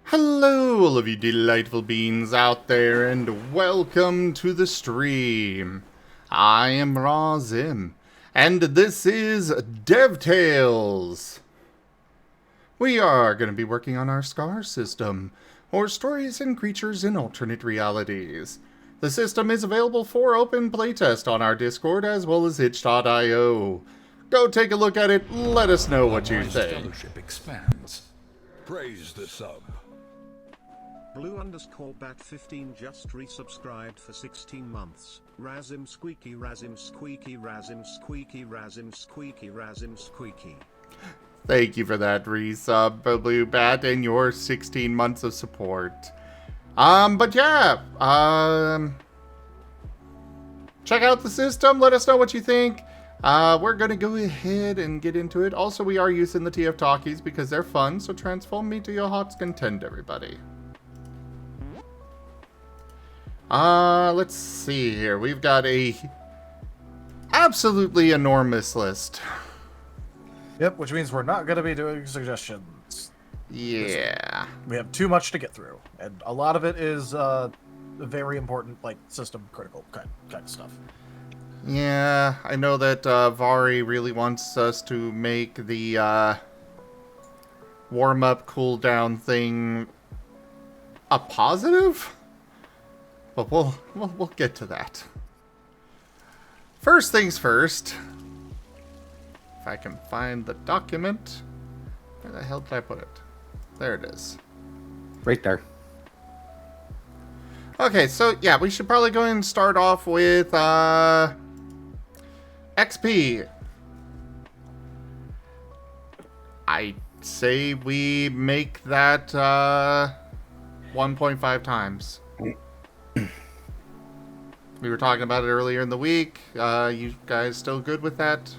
Hello, all of you delightful beings out there, and welcome to the stream. I am Razim, and this is DevTales. We are going to be working on our SCAR system, or Stories and Creatures in Alternate Realities. The system is available for open playtest on our Discord as well as itch.io. Go take a look at it, let us know what you think. Fellowship expands. Praise the sub. Blue_bat15 just resubscribed for 16 months. Razim squeaky, Razim squeaky, Razim squeaky, Razim squeaky, Razim squeaky. Thank you for that resub, Blue Bat, and your 16 months of support. But yeah, check out the system, let us know what you think. We're gonna go ahead and get into it. Also, we are using the TF Talkies because they're fun, so transform me to your heart's content, everybody. Let's see here. We've got a absolutely enormous list. Yep, which means we're not going to be doing suggestions. Yeah. We have too much to get through, and a lot of it is very important, like system critical kind of stuff. Yeah, I know that Vari really wants us to make the warm-up cooldown thing a positive. But we'll get to that. First things first. If I can find the document. Where the hell did I put it? There it is. Right there. Okay, so yeah, we should probably go ahead and start off with XP. I say we make that 1.5 times. We were talking about it earlier in the week. You guys still good with that?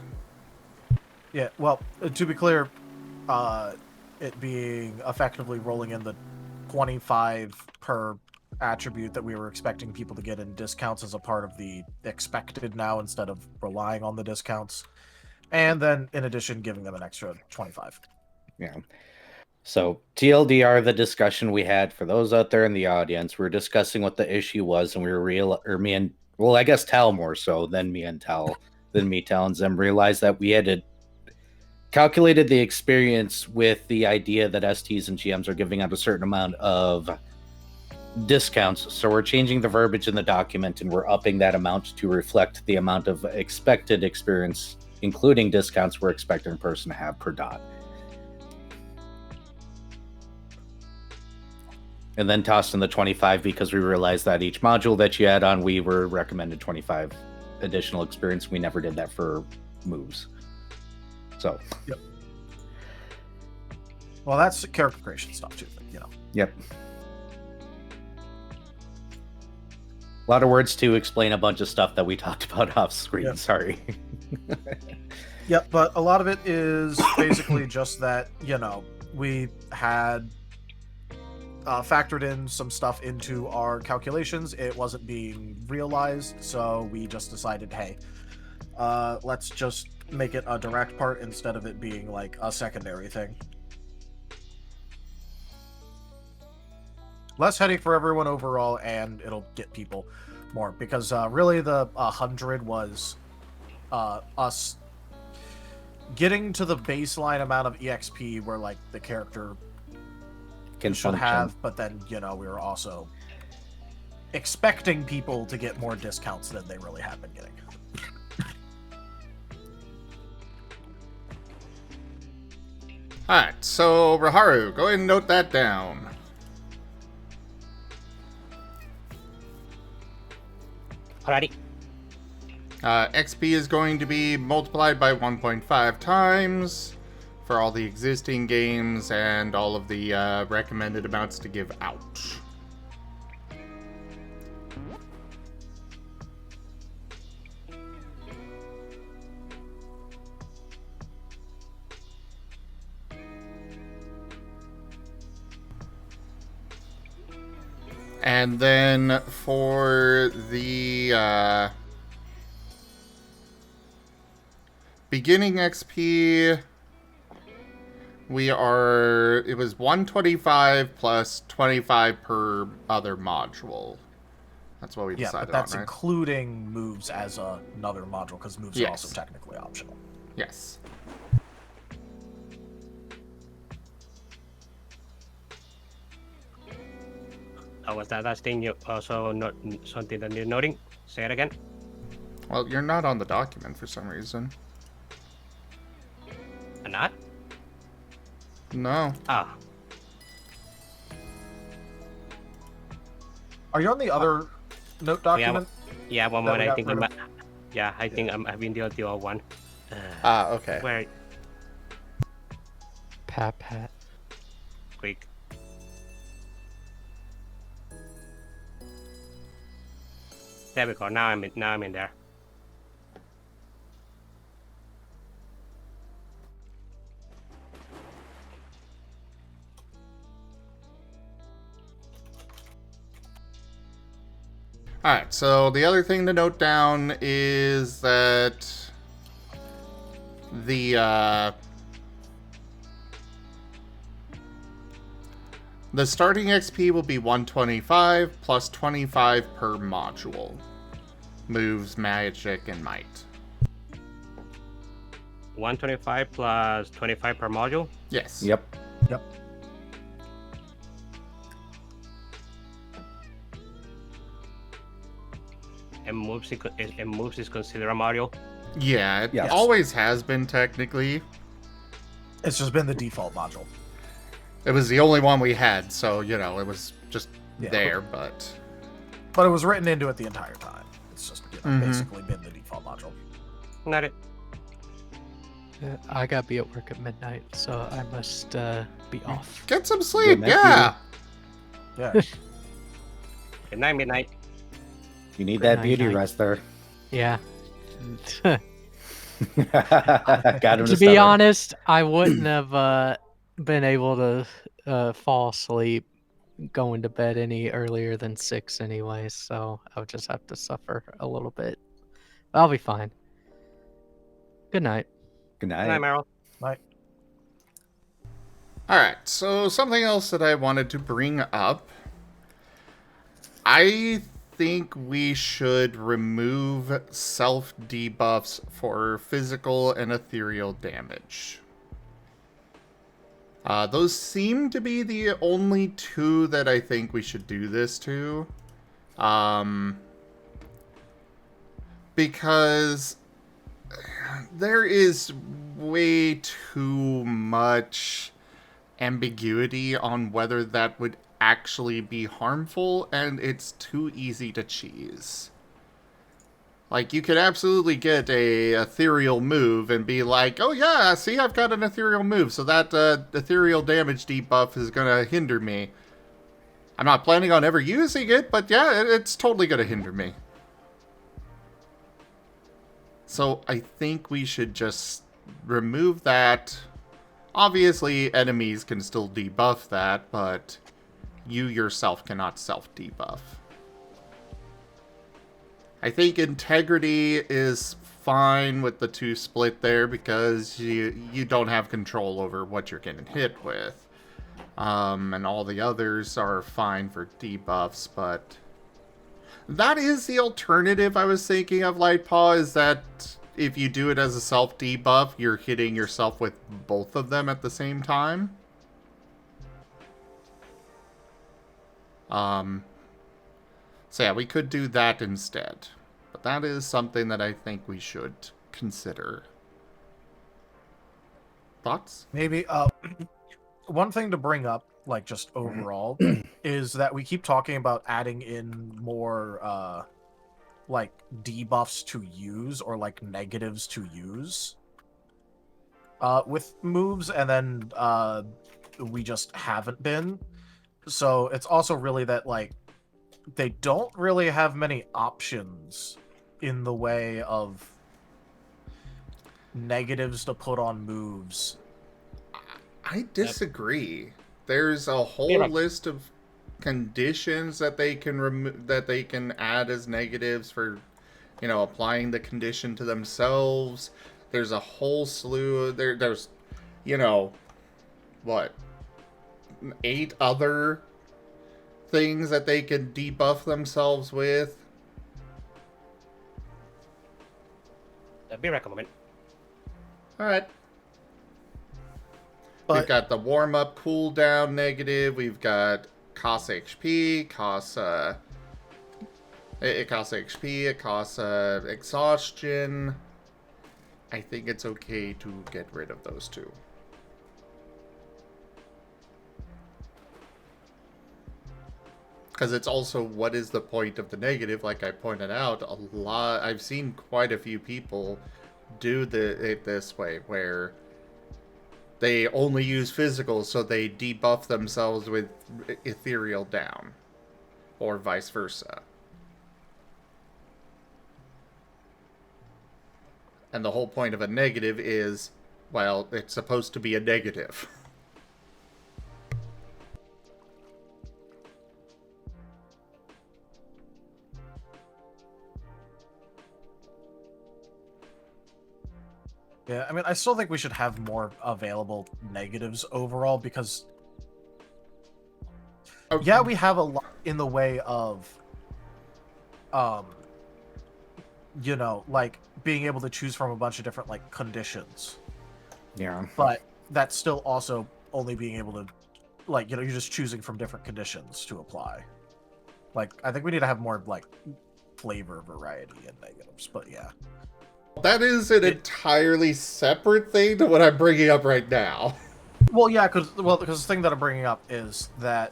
Yeah, well, to be clear, it being effectively rolling in the 25 per attribute that we were expecting people to get in discounts as a part of the expected now instead of relying on the discounts. And then, in addition, giving them an extra 25. Yeah. So, TLDR, the discussion we had for those out there in the audience, we were discussing what the issue was, and we were I guess Tal more so than me and Tal, Tal and Zim realized that we had calculated the experience with the idea that STs and GMs are giving out a certain amount of discounts. So we're changing the verbiage in the document, and we're upping that amount to reflect the amount of expected experience, including discounts we're expecting a person to have per dot. And then tossed in the 25 because we realized that each module that you add on, we were recommended 25 additional experience. We never did that for moves. So. Yep. Well, that's character creation stuff too, but, you know. Yep. A lot of words to explain a bunch of stuff that we talked about off screen. Yep. Sorry. Yep, but a lot of it is basically just that, you know, we had factored in some stuff into our calculations. It wasn't being realized, so we just decided, hey, let's just make it a direct part instead of it being like a secondary thing. Less headache for everyone overall, and it'll get people more, because really the 100 was us getting to the baseline amount of EXP where like the character should have, but then, you know, we were also expecting people to get more discounts than they really have been getting. Alright, so Raharu, go ahead and note that down. Alrighty. XP is going to be multiplied by 1.5 times for all the existing games and all of the recommended amounts to give out. And then for the beginning XP, It was 125 plus 25 per other module. That's what we Yeah, decided but that's on, right? including moves as another module, because moves are Yes. also technically optional. Yes. Was that last thing you also not something that you're noting? Say it again. Well, you're not on the document for some reason. Not? No. Ah, Are you on the other note document? yeah. One that we moment. I got think rid I'm. of? Yeah, I think I've been the other one. Okay. Where? Pat. Quick. There we go. Now I'm in there. Alright, so the other thing to note down is that the starting XP will be 125 plus 25 per module. Moves, magic, and might. 125 plus 25 per module. Yes. Yep. Yep. And moves is considered a module. Yeah, it Yes. always has been technically. It's just been the default module. It was the only one we had, so, you know, it was just Yeah. there, but... But it was written into it the entire time. It's just Mhm. basically been the default module. Not it. I gotta be at work at midnight, so I must be off. Get some sleep, night, yeah! Yeah. Good night, midnight. You need Good that night, beauty night. rest there. Yeah. Got him To be honest, I wouldn't have been able to fall asleep going to bed any earlier than 6 anyway, so I would just have to suffer a little bit. I'll be fine. Good night. Good Good night, night. Meryl. Right. Alright, so something else that I wanted to bring up. I think we should remove self-debuffs for physical and ethereal damage. Those seem to be the only two that I think we should do this to. Because there is way too much ambiguity on whether that would actually be harmful, and it's too easy to cheese. Like, you could absolutely get a ethereal move and be like, oh yeah, see, I've got an ethereal move, so that ethereal damage debuff is gonna hinder me. I'm not planning on ever using it, but yeah, it's totally gonna hinder me. So I think we should just remove that. Obviously, enemies can still debuff that, but you yourself cannot self-debuff. I think integrity is fine with the two split there because you don't have control over what you're getting hit with. And all the others are fine for debuffs, but that is the alternative I was thinking of, Lightpaw, is that if you do it as a self-debuff, you're hitting yourself with both of them at the same time. So yeah, we could do that instead. But that is something that I think we should consider. Thoughts? Maybe one thing to bring up, like just overall, is that we keep talking about adding in more like debuffs to use or like negatives to use with moves, and then we just haven't been. So it's also really that like they don't really have many options in the way of negatives to put on moves. I disagree. There's a whole You're right. list of conditions that they can that they can add as negatives for, you know, applying the condition to themselves. There's a whole slew. There's, you know, what, 8 other things that they can debuff themselves with. Be recommended. Alright. But We've got the warm-up cooldown negative. We've got cost HP, it costs HP, it costs exhaustion. I think it's okay to get rid of those two. Because it's also, what is the point of the negative? Like I pointed out, I've seen quite a few people do it this way, where they only use physical, so they debuff themselves with ethereal down, or vice versa. And the whole point of a negative is, well, it's supposed to be a negative. yeah, I mean, I still think we should have more available negatives overall because, yeah, we have a lot in the way of, you know, like being able to choose from a bunch of different like conditions. Yeah. But that's still also only being able to, like, you know, you're just choosing from different conditions to apply. Like, I think we need to have more like flavor variety in negatives. But yeah. That is an entirely separate thing to what I'm bringing up right now. Well, yeah, because the thing that I'm bringing up is that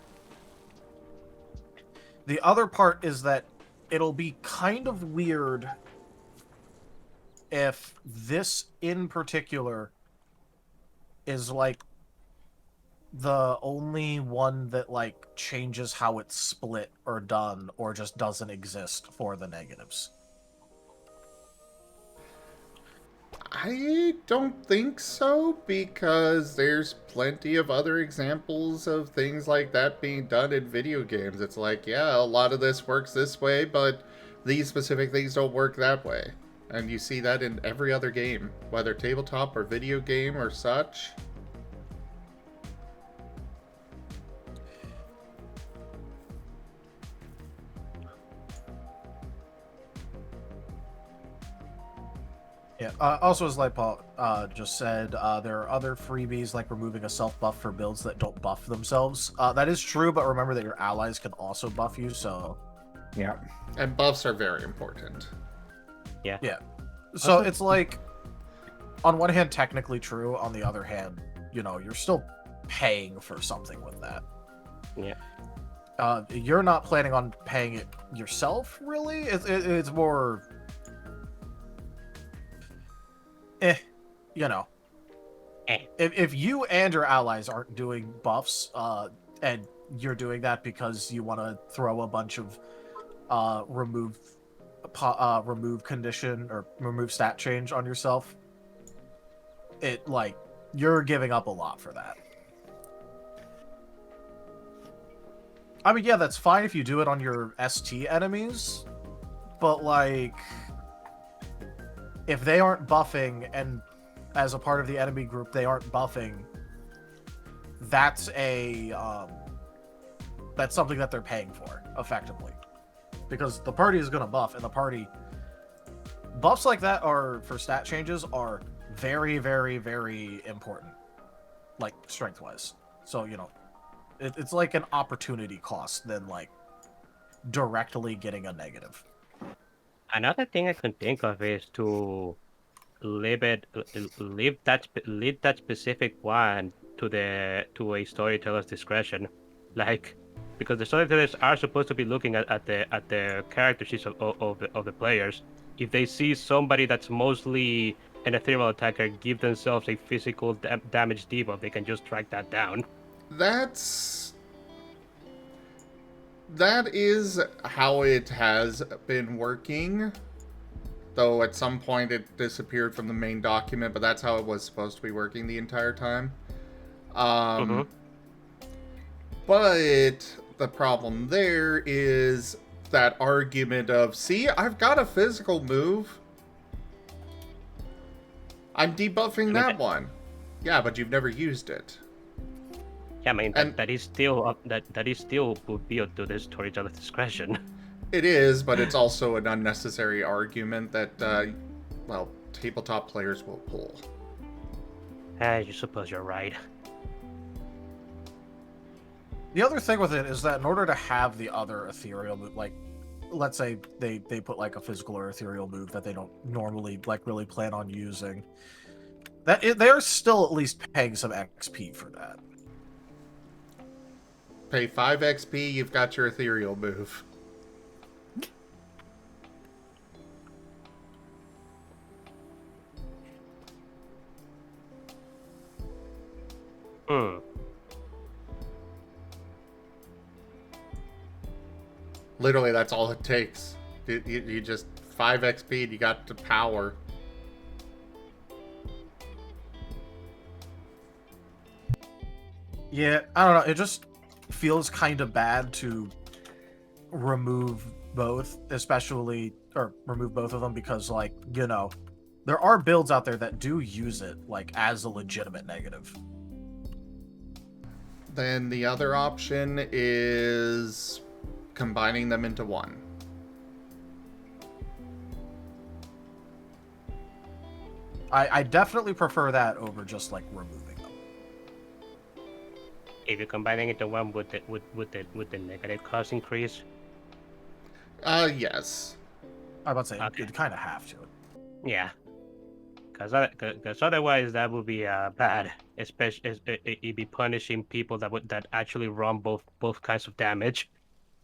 the other part is that it'll be kind of weird if this in particular is like the only one that like changes how it's split or done or just doesn't exist for the negatives. I don't think so, because there's plenty of other examples of things like that being done in video games. It's like, yeah, a lot of this works this way, but these specific things don't work that way. And you see that in every other game, whether tabletop or video game or such. Yeah. Also, as Lightpaw just said, there are other freebies like removing a self buff for builds that don't buff themselves. That is true, but remember that your allies can also buff you. So, Yeah. And buffs are very important. Yeah. yeah. So it's like, on one hand, technically true. On the other hand, you know, you're still paying for something with that. Yeah. You're not planning on paying it yourself, really. It's more. You know, if you and your allies aren't doing buffs, and you're doing that because you want to throw a bunch of remove condition or remove stat change on yourself, it like you're giving up a lot for that. I mean, yeah, that's fine if you do it on your ST enemies, but like, if they aren't buffing and as a part of the enemy group they aren't buffing, that's that's something that they're paying for effectively, because the party is going to buff, and the party buffs like that are for stat changes are very, very, very important, like strength wise. So, you know, it's like an opportunity cost than like directly getting a negative. Another thing I can think of is to leave that specific one to a storyteller's discretion, like, because the storytellers are supposed to be looking at the character sheets of the players. If they see somebody that's mostly an ethereal attacker give themselves a physical damage debuff, they can just track that down. That is how it has been working, though at some point it disappeared from the main document, but that's how it was supposed to be working the entire time. But the problem there is that argument of, see, I've got a physical move, I'm debuffing that one. Yeah, but you've never used it. Yeah, I mean And- that is still that is still revealed to the storyteller's discretion. It is, but it's also an unnecessary argument that, well, tabletop players will pull. I suppose you're right. The other thing with it is that in order to have the other ethereal move, like, let's say they put like a physical or ethereal move that they don't normally like really plan on using, they're still at least paying some XP for that. Pay 5 XP, you've got your ethereal move. Hmm. Literally, that's all it takes. You just 5 XP and you got the power. Yeah, I don't know. It just feels kind of bad to remove both, especially, or remove both of them because, like, you know, there are builds out there that do use it, like, as a legitimate negative. Then the other option is combining them into one. I definitely prefer that over just, like, removing them. If you're combining it to one, would the negative cost increase? Yes. I was about to say, Okay. you'd kind of have to. Yeah. Because otherwise that would be bad. Especially it'd be punishing people that actually run both kinds of damage.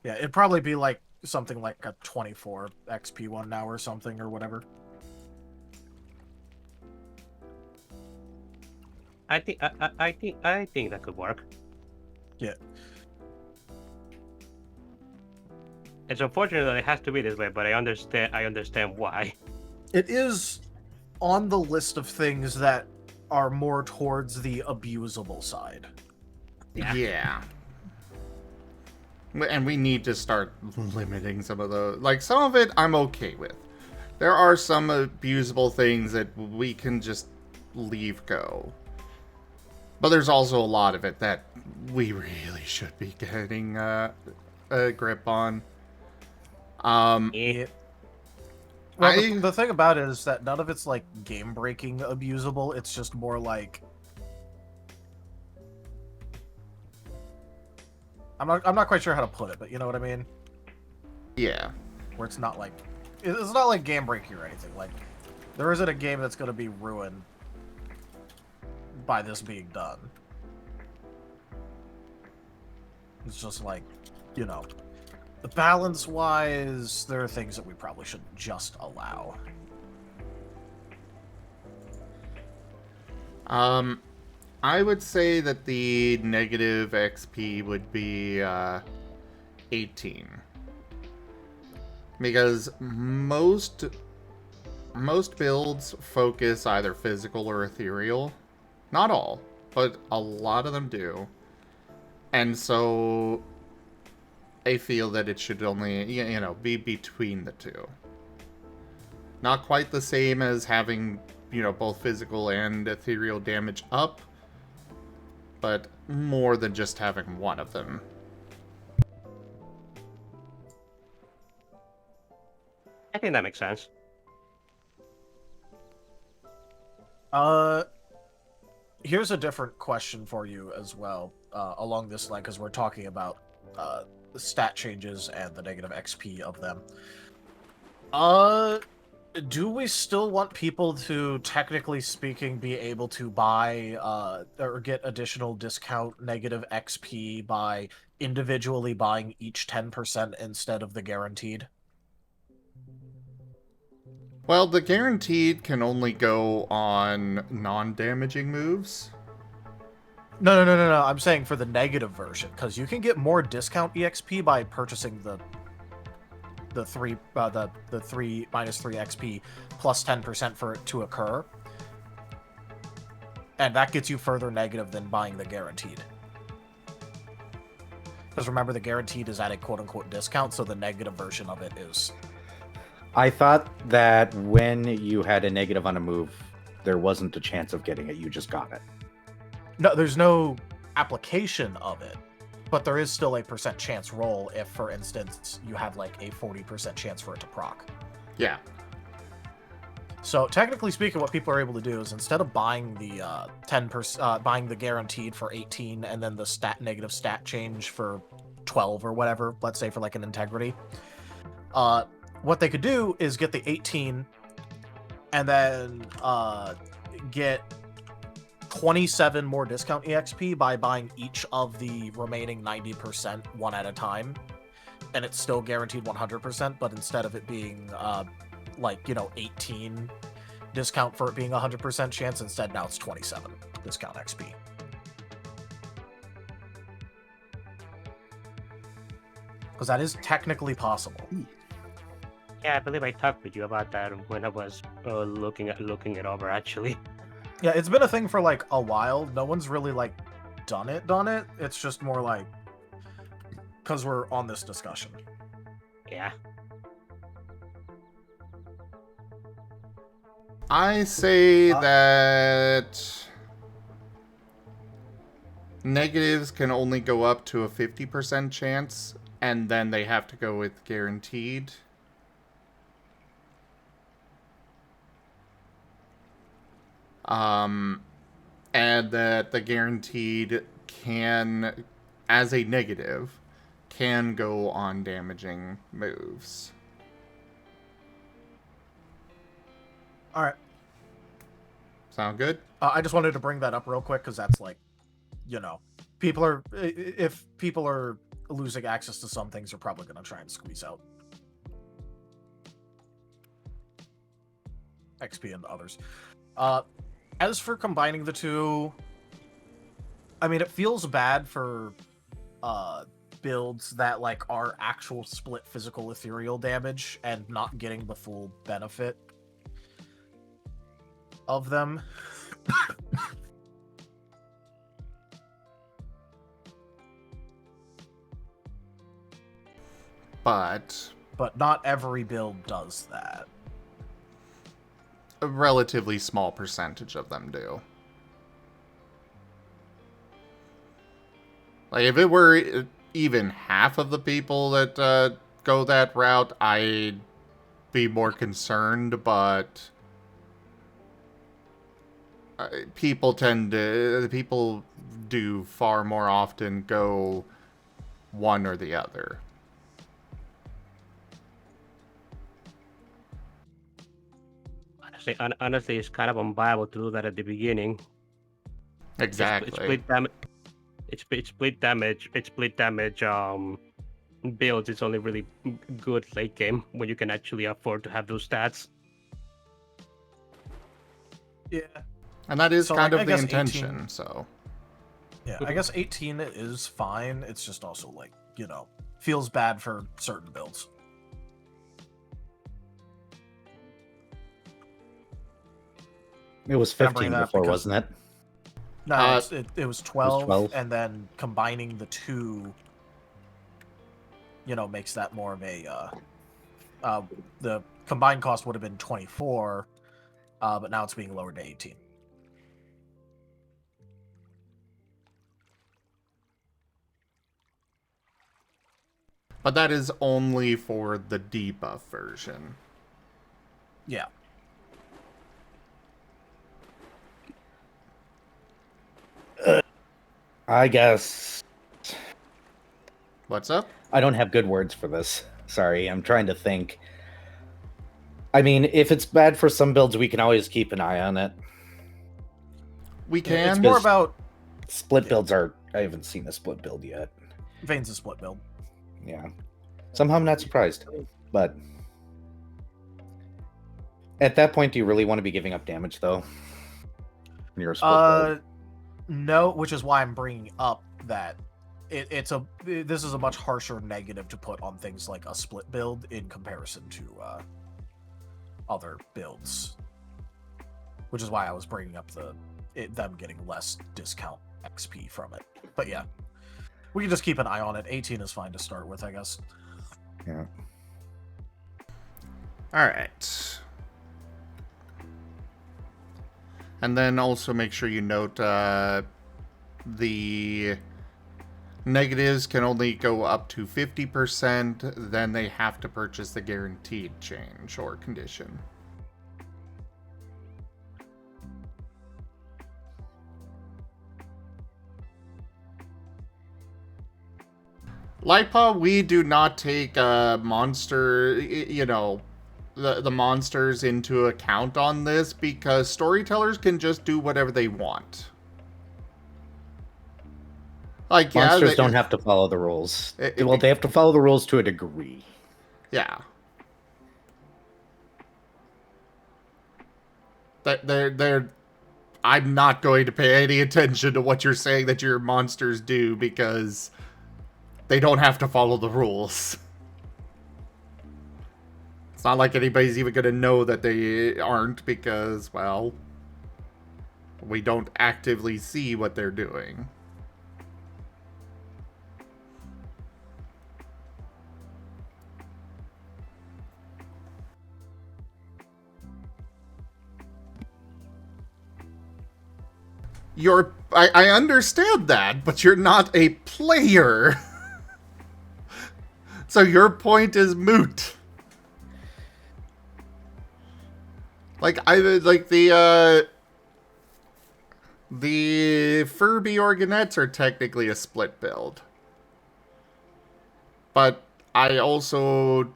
Yeah, it'd probably be, like, something like a 24 XP one now or something or whatever. I think that could work. Yeah. It's unfortunate that it has to be this way, but I understand why. It is on the list of things that are more towards the abusable side. Yeah. And we need to start limiting some of those. Like, some of it I'm okay with. There are some abusable things that we can just leave go. But there's also a lot of it that we really should be getting a grip on. Yeah. Well, the thing about it is that none of it's like game breaking abusable. It's just more like I'm not quite sure how to put it, but you know what I mean. Yeah. Where it's not like game breaking or anything. Like there isn't a game that's going to be ruined by this being done. It's just like, you know, the balance wise, there are things that we probably shouldn't just allow. I would say that the negative XP would be 18. Because most builds focus either physical or ethereal. Not all, but a lot of them do. And so I feel that it should only, you know, be between the two. Not quite the same as having, you know, both physical and ethereal damage up, but more than just having one of them. I think that makes sense. Here's a different question for you as well, along this line, because we're talking about the stat changes and the negative XP of them. Do we still want people to, technically speaking, be able to buy or get additional discount negative XP by individually buying each 10% instead of the guaranteed? Well, the guaranteed can only go on non-damaging moves. No. I'm saying for the negative version, because you can get more discount EXP by purchasing the 3 minus 3 XP plus 10% for it to occur, and that gets you further negative than buying the guaranteed. Because remember, the guaranteed is at a quote-unquote discount, so the negative version of it is. I thought that when you had a negative on a move, there wasn't a chance of getting it. You just got it. No, there's no application of it, but there is still a percent chance roll if, for instance, you have like a 40% chance for it to proc. Yeah. So technically speaking, what people are able to do is instead of buying the 10%, buying the guaranteed for 18 and then the negative stat change for 12 or whatever, let's say for like an integrity, what they could do is get the 18 and then get 27 more discount EXP by buying each of the remaining 90% one at a time, and it's still guaranteed 100%, but instead of it being 18 discount for it being 100% chance, instead now it's 27 discount XP. Because that is technically possible. Yeah, I believe I talked with you about that when I was looking it over, actually. Yeah, it's been a thing for like a while. No one's really like done it. It's just more like because we're on this discussion. Yeah. I say that negatives can only go up to a 50% chance, and then they have to go with guaranteed. And that the guaranteed can, as a negative, can go on damaging moves. All right. Sound good? I just wanted to bring that up real quick because that's like, if people are losing access to some things, they're probably going to try and squeeze out XP and others. As for combining the two, I mean, it feels bad for builds that like are actual split physical ethereal damage and not getting the full benefit of them. But not every build does that. a relatively small percentage of them do. Like, if it were even half of the people that go that route, I'd be more concerned, but people do far more often go one or the other. Honestly, it's kind of unviable to do that at the beginning. Exactly. It's split damage builds. It's only really good late game when you can actually afford to have those stats. Yeah. And that is So, kind like, I of the guess intention, 18 so. Yeah, I guess 18 is fine. It's just also like, feels bad for certain builds. It was And I'm bringing 15 that up before, because- wasn't it? No, it was 12, 12. and then combining the two, makes that more of a, the combined cost would have been 24, but now it's being lowered to 18. But that is only for the debuff version. Yeah. I guess What's up? I don't have good words for this. Sorry, I'm trying to think. I mean, if it's bad for some builds, we can always keep an eye on it. We It's can. more about Split builds are... I haven't seen a split build yet. Vane's a split build. Yeah. Somehow I'm not surprised. But... at that point, do you really want to be giving up damage, though? When you're a split build? No, which is why I'm bringing up that this is a much harsher negative to put on things like a split build in comparison to other builds, which is why I was bringing up them getting less discount XP from it. But yeah, we can just keep an eye on it. 18 is fine to start with, I guess. Yeah. All right. And then also make sure you note the negatives can only go up to 50%, then they have to purchase the guaranteed change or condition. Lightpaw, we do not take monster, the monsters into account on this because storytellers can just do whatever they want. Like, Monsters don't have to follow the rules. Well, they have to follow the rules to a degree. Yeah. They're I'm not going to pay any attention to what you're saying that your monsters do because they don't have to follow the rules. It's not like anybody's even going to know that they aren't because, well, we don't actively see what they're doing. I understand that, but you're not a player. So your point is moot. Like the Furby organets are technically a split build. But I also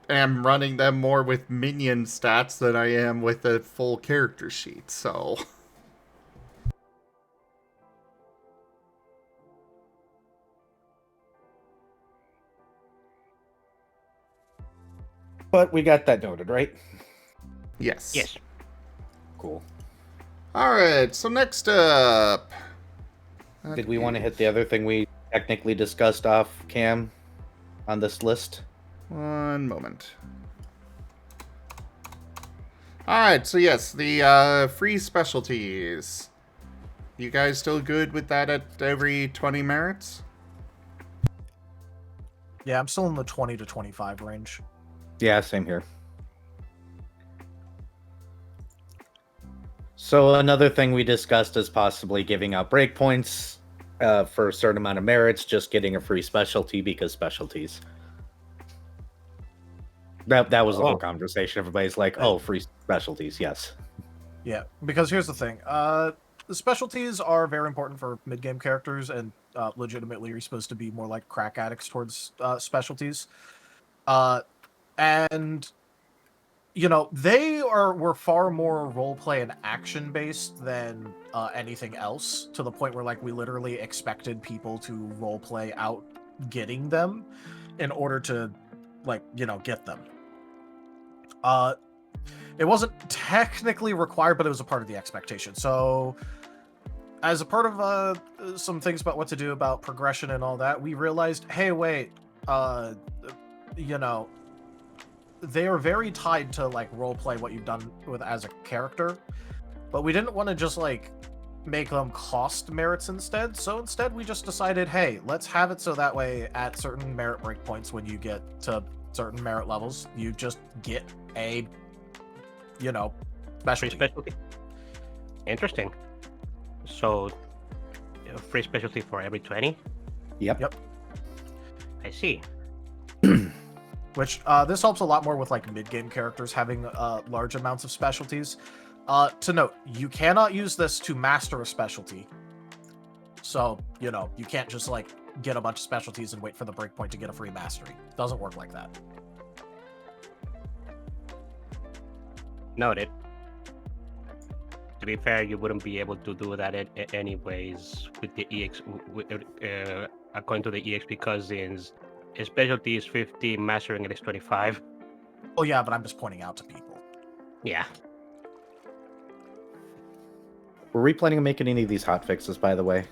am running them more with minion stats than I am with a full character sheet, so But we got that noted, right? yes. Yes. Cool. Alright, so next up. Did we want to hit the other thing we technically discussed off cam on this list? One moment. Alright, so yes, the free specialties. You guys still good with that at every 20 merits? Yeah, I'm still in the 20 to 25 range. Yeah, same here. So another thing we discussed is possibly giving out breakpoints for a certain amount of merits, just getting a free specialty because specialties. That was the whole conversation. Everybody's like, oh, free specialties, yes. Yeah, because here's the thing. The specialties are very important for mid-game characters, and legitimately you're supposed to be more like crack addicts towards specialties. And, you know, were far more roleplay and action-based than anything else, to the point where, like, we literally expected people to roleplay out getting them in order to, like, you know, get them. It wasn't technically required, but it was a part of the expectation. So, as a part of some things about what to do about progression and all that, we realized, hey, wait, you know, they are very tied to, like, roleplay what you've done with as a character, but we didn't want to just, like, make them cost merits instead. So instead, we just decided, hey, let's have it so that way at certain merit breakpoints, when you get to certain merit levels, you just get a, you know, specialty. Free specialty. Interesting. So, free specialty for every 20? Yep. I see. Which, this helps a lot more with, like, mid-game characters having large amounts of specialties. To note, you cannot use this to master a specialty. So, you know, you can't just, like, get a bunch of specialties and wait for the breakpoint to get a free mastery. It doesn't work like that. Noted. To be fair, you wouldn't be able to do that anyways with the according to the EXP cousins. Specialty is 50, mastering it is 25. Oh yeah, but I'm just pointing out to people. Yeah. Were we planning on making any of these hot fixes, by the way?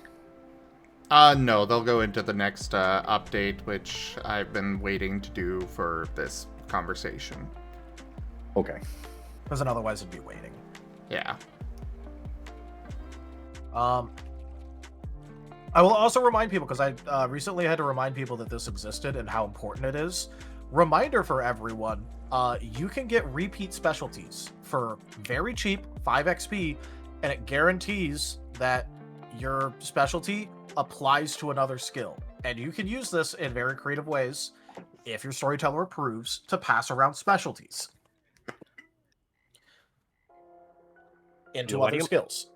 No, they'll go into the next update, which I've been waiting to do for this conversation. Okay. Because otherwise it'd be waiting. Yeah. I will also remind people, because I recently had to remind people that this existed and how important it is. Reminder for everyone, you can get repeat specialties for very cheap, 5 XP, and it guarantees that your specialty applies to another skill. And you can use this in very creative ways, if your storyteller approves, to pass around specialties into What do other you- skills.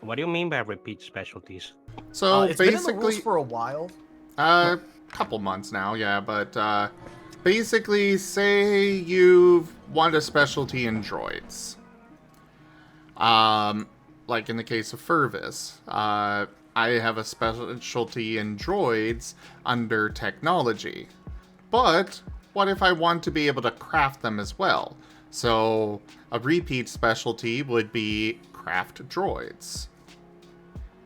What do you mean by repeat specialties? So It's been in the rules basically, for a while. couple months now, yeah, but basically, say you want a specialty in droids. Like in the case of Furvis, I have a specialty in droids under technology. But what if I want to be able to craft them as well? So a repeat specialty would be craft droids.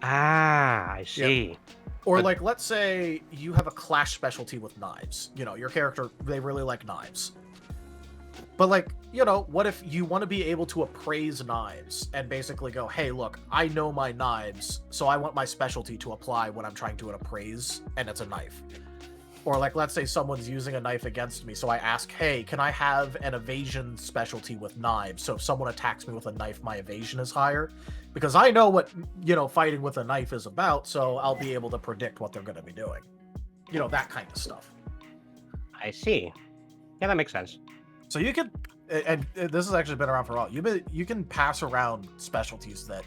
Ah, I see. Or like, let's say you have a clash specialty with knives. You know, your character, they really like knives. But like, you know, what if you want to be able to appraise knives and basically go, hey, look, I know my knives, so I want my specialty to apply when I'm trying to appraise, and it's a knife. Or like, let's say someone's using a knife against me, so I ask, hey, can I have an evasion specialty with knives? So if someone attacks me with a knife, my evasion is higher. Because I know what, you know, fighting with a knife is about, so I'll be able to predict what they're going to be doing. You know, that kind of stuff. I see. Yeah, that makes sense. So you can, and this has actually been around for a while, you can pass around specialties that,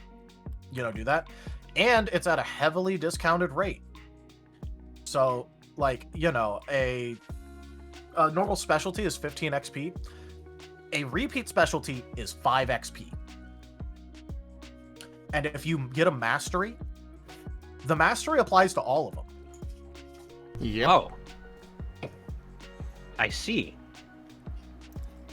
you know, do that. And it's at a heavily discounted rate. So, like, you know, a normal specialty is 15 XP. A repeat specialty is 5 XP. And if you get a mastery, the mastery applies to all of them. Yep. Oh. I see.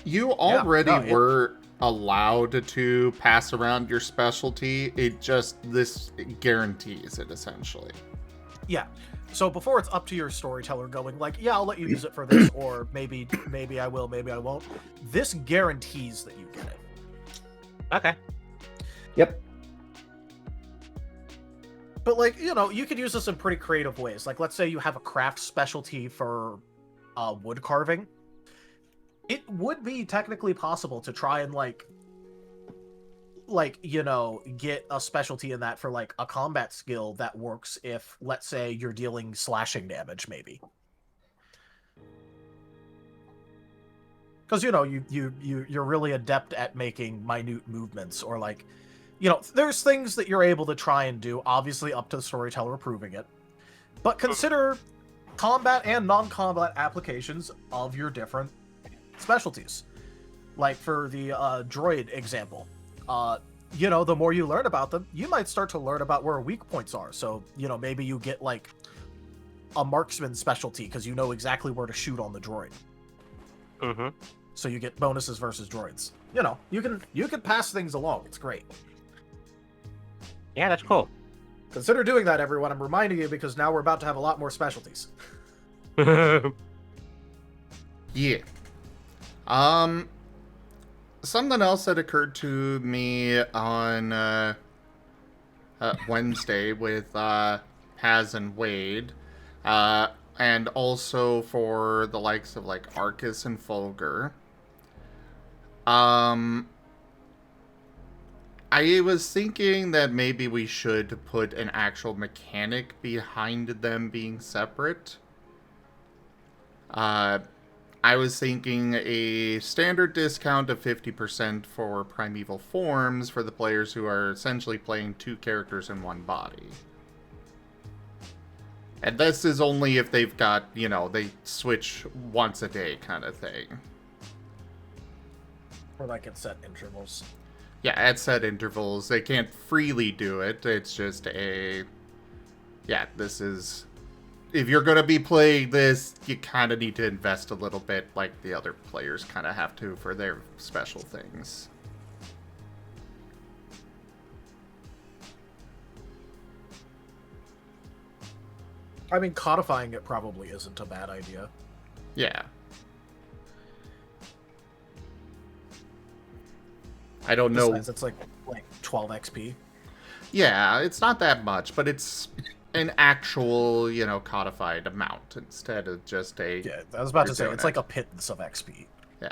You already no, it- were allowed to pass around your specialty. This guarantees it, essentially. Yeah. So before it's up to your storyteller going like, yeah, I'll let you use it for this, or maybe I will, maybe I won't. This guarantees that you get it. Okay. Yep. But like, you know, you could use this in pretty creative ways. Like, let's say you have a craft specialty for wood carving. It would be technically possible to try and like, you know, get a specialty in that for like a combat skill that works if, let's say, you're dealing slashing damage, maybe. Because, you know, you're really adept at making minute movements, or like, you know, there's things that you're able to try and do, obviously up to the storyteller approving it. But consider combat and non-combat applications of your different specialties. Like for the droid example, you know, the more you learn about them, you might start to learn about where weak points are. So, you know, maybe you get like a marksman specialty because you know exactly where to shoot on the droid. Mm-hmm. So you get bonuses versus droids. You know, you can pass things along. It's great. Yeah, that's cool. Consider doing that, everyone. I'm reminding you because now we're about to have a lot more specialties. Yeah. Something else that occurred to me on Wednesday with Paz and Wade, and also for the likes of like Arcus and Fulgur. I was thinking that maybe we should put an actual mechanic behind them being separate. I was thinking a standard discount of 50% for primeval forms for the players who are essentially playing 2 characters in one body. And this is only if they've got, you know, they switch once a day kind of thing. Or like at set intervals. Yeah, at set intervals. They can't freely do it. It's just a... Yeah, this is... If you're going to be playing this, you kind of need to invest a little bit like the other players kind of have to for their special things. I mean, codifying it probably isn't a bad idea. Yeah. I don't know. Besides, it's like 12 XP. Yeah, it's not that much, but it's an actual, you know, codified amount instead of just a... Yeah, I was about to say, doing it's it. like a pittance of XP. Yeah.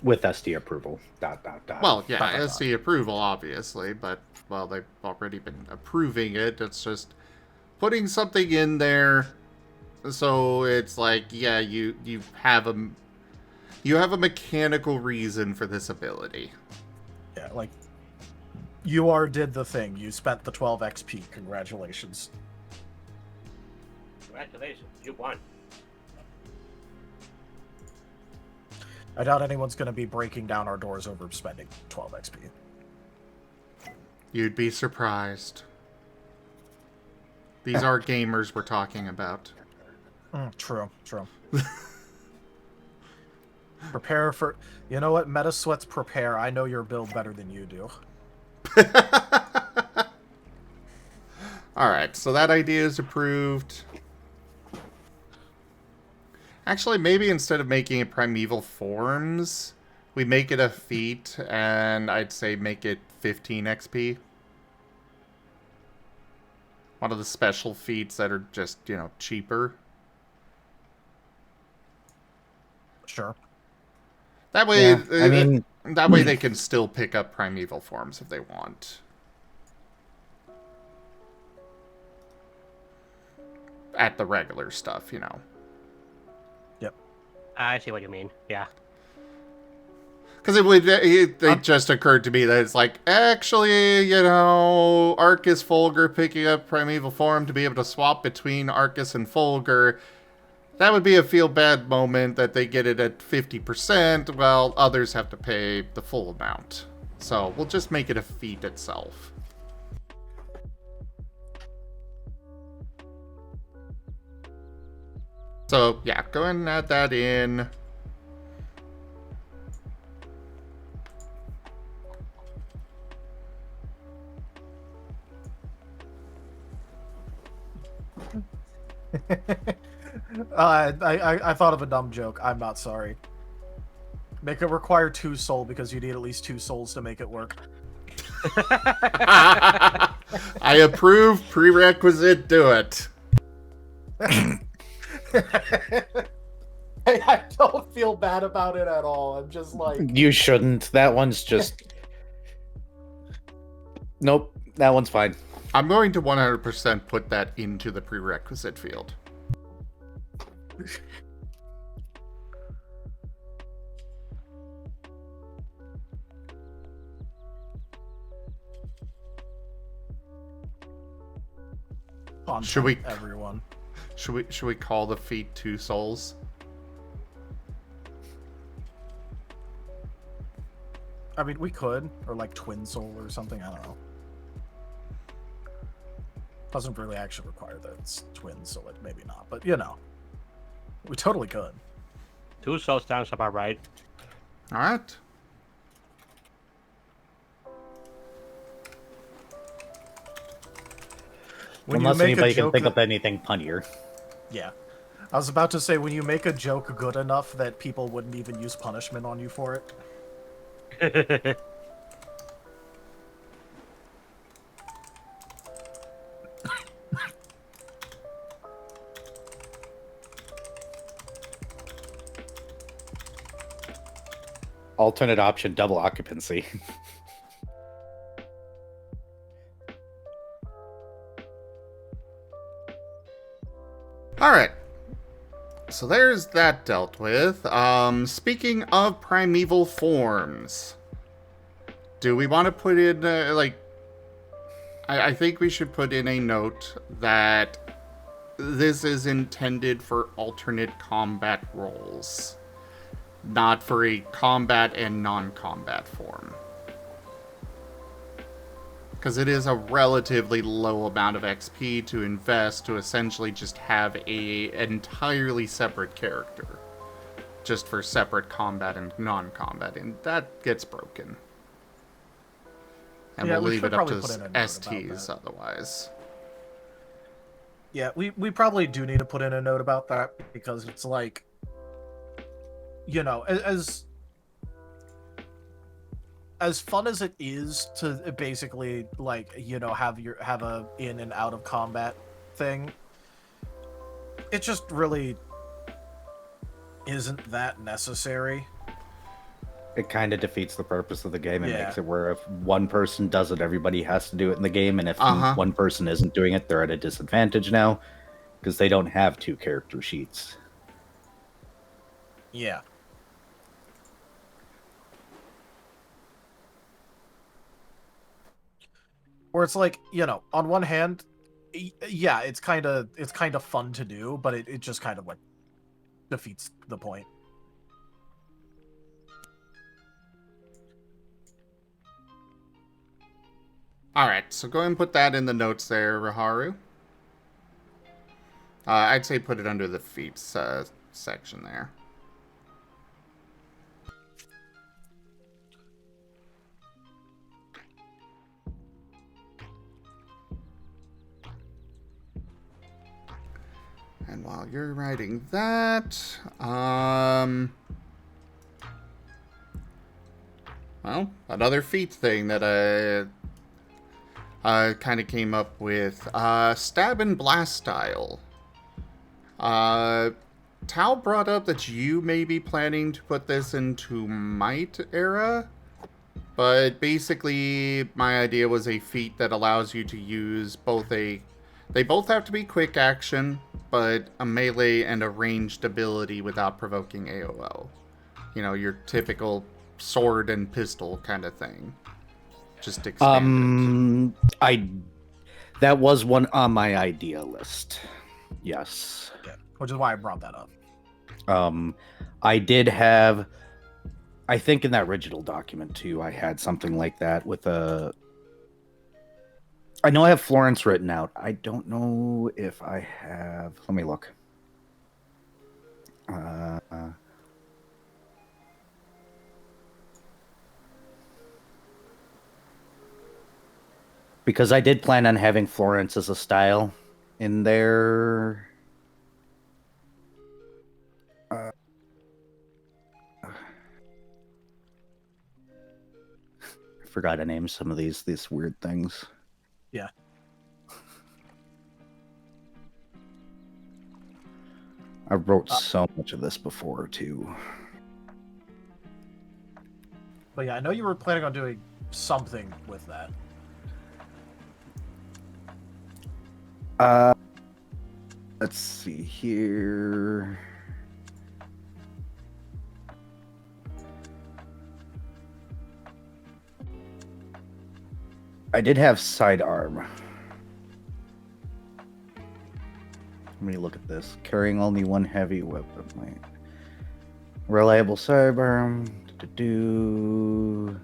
with SD approval. ... Well, yeah, SD approval, obviously, but, well, they've already been approving it. It's just putting something in there so it's like, yeah, you have a mechanical reason for this ability. Yeah, like, you did the thing. You spent the 12 XP. Congratulations. Congratulations, you won. I doubt anyone's going to be breaking down our doors over spending 12 XP. You'd be surprised. These are gamers we're talking about. True. Prepare for... You know what? Meta Sweats prepare. I know your build better than you do. Alright, so that idea is approved. Actually, maybe instead of making it primeval forms, we make it a feat, and I'd say make it 15 XP. One of the special feats that are just, you know, cheaper. Sure. That way, Yeah, I mean... that way they can still pick up primeval forms if they want. At the regular stuff, you know. Yep. I see what you mean. Yeah. Because it just occurred to me that it's like, actually, you know, Arcus Fulgur picking up primeval form to be able to swap between Arcus and Fulgur, that would be a feel-bad moment that they get it at 50%, while others have to pay the full amount. So we'll just make it a feat itself. So, yeah, go ahead and add that in. I thought of a dumb joke. I'm not sorry. Make it require 2 soul because you need at least 2 souls to make it work. I approve. Prerequisite. Do it. I don't feel bad about it at all. I'm just like... You shouldn't. That one's just... Nope. That one's fine. I'm going to 100% put that into the prerequisite field. Should we, everyone? Should we call the feat 2 souls? I mean, we could, or like twin soul or something. I don't know. Doesn't really actually require that it's twins, so like maybe not. But you know, we totally could. 2 souls sounds about right. All right. Unless anybody can think of anything punnier. Yeah. I was about to say, when you make a joke good enough that people wouldn't even use punishment on you for it. Alternate option, double occupancy. Alright. So there's that dealt with. Speaking of primeval forms, do we want to put in, like... I think we should put in a note that this is intended for alternate combat roles, not for a combat and non-combat form. Because it is a relatively low amount of XP to invest to essentially just have a entirely separate character. Just for separate combat and non-combat, and that gets broken. And yeah, we'll leave it up to STs otherwise. Yeah, we probably do need to put in a note about that, because it's like, you know, as fun as it is to basically, like, you know, have a in and out of combat thing, it just really isn't that necessary. It kind of defeats the purpose of the game. It Yeah. makes it where if one person does it, everybody has to do it in the game, and if Uh-huh. one person isn't doing it, they're at a disadvantage now because they don't have 2 character sheets. Yeah. Where it's like, you know, on one hand, yeah, it's kind of fun to do, but it just kind of like defeats the point. Alright, so go ahead and put that in the notes there, Raharu. I'd say put it under the feats section there. And while you're writing that, well, another feat thing that I kind of came up with, stab and blast style. Tal brought up that you may be planning to put this into Might era, but basically my idea was a feat that allows you to use they both have to be quick action, but a melee and a ranged ability without provoking AOO. You know, your typical sword and pistol kind of thing. Just expanded. That was one on my idea list. Yes. Yeah, which is why I brought that up. I did have, I think in that original document too, I had something like that with I know I have Florence written out. I don't know if I have, let me look. Because I did plan on having Florence as a style in there. I forgot to name some of these weird things. Yeah. I wrote so much of this before too. But yeah, I know you were planning on doing something with that. Let's see here. I did have sidearm. Let me look at this. Carrying only one heavy weapon. Wait. Reliable sidearm. You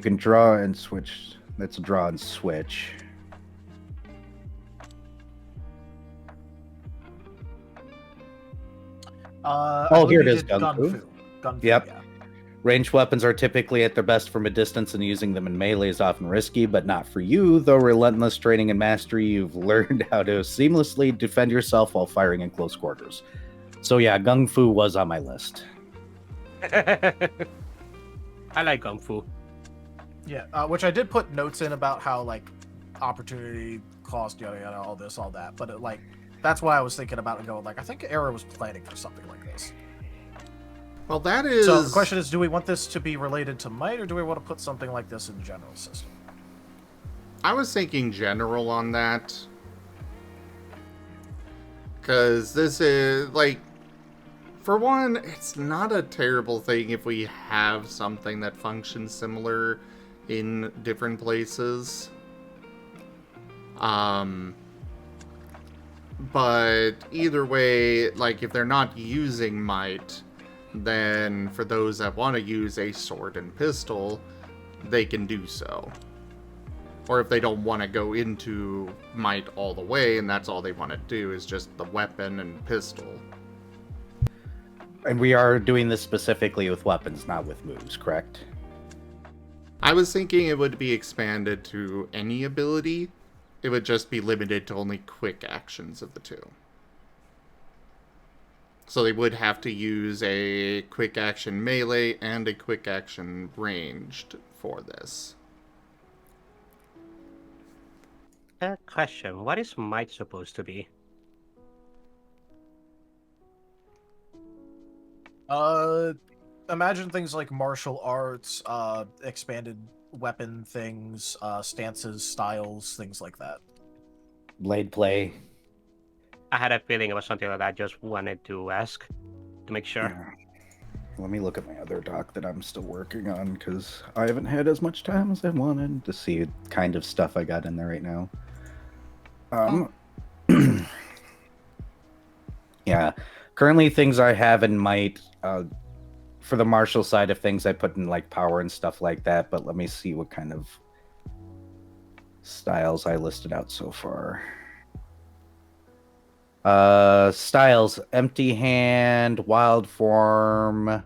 can draw and switch. That's a draw and switch. Here it is. Gunfu. Yep. Yeah. Ranged weapons are typically at their best from a distance, and using them in melee is often risky, but not for you. Though relentless training and mastery, you've learned how to seamlessly defend yourself while firing in close quarters. So yeah, Gung Fu was on my list. I like Kung Fu. Yeah, which I did put notes in about how, like, opportunity, cost, yada yada, all this, all that. But, that's why I was thinking about it going, like, I think Era was planning for something like this. Well, that is... So the question is, do we want this to be related to Might, or do we want to put something like this in general system? I was thinking general on that. Because this is, like... For one, it's not a terrible thing if we have something that functions similar in different places. But either way, like, if they're not using Might, then for those that want to use a sword and pistol, they can do so. Or if they don't want to go into Might all the way, and that's all they want to do is just the weapon and pistol. And we are doing this specifically with weapons, not with moves, correct? I was thinking it would be expanded to any ability. It would just be limited to only quick actions of the two. So they would have to use a quick action melee and a quick action ranged for this. Question, what is Might supposed to be? imagine things like martial arts, expanded weapon things, stances, styles, things like that. Blade play. I had a feeling it was something that I just wanted to ask to make sure. Yeah. Let me look at my other doc that I'm still working on, because I haven't had as much time as I wanted to see the kind of stuff I got in there right now. Yeah. Currently, things I have in might, for the martial side of things, I put in like power and stuff like that, but let me see what kind of styles I listed out so far. Styles: empty hand, wild form,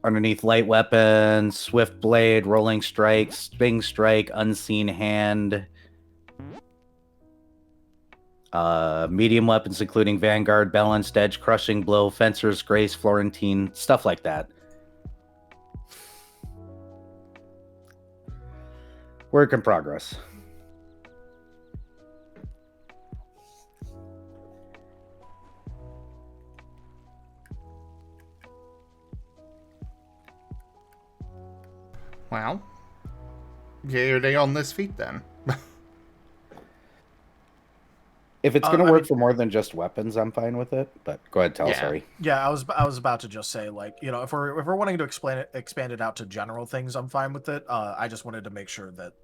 underneath light weapons, swift blade, rolling strike, swing strike, unseen hand, medium weapons including vanguard, balanced edge, crushing blow, fencer's grace, Florentine, stuff like that. Work in progress. Well, yay or nay on this feat then. If it's going to work for more than just weapons, I'm fine with it. But go ahead, Tal. Yeah. Sorry. Yeah, I was about to just say, like, you know, if we're wanting to expand it out to general things, I'm fine with it. I just wanted to make sure that,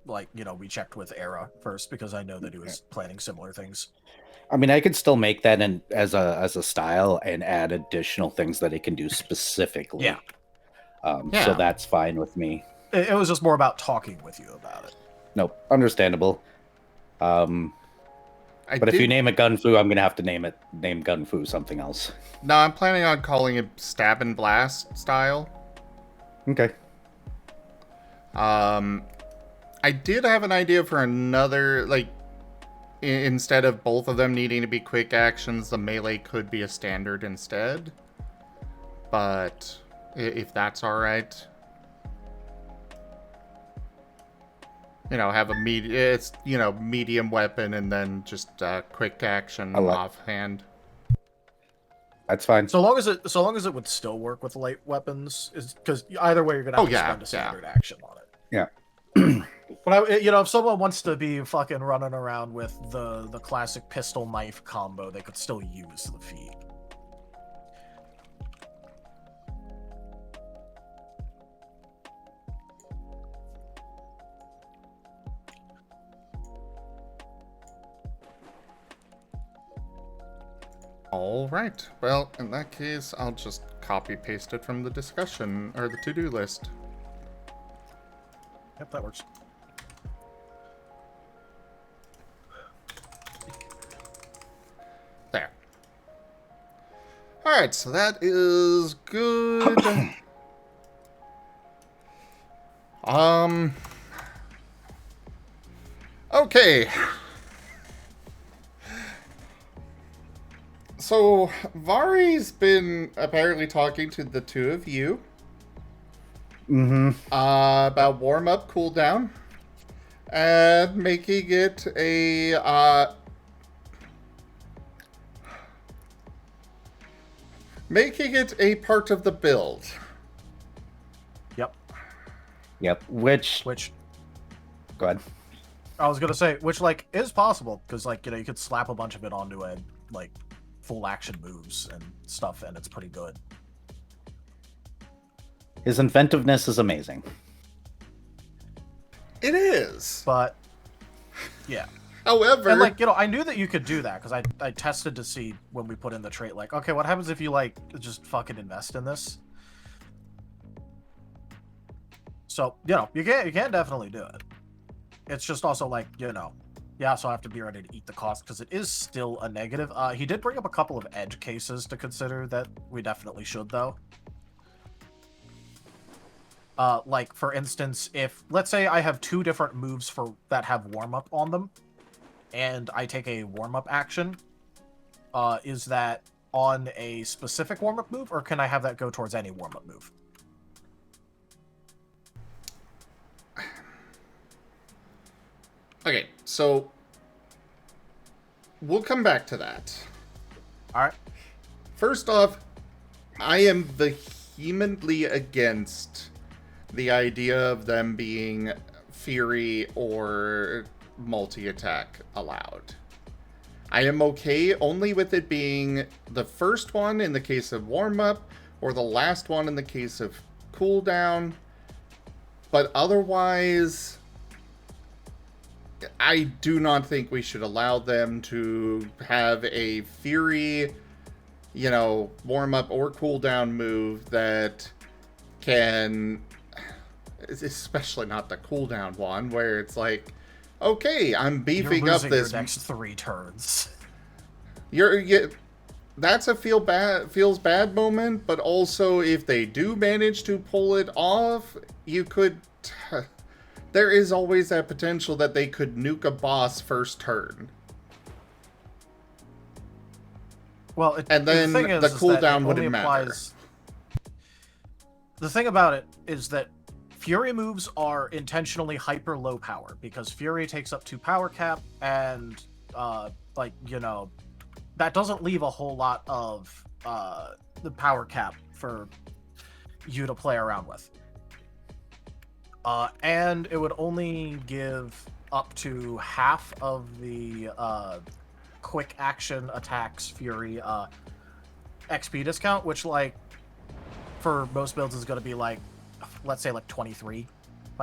like, you know, we checked with Era first, because I know that he was planning similar things. I mean, I could still make that in as a style and add additional things that it can do specifically. Yeah. So that's fine with me. It was just more about talking with you about it. Nope, understandable. But if you name it Gun Fu, I'm gonna have to name Gun Fu something else. No, I'm planning on calling it Stab and Blast style. Okay. I did have an idea for another, like, instead of both of them needing to be quick actions, the melee could be a standard instead. But if that's all right, you know, have a medium weapon and then just quick action offhand. That's fine. So long as it would still work with light weapons, is because either way you're gonna have to spend a standard action on it. Yeah. But if someone wants to be fucking running around with the classic pistol knife combo, they could still use the feat. All right. Well, in that case, I'll just copy paste it from the discussion or the to-do list. Yep, that works. There. All right, so that is good. Okay. So, Vari's been apparently talking to the two of you. About warm-up, cooldown. And making it a, part of the build. Yep. Which... Go ahead. I was gonna say, which, like, is possible, because, like, you know, you could slap a bunch of it onto a, like, full action moves and stuff, and it's pretty good. His inventiveness is amazing. It is. But, yeah. However... And, like, you know, I knew that you could do that, because I tested to see when we put in the trait, like, okay, what happens if you, like, just fucking invest in this? So, you know, you can definitely do it. It's just also, like, you know, you also have to be ready to eat the cost, because it is still a negative. He did bring up a couple of edge cases to consider that we definitely should, though. Like, for instance, if, let's say I have two different moves that have warm-up on them, and I take a warm-up action, is that on a specific warm-up move, or can I have that go towards any warm-up move? Okay, so we'll come back to that. All right. First off, I am vehemently against the idea of them being Fury or multi-attack allowed. I am okay only with it being the first one in the case of warm-up or the last one in the case of cooldown. But otherwise, I do not think we should allow them to have a Fury, warm-up or cooldown move that can, especially not the cooldown one, where it's like, okay, I'm beefing up this. Your next 3 turns. That's a feels bad moment, but also if they do manage to pull it off, there is always that potential that they could nuke a boss first turn. Well, and then the cooldown wouldn't matter. The thing about it is that Fury moves are intentionally hyper low power because Fury takes up 2 power cap, and that doesn't leave a whole lot of the power cap for you to play around with. And it would only give up to half of the quick action attacks Fury XP discount, which, for most builds is going to be let's say 23.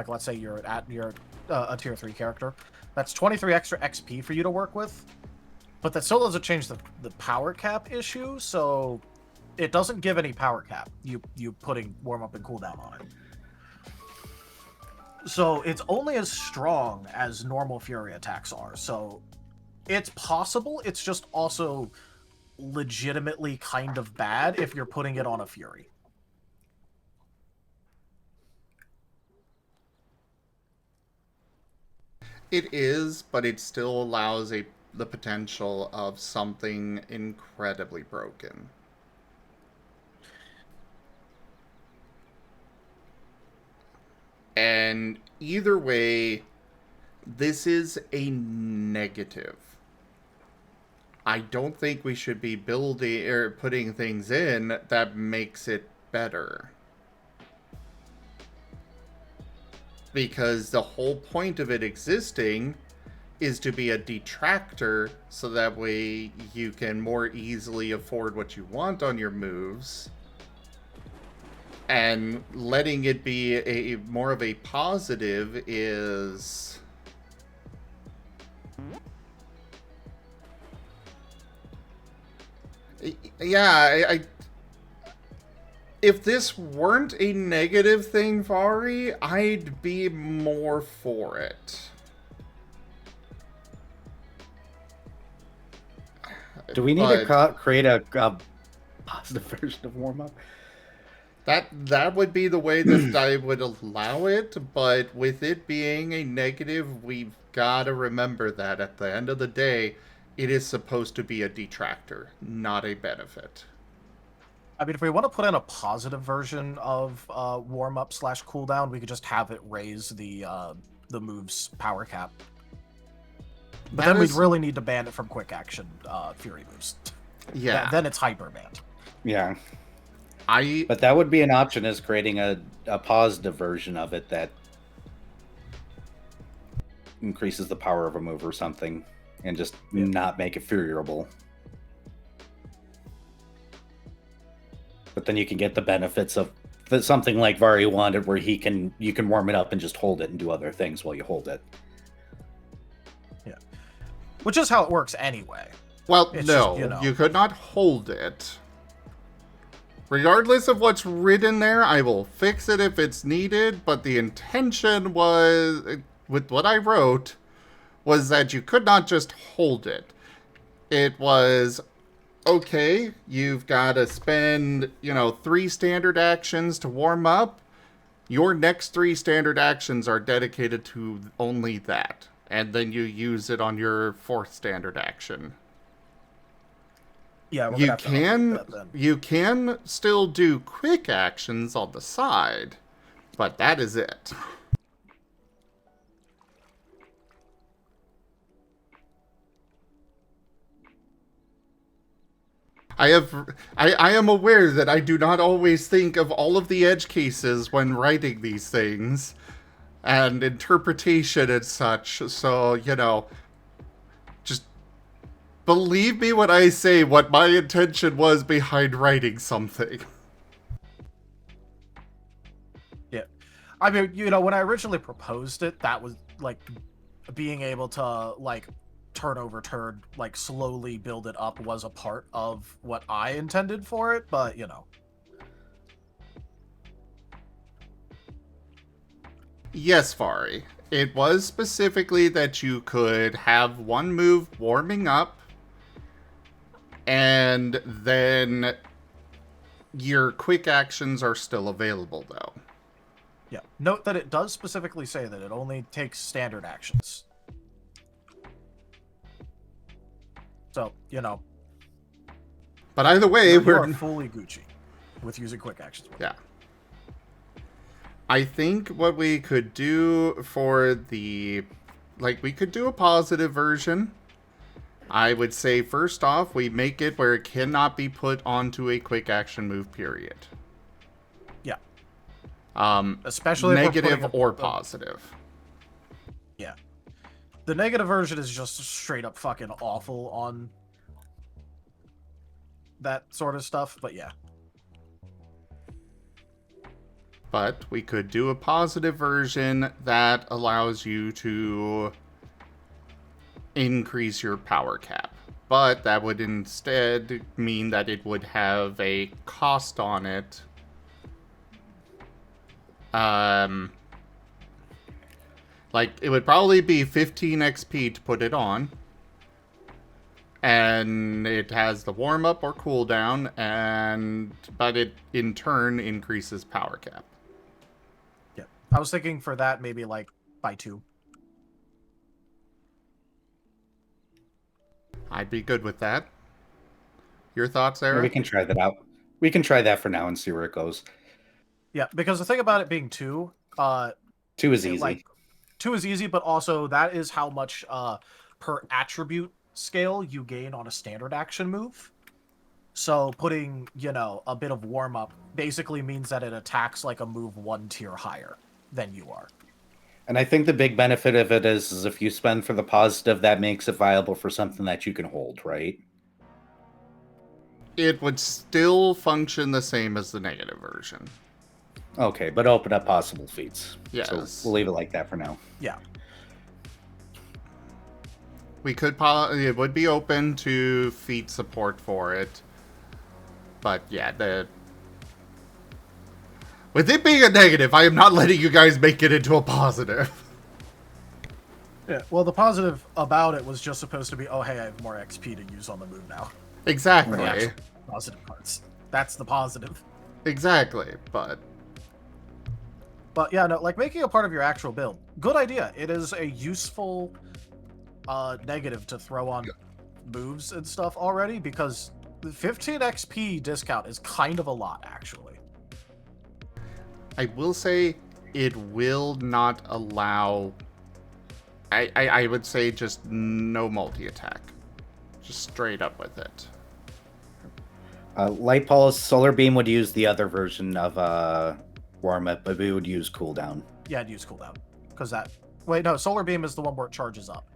Let's say you're a tier 3 character. That's 23 extra XP for you to work with. But that still doesn't change the power cap issue, so it doesn't give any power cap, you putting warm-up and cooldown on it. So it's only as strong as normal Fury attacks are, so it's possible, it's just also legitimately kind of bad if you're putting it on a Fury. It is, but it still allows the potential of something incredibly broken. And either way, this is a negative. I don't think we should be building or putting things in that makes it better. Because the whole point of it existing is to be a detractor, so that way you can more easily afford what you want on your moves. And letting it be more of a positive is... Yeah, if this weren't a negative thing, Furry, I'd be more for it. Do we need to create a positive version of warm-up? That would be the way that I would allow it, but with it being a negative, we've got to remember that at the end of the day, it is supposed to be a detractor, not a benefit. I mean, if we want to put in a positive version of warm-up / cooldown, we could just have it raise the move's power cap. But then we'd really need to ban it from quick action Fury moves. Yeah. Then it's hyper banned. Yeah. But that would be an option, is creating a positive version of it that increases the power of a move or something, and just not make it Furyable. But then you can get the benefits of something like Vari wanted, where you can warm it up and just hold it and do other things while you hold it. Yeah. Which is how it works anyway. Well, no, you could not hold it. Regardless of what's written there, I will fix it if it's needed, but the intention was, with what I wrote, was that you could not just hold it. It was, okay, you've got to spend, 3 standard actions to warm up. Your next 3 standard actions are dedicated to only that. And then you use it on your 4th standard action. Yeah, you can still do quick actions on the side, but that is it. I am aware that I do not always think of all of the edge cases when writing these things and interpretation and such. So, just believe me when I say what my intention was behind writing something. Yeah. I mean, when I originally proposed it, that was like being able to like turn over turn, like slowly build it up was a part of what I intended for it, but Yes, Furry. It was specifically that you could have one move warming up, and then your quick actions are still available, though. yeah. Note that it does specifically say that it only takes standard actions. So, But either way, you're fully Gucci with using quick actions. Yeah. I think what we could do for we could do a positive version. I would say, first off, we make it where it cannot be put onto a quick action move, period. Yeah. Especially negative or positive. Yeah. The negative version is just straight up fucking awful on that sort of stuff, but yeah. But we could do a positive version that allows you to increase your power cap. But that would instead mean that it would have a cost on it. It would probably be 15 XP to put it on. And it has the warm up or cooldown, but it in turn increases power cap. Yeah. I was thinking for that maybe like by 2. I'd be good with that. Your thoughts, Eric? We can try that out. We can try that for now and see where it goes. Yeah, because the thing about it being 2, 2 is easy. 2 is easy, but also that is how much per attribute scale you gain on a standard action move. So putting, a bit of warm up basically means that it attacks like a move 1 tier higher than you are. And I think the big benefit of it is if you spend for the positive, that makes it viable for something that you can hold, right? It would still function the same as the negative version. Okay, but open up possible feats. Yes. So we'll leave it like that for now. Yeah. We could it would be open to feat support for it. But yeah, with it being a negative, I am not letting you guys make it into a positive. Yeah, well, the positive about it was just supposed to be, oh, hey, I have more XP to use on the move now. Exactly. Positive parts. That's the positive. Exactly, but yeah, no, like making a part of your actual build. Good idea. It is a useful negative to throw on moves and stuff already, because the 15 XP discount is kind of a lot, actually. I will say it will not allow... I would say just no multi-attack. Just straight up with it. Light Pulse, Solar Beam would use the other version of Warm Up, but we would use Cooldown. Yeah, I'd use Cooldown. Because that... Wait, no, Solar Beam is the one where it charges up.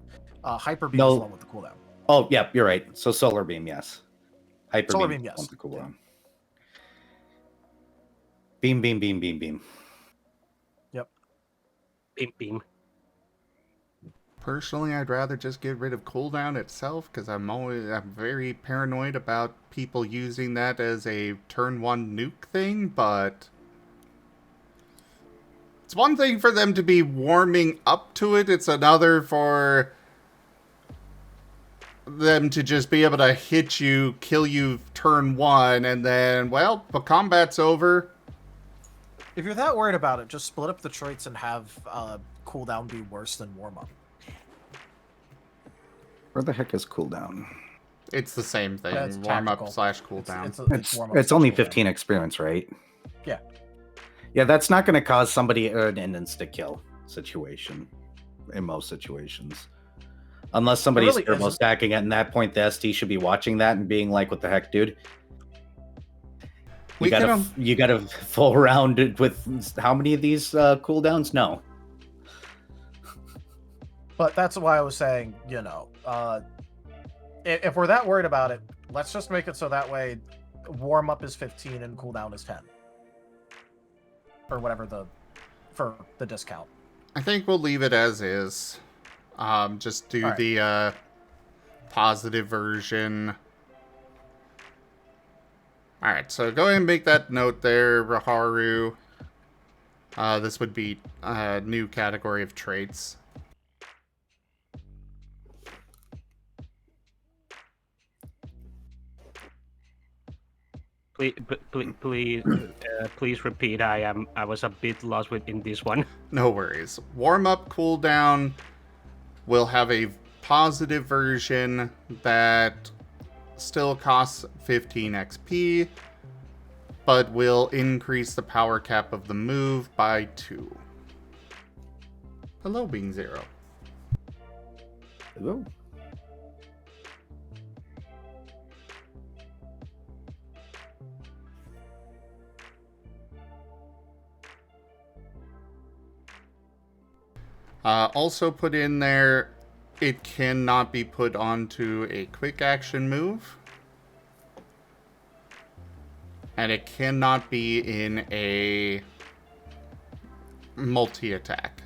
Hyper Beam is the one with the cooldown. Oh, yeah, you're right. So Solar Beam, yes. Solar Beam, yes. The cooldown. Beam, beam, beam, beam, beam. Yep. Beam, beam. Personally, I'd rather just get rid of cooldown itself, because I'm very paranoid about people using that as a turn 1 nuke thing, but it's one thing for them to be warming up to it, it's another for them to just be able to hit you, kill you turn 1, and then, well, the combat's over. If you're that worried about it, just split up the traits and have cooldown be worse than warm-up. Where the heck is cooldown? It's the same thing. Yeah, warm up / cooldown. It's only 15 experience, right? Yeah. Yeah, that's not going to cause somebody an insta kill situation in most situations. Unless somebody's really turbo isn't. stacking it, and at that point the ST should be watching that and being like, "What the heck, dude? We can, You got a full round with how many of these cooldowns? No." But that's why I was saying, if we're that worried about it, let's just make it so that way warm up is 15 and cooldown is 10. Or whatever for the discount. I think we'll leave it as is. Just do Alright. the positive version. Alright, so go ahead and make that note there, Raharu. This would be a new category of traits. Please repeat. I was a bit lost in this one. No worries. Warm-up cooldown will have a positive version that still costs 15 XP, but will increase the power cap of the move by 2. Hello, Being Zero. Hello. Also put in there, it cannot be put onto a quick action move. And it cannot be in a multi-attack.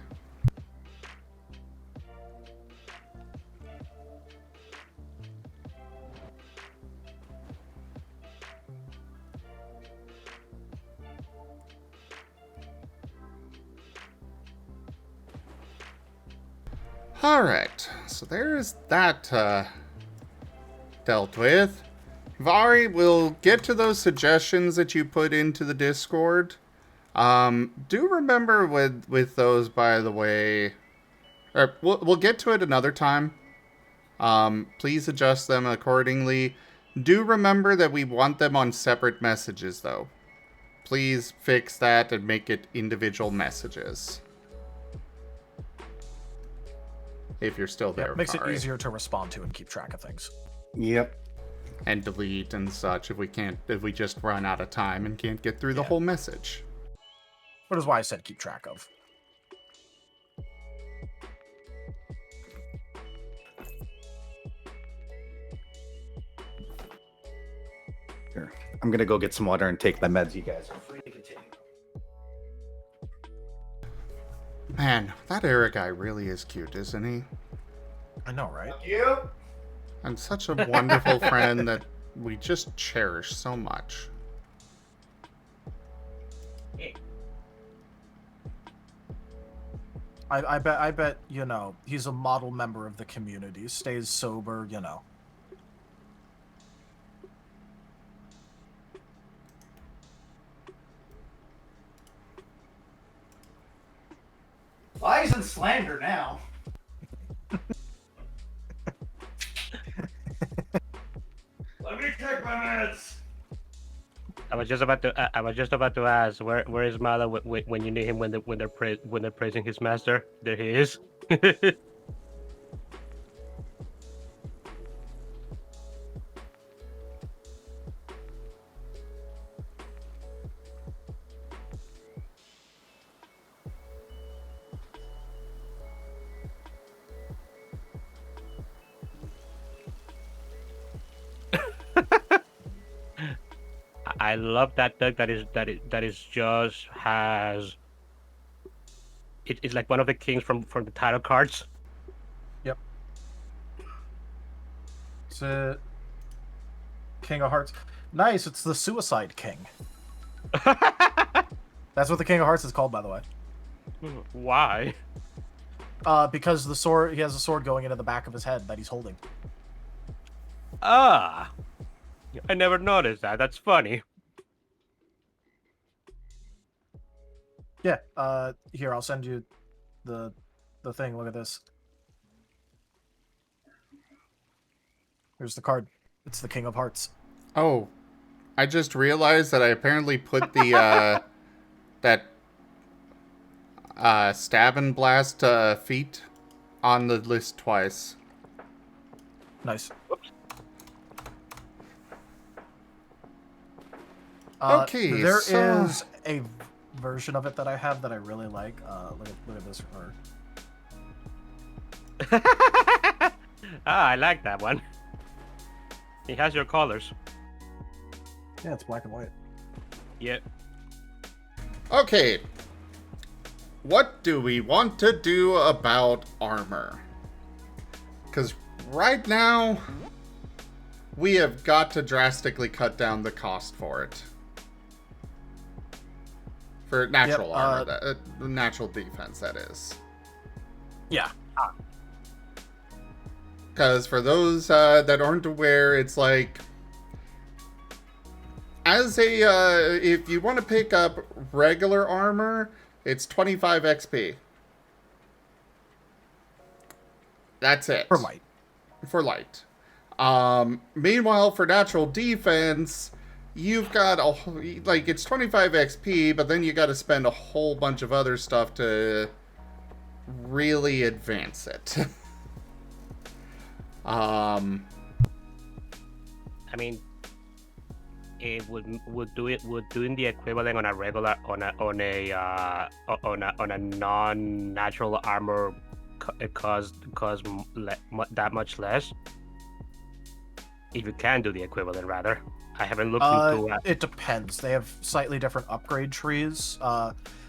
Alright, so there's that dealt with. Vari, we'll get to those suggestions that you put into the Discord. Do remember with those, by the way, or we'll get to it another time. Please adjust them accordingly. Do remember that we want them on separate messages, though. Please fix that and make it individual messages. If you're still there, It makes Vari. it easier to respond to and keep track of things. Yep. And delete and such if we just run out of time and can't get through the whole message. Which is why I said keep track of. Here, I'm gonna go get some water and take my meds. You guys are free to continue. Man, that Era guy really is cute, isn't he? I know, right? And such a wonderful friend that we just cherish so much. I bet, he's a model member of the community. Stays sober, Lies and slander now. Let me take my meds. I was just about to ask where is Mala when you need him when they're praising his master. There he is. I love that deck. That is just has. It's like one of the kings from the title cards. Yep. It's a King of Hearts. Nice. It's the Suicide King. That's what the King of Hearts is called, by the way. Why? Because the sword, he has a sword going into the back of his head that he's holding. Ah, I never noticed that. That's funny. Yeah. Here, I'll send you the thing. Look at this. Here's the card. It's the King of Hearts. Oh, I just realized that I apparently put the that stab and blast feat on the list twice. Nice. Whoops. Okay, There so- is a version of it that I have that I really like. Look at this. I like that one. It has your colors. Yeah, it's black and white. Yep. Okay. What do we want to do about armor? Because right now, we have got to drastically cut down the cost for it. For natural armor, natural defense, that is. Yeah. Because for those that aren't aware, it's like, as a, if you want to pick up regular armor, it's 25 XP. That's it. For light. For light. Meanwhile, for natural defense, you've got like, it's 25 XP, but then you got to spend a whole bunch of other stuff to really advance it. I mean, it would doing the equivalent on a regular on a non-natural armor cost that much less. If you can do the equivalent, rather. I haven't looked into it. It depends. They have slightly different upgrade trees.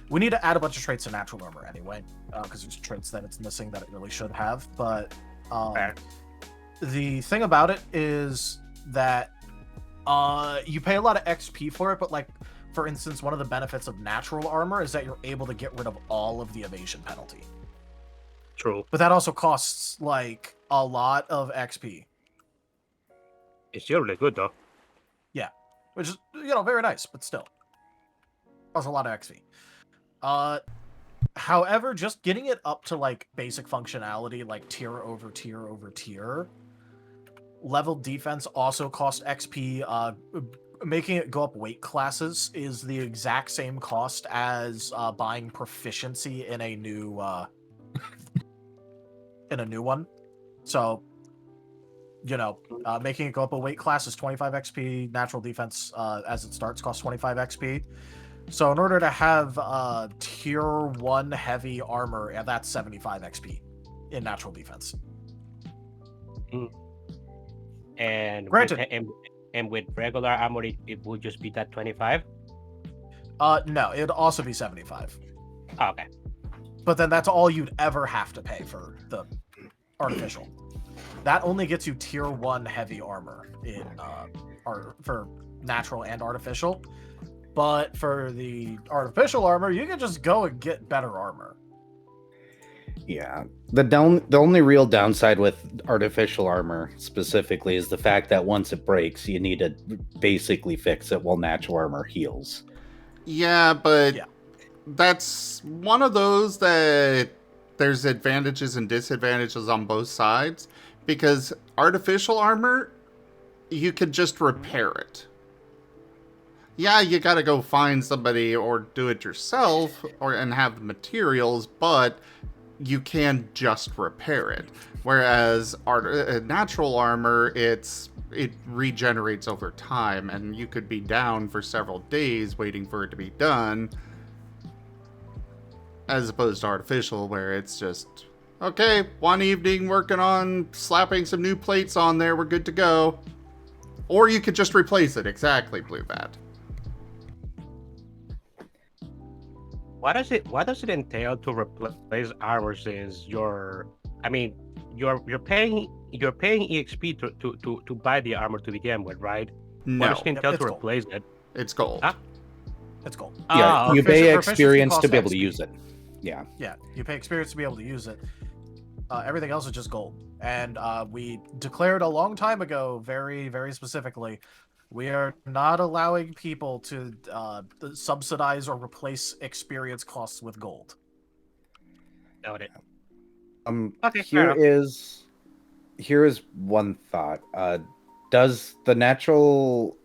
We need to add a bunch of traits to natural armor anyway, because there's traits that it's missing that it really should have. But the thing about it is that you pay a lot of XP for it, but like, for instance, one of the benefits of natural armor is that you're able to get rid of all of the evasion penalty. True. But that also costs like a lot of XP. It's still really good though. Yeah, which is, very nice, but still. Costs a lot of XP. However, just getting it up to like basic functionality, like tier over tier over tier, level defense also costs XP. Making it go up weight classes is the exact same cost as buying proficiency in a new one. So, making it go up a weight class is 25 XP. Natural defense, as it starts, costs 25 XP. So in order to have tier 1 heavy armor, that's 75 XP in natural defense. And Granted. With regular armor, it would just be that 25? No, it'd also be 75. Oh, okay. But then that's all you'd ever have to pay for the artificial. That only gets you tier 1 heavy armor in for natural and artificial. But for the artificial armor, you can just go and get better armor. Yeah. The only real downside with artificial armor specifically is the fact that once it breaks, you need to basically fix it while natural armor heals. Yeah, but that's one of those that there's advantages and disadvantages on both sides, because artificial armor, you could just repair it. Yeah, you gotta go find somebody or do it yourself and have the materials, but you can just repair it. Whereas natural armor, it regenerates over time, and you could be down for several days waiting for it to be done, as opposed to artificial, where it's just, okay, one evening working on slapping some new plates on there, we're good to go. Or you could just replace it. Exactly, Blue Bat. What does it entail to replace armor, since you're paying EXP to buy the armor to begin with, right? No. What does it entail to gold. replace it? It's gold. Huh? It's gold. Yeah, you pay Proficiency experience to costs be able to XP. use it. Yeah. Yeah, you pay experience to be able to use it. Everything else is just gold. And we declared a long time ago, very, very specifically, we are not allowing people to subsidize or replace experience costs with gold. Noted. Okay, Here fair is one thought. Does the natural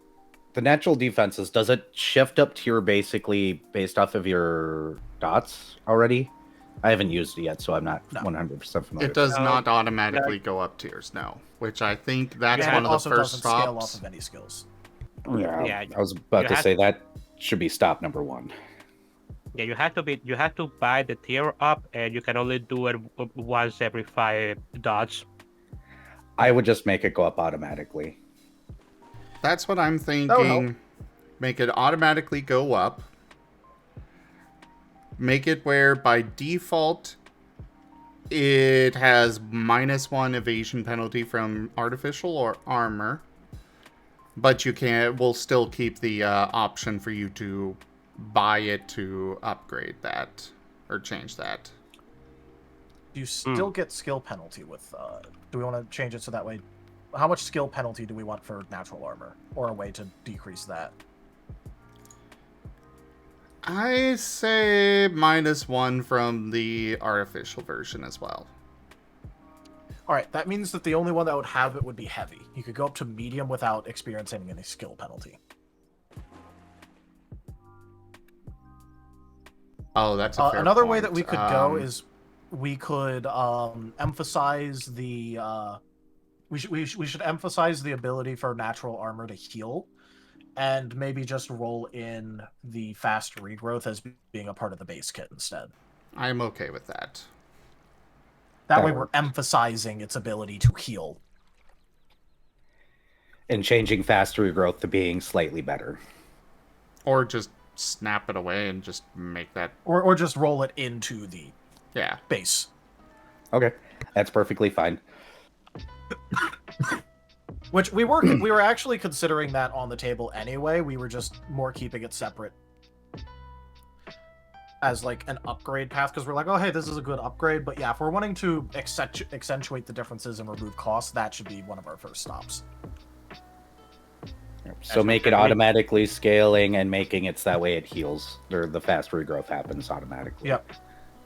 defenses, does it shift up tier basically based off of your dots already? I haven't used it yet, so I'm not No. 100% familiar. It does No, not automatically go up tiers, no. Which I think that's Yeah, one And of it the also first doesn't scale off stops. of any skills. Yeah, Yeah, I was about you to have- say that should be stop number 1. Yeah, you have to buy the tier up, and you can only do it once every 5 dots. I would just make it go up automatically. That's what I'm That would help. thinking. Make it automatically go up. Make it where by default it has -1 evasion penalty from artificial or armor. But we'll still keep the option for you to buy it to upgrade that or change that. Do you still get skill penalty with? Do we want to change it so that way? How much skill penalty do we want for natural armor, or a way to decrease that? I say -1 from the artificial version as well. All right, that means that the only one that would have it would be heavy. You could go up to medium without experiencing any skill penalty. Oh, that's a fair another point. way that we could go is we could emphasize the we should emphasize the ability for natural armor to heal, and maybe just roll in the fast regrowth as being a part of the base kit instead. I'm okay with that. That That way we're works. emphasizing its ability to heal. And changing fast regrowth to being slightly better. Or just snap it away and just make that. Or just roll it into the Yeah. base. Okay, that's perfectly fine. Which we were actually considering that on the table anyway. We were just more keeping it separate as like an upgrade path, because we're like, oh hey, this is a good upgrade. But yeah, if we're wanting to accentuate the differences and remove costs, that should be one of our first stops. So make it automatically scaling and making it so that way it heals, or the fast regrowth happens automatically. Yep.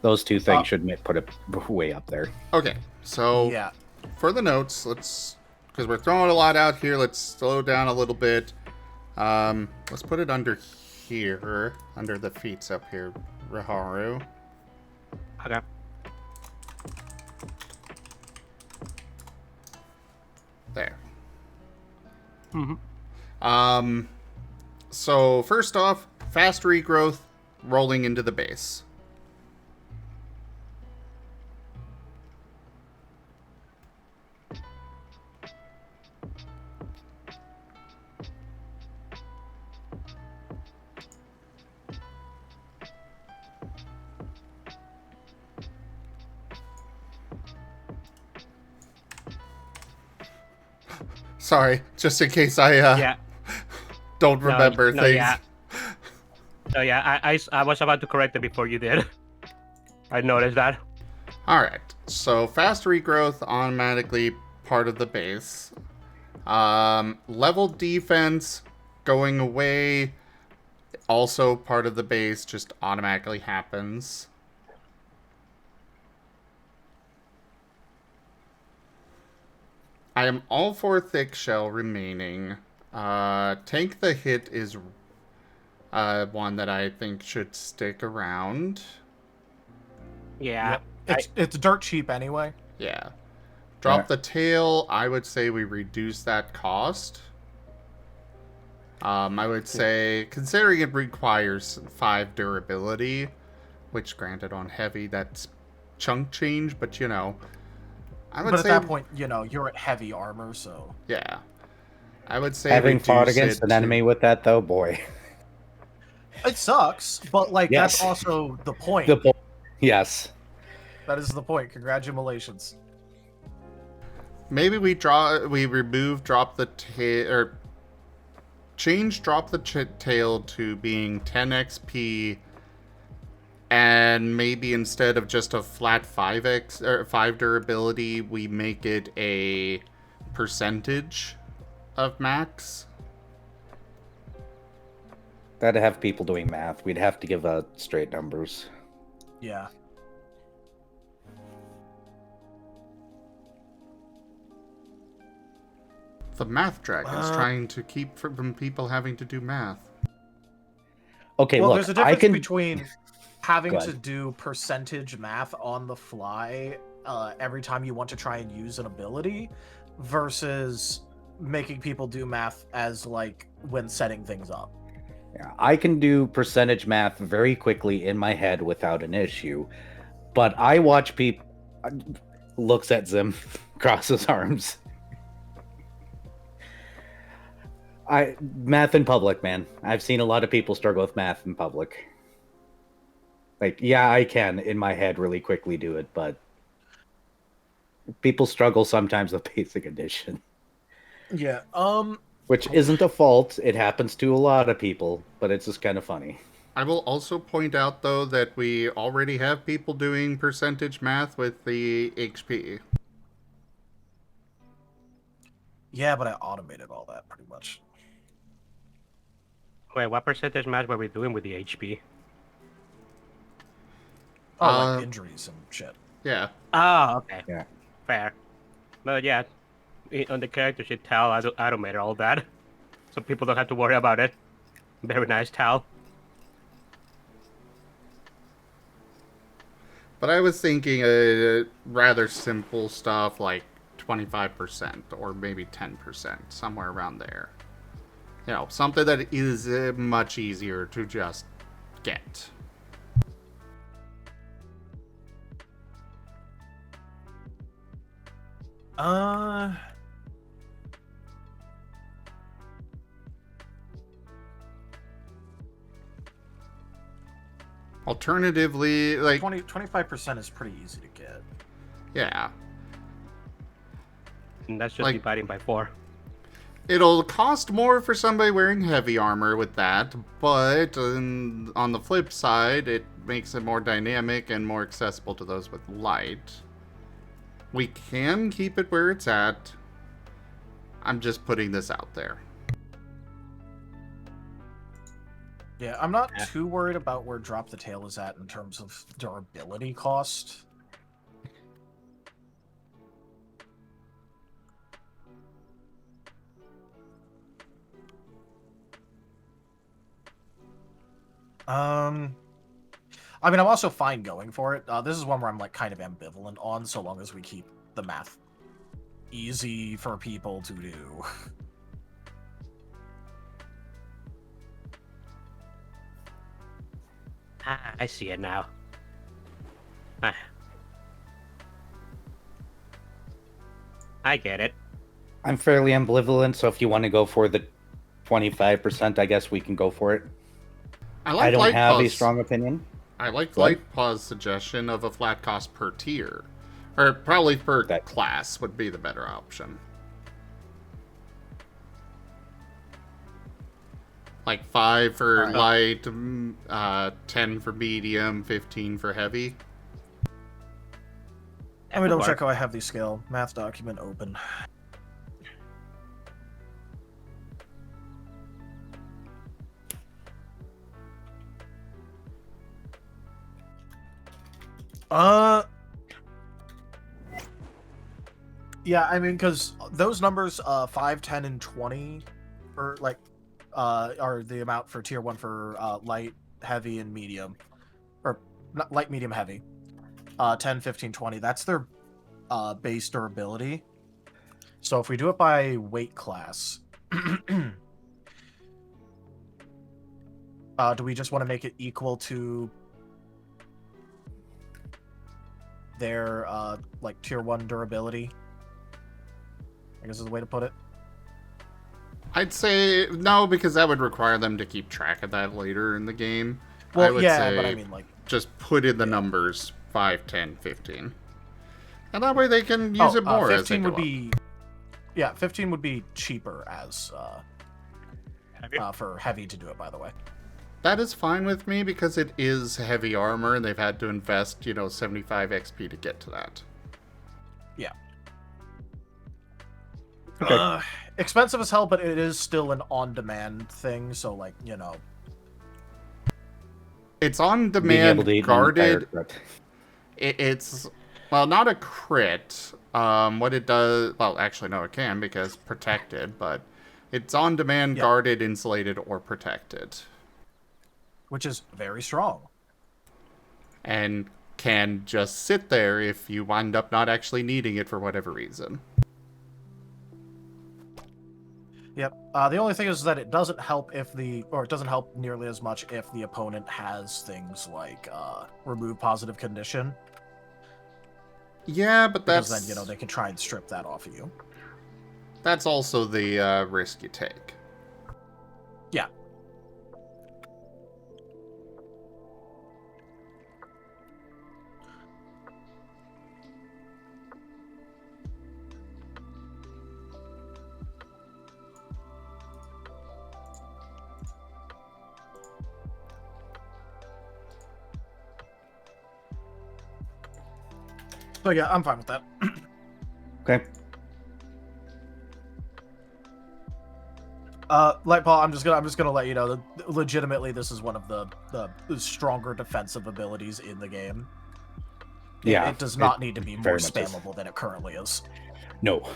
Those two things should put it way up there. Okay, so Yeah. for the notes, because we're throwing a lot out here, let's slow down a little bit. Let's put it under here, under the feet up here, Riharu. Okay. There. Mm-hmm. So first off, fast regrowth rolling into the base. Sorry, just in case I Yeah. don't remember no, things. yeah. No, yeah, I was about to correct it before you did. I noticed that. Alright, so fast regrowth automatically part of the base. Level defense going away, also part of the base, just automatically happens. I am all for thick shell remaining. Tank the hit is one that I think should stick around. Yeah. Yep. It's dirt cheap anyway. Yeah. Drop Yeah. the tail, I would say we reduce that cost. I would say, considering it requires 5 durability, which granted on heavy, that's chunk change, but you know. I would But at say, that point, you're at heavy armor, so yeah. I would say Having fought reduce against it an to- enemy with that, though, boy. it sucks. But like Yes. that's also the point. Yes. That is the point. Congratulations. Maybe we remove drop the tail, or change drop the tail to being 10 XP, and maybe instead of just a flat 5x or 5 durability, we make it a percentage of max. That'd have people doing math. We'd have to give straight numbers. Yeah. The math dragon's trying to keep from people having to do math. Okay, Well, look, there's a I difference can. between having Go to ahead. do percentage math on the fly every time you want to try and use an ability versus making people do math as like when setting things up. Yeah, I can do percentage math very quickly in my head without an issue, but I watch people looks at Zim, crosses arms. Math in public, man. I've seen a lot of people struggle with math in public. Like, yeah, I can in my head really quickly do it, but people struggle sometimes with basic addition. Yeah. Which isn't a fault. It happens to a lot of people, but it's just kind of funny. I will also point out, though, that we already have people doing percentage math with the HP. Yeah, but I automated all that pretty much. Wait, what percentage match were we doing with the HP? Oh, like injuries and shit. Yeah. Oh, okay. Yeah. Fair. But yeah, on the character sheet, Tal automated all that. So people don't have to worry about it. Very nice, Tal. But I was thinking rather simple stuff like 25% or maybe 10%, somewhere around there. You know, something that is much easier to just get. Alternatively, like 25% is pretty easy to get. yeah, And that's just Like- dividing by 4. it'll cost more for somebody wearing heavy armor with that, but on the flip side, it makes it more dynamic and more accessible to those with light. We can keep it where it's at. I'm just putting this out there. Yeah, I'm not too worried about where Drop the Tail is at in terms of durability cost. I mean, I'm also fine going for it. This is one where I'm like kind of ambivalent on, so long as we keep the math easy for people to do. Ah, I see it now. Ah. I get it. I'm fairly ambivalent, so if you want to go for the 25%, I guess we can go for it. I don't have a strong opinion. I like Go ahead. Light Paw's suggestion of a flat cost per tier. Or probably per class would be the better option. Like 5 for light, 10 for medium, 15 for heavy. Let me double check how I have the scale. Math document open. Yeah, I mean, because those numbers, 5, 10, and 20, are like, are the amount for tier 1 for light, heavy, and medium, or not light, medium, heavy. 10, 15, 20. That's their base durability. So if we do it by weight class, do we just want to make it equal to their like tier 1 durability? I guess is the way to put it. I'd say no, because that would require them to keep track of that later in the game. Well, I would yeah, say but I mean, like, just put in the numbers 5, 10, 15. And that way they can use it more as they 15 go would be, yeah, 15 would be cheaper as for heavy to do it, by the way. That is fine with me because it is heavy armor and they've had to invest, 75 XP to get to that. Yeah. Okay. Expensive as hell, but it is still an on-demand thing, so, like, It's on Being able demand to eat an guarded. entire crit. It's, well, not a crit. What it does, well, actually, no, it can because protected, but it's on demand, guarded, insulated, or protected. which is very strong. and can just sit there if you wind up not actually needing it for whatever reason. Yep. The only thing is that it doesn't help it doesn't help nearly as much if the opponent has things like remove positive condition. Yeah, but Because that's... then, they can try and strip that off of you. That's also the risk you take. Yeah. So yeah, I'm fine with that. Okay. Lightpaw, I'm just gonna let you know that legitimately this is one of the stronger defensive abilities in the game. Yeah. It does not need to be more very much is. spammable than it currently is. No.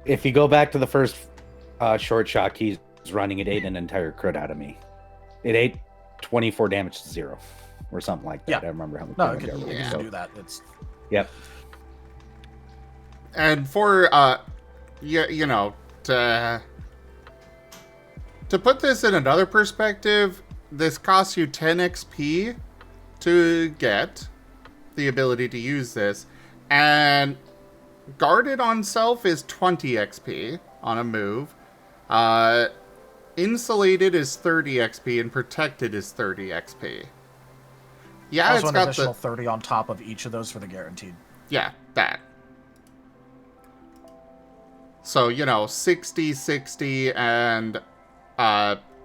If you go back to the first short shot, he's running, it ate an entire crit out of me. It ate 24 damage to 0. Or something like that. Yeah. I don't remember how much No, it damage can, I rolled, it can so- do that. It's Yep. And for, to put this in another perspective, this costs you 10 XP to get the ability to use this, and guarded on self is 20 XP on a move. Insulated is 30 XP, and protected is 30 XP. Yeah, also it's an got additional the... 30 on top of each of those for the guaranteed. Yeah, that. So, 60, 60, and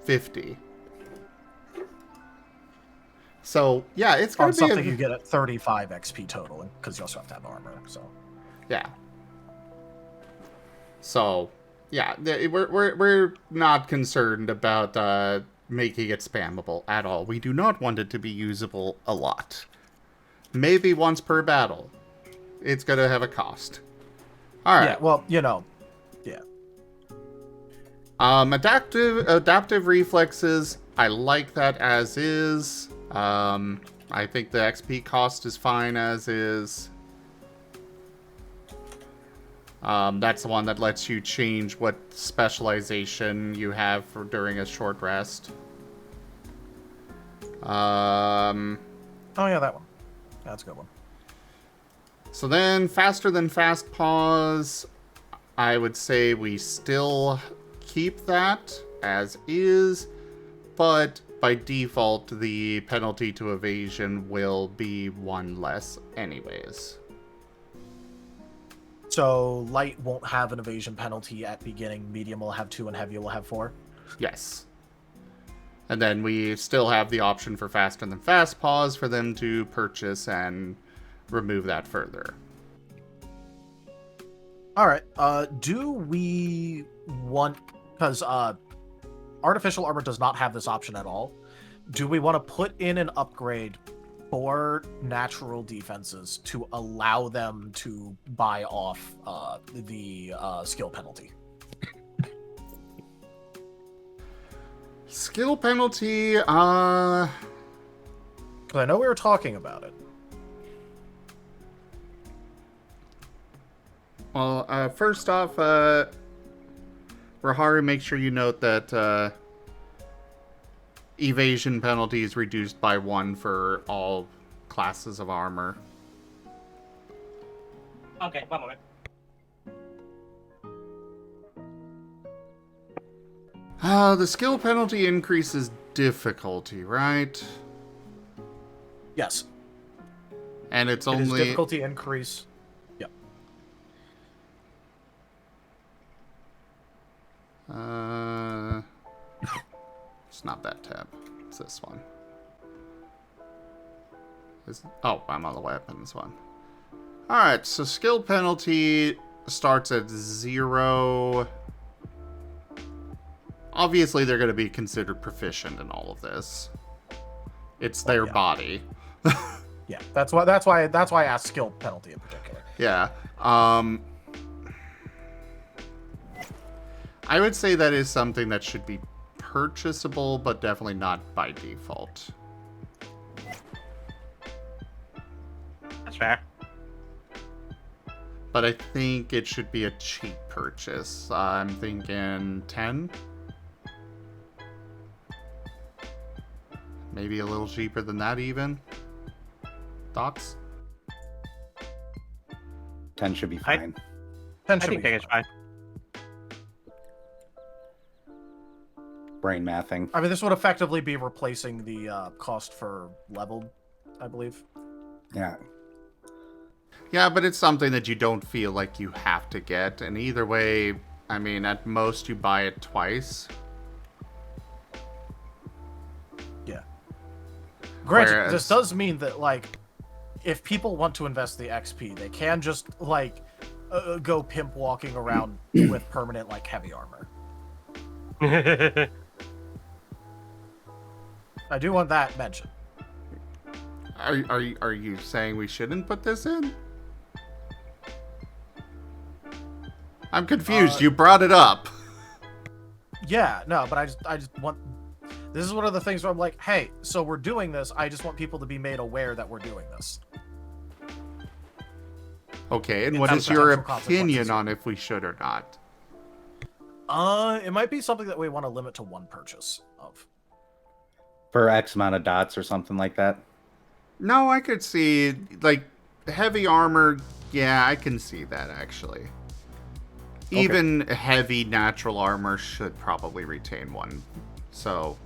50. So, yeah, it's going On to be... something you get at 35 XP total, because you also have to have armor, so... Yeah. So, yeah, we're not concerned about making it spammable at all. We do not want it to be usable a lot. Maybe once per battle. It's going to have a cost. All right. Yeah, well, yeah. Adaptive reflexes, I like that as is. I think the XP cost is fine as is. That's the one that lets you change what specialization you have for during a short rest. Oh, yeah, that one. That's a good one. So then, faster than fast pause, I would say we still keep that as is, but by default, the penalty to evasion will be 1 less anyways. So, light won't have an evasion penalty at beginning, medium will have 2, and heavy will have 4? Yes. And then we still have the option for faster than fast pause for them to purchase and remove that further. Alright, do we want... Because, artificial armor does not have this option at all. Do we want to put in an upgrade for natural defenses to allow them to buy off the skill penalty? Skill penalty, Because I know we were talking about it. Well, first off, Raharu, make sure you note that evasion penalty is reduced by 1 for all classes of armor. Okay, one moment. The skill penalty increases difficulty, right? Yes. And it's It is only... difficulty increase. Yep. It's not that tab. It's this one. Oh, I'm on the weapons one. Alright, so skill penalty starts at 0. Obviously, they're going to be considered proficient in all of this. It's their body. Yeah, that's why I asked skill penalty in particular. Yeah. I would say that is something that should be purchasable, but definitely not by default. That's fair. But I think it should be a cheap purchase. I'm thinking 10. Maybe a little cheaper than that even. Thoughts? 10 should be fine. I think it's fine. Brain mathing. I mean, this would effectively be replacing the cost for leveled, I believe. Yeah. Yeah, but it's something that you don't feel like you have to get. And either way, I mean, at most you buy it twice. Yeah. Granted, Whereas- this does mean that, like, if people want to invest the XP, they can just, like, go pimp walking around with permanent, like, heavy armor. I do want that mentioned. Are you saying we shouldn't put this in? I'm confused. You brought it up. Yeah, no, but I just want... This is one of the things where I'm like, hey, so we're doing this, I just want people to be made aware that we're doing this. Okay, and It what has is your potential opinion consequences. on if we should or not? It might be something that we want to limit to one purchase of. For X amount of dots or something like that. No, I could see, like, heavy armor. Yeah, I can see that, actually. Even heavy natural armor should probably retain one. So,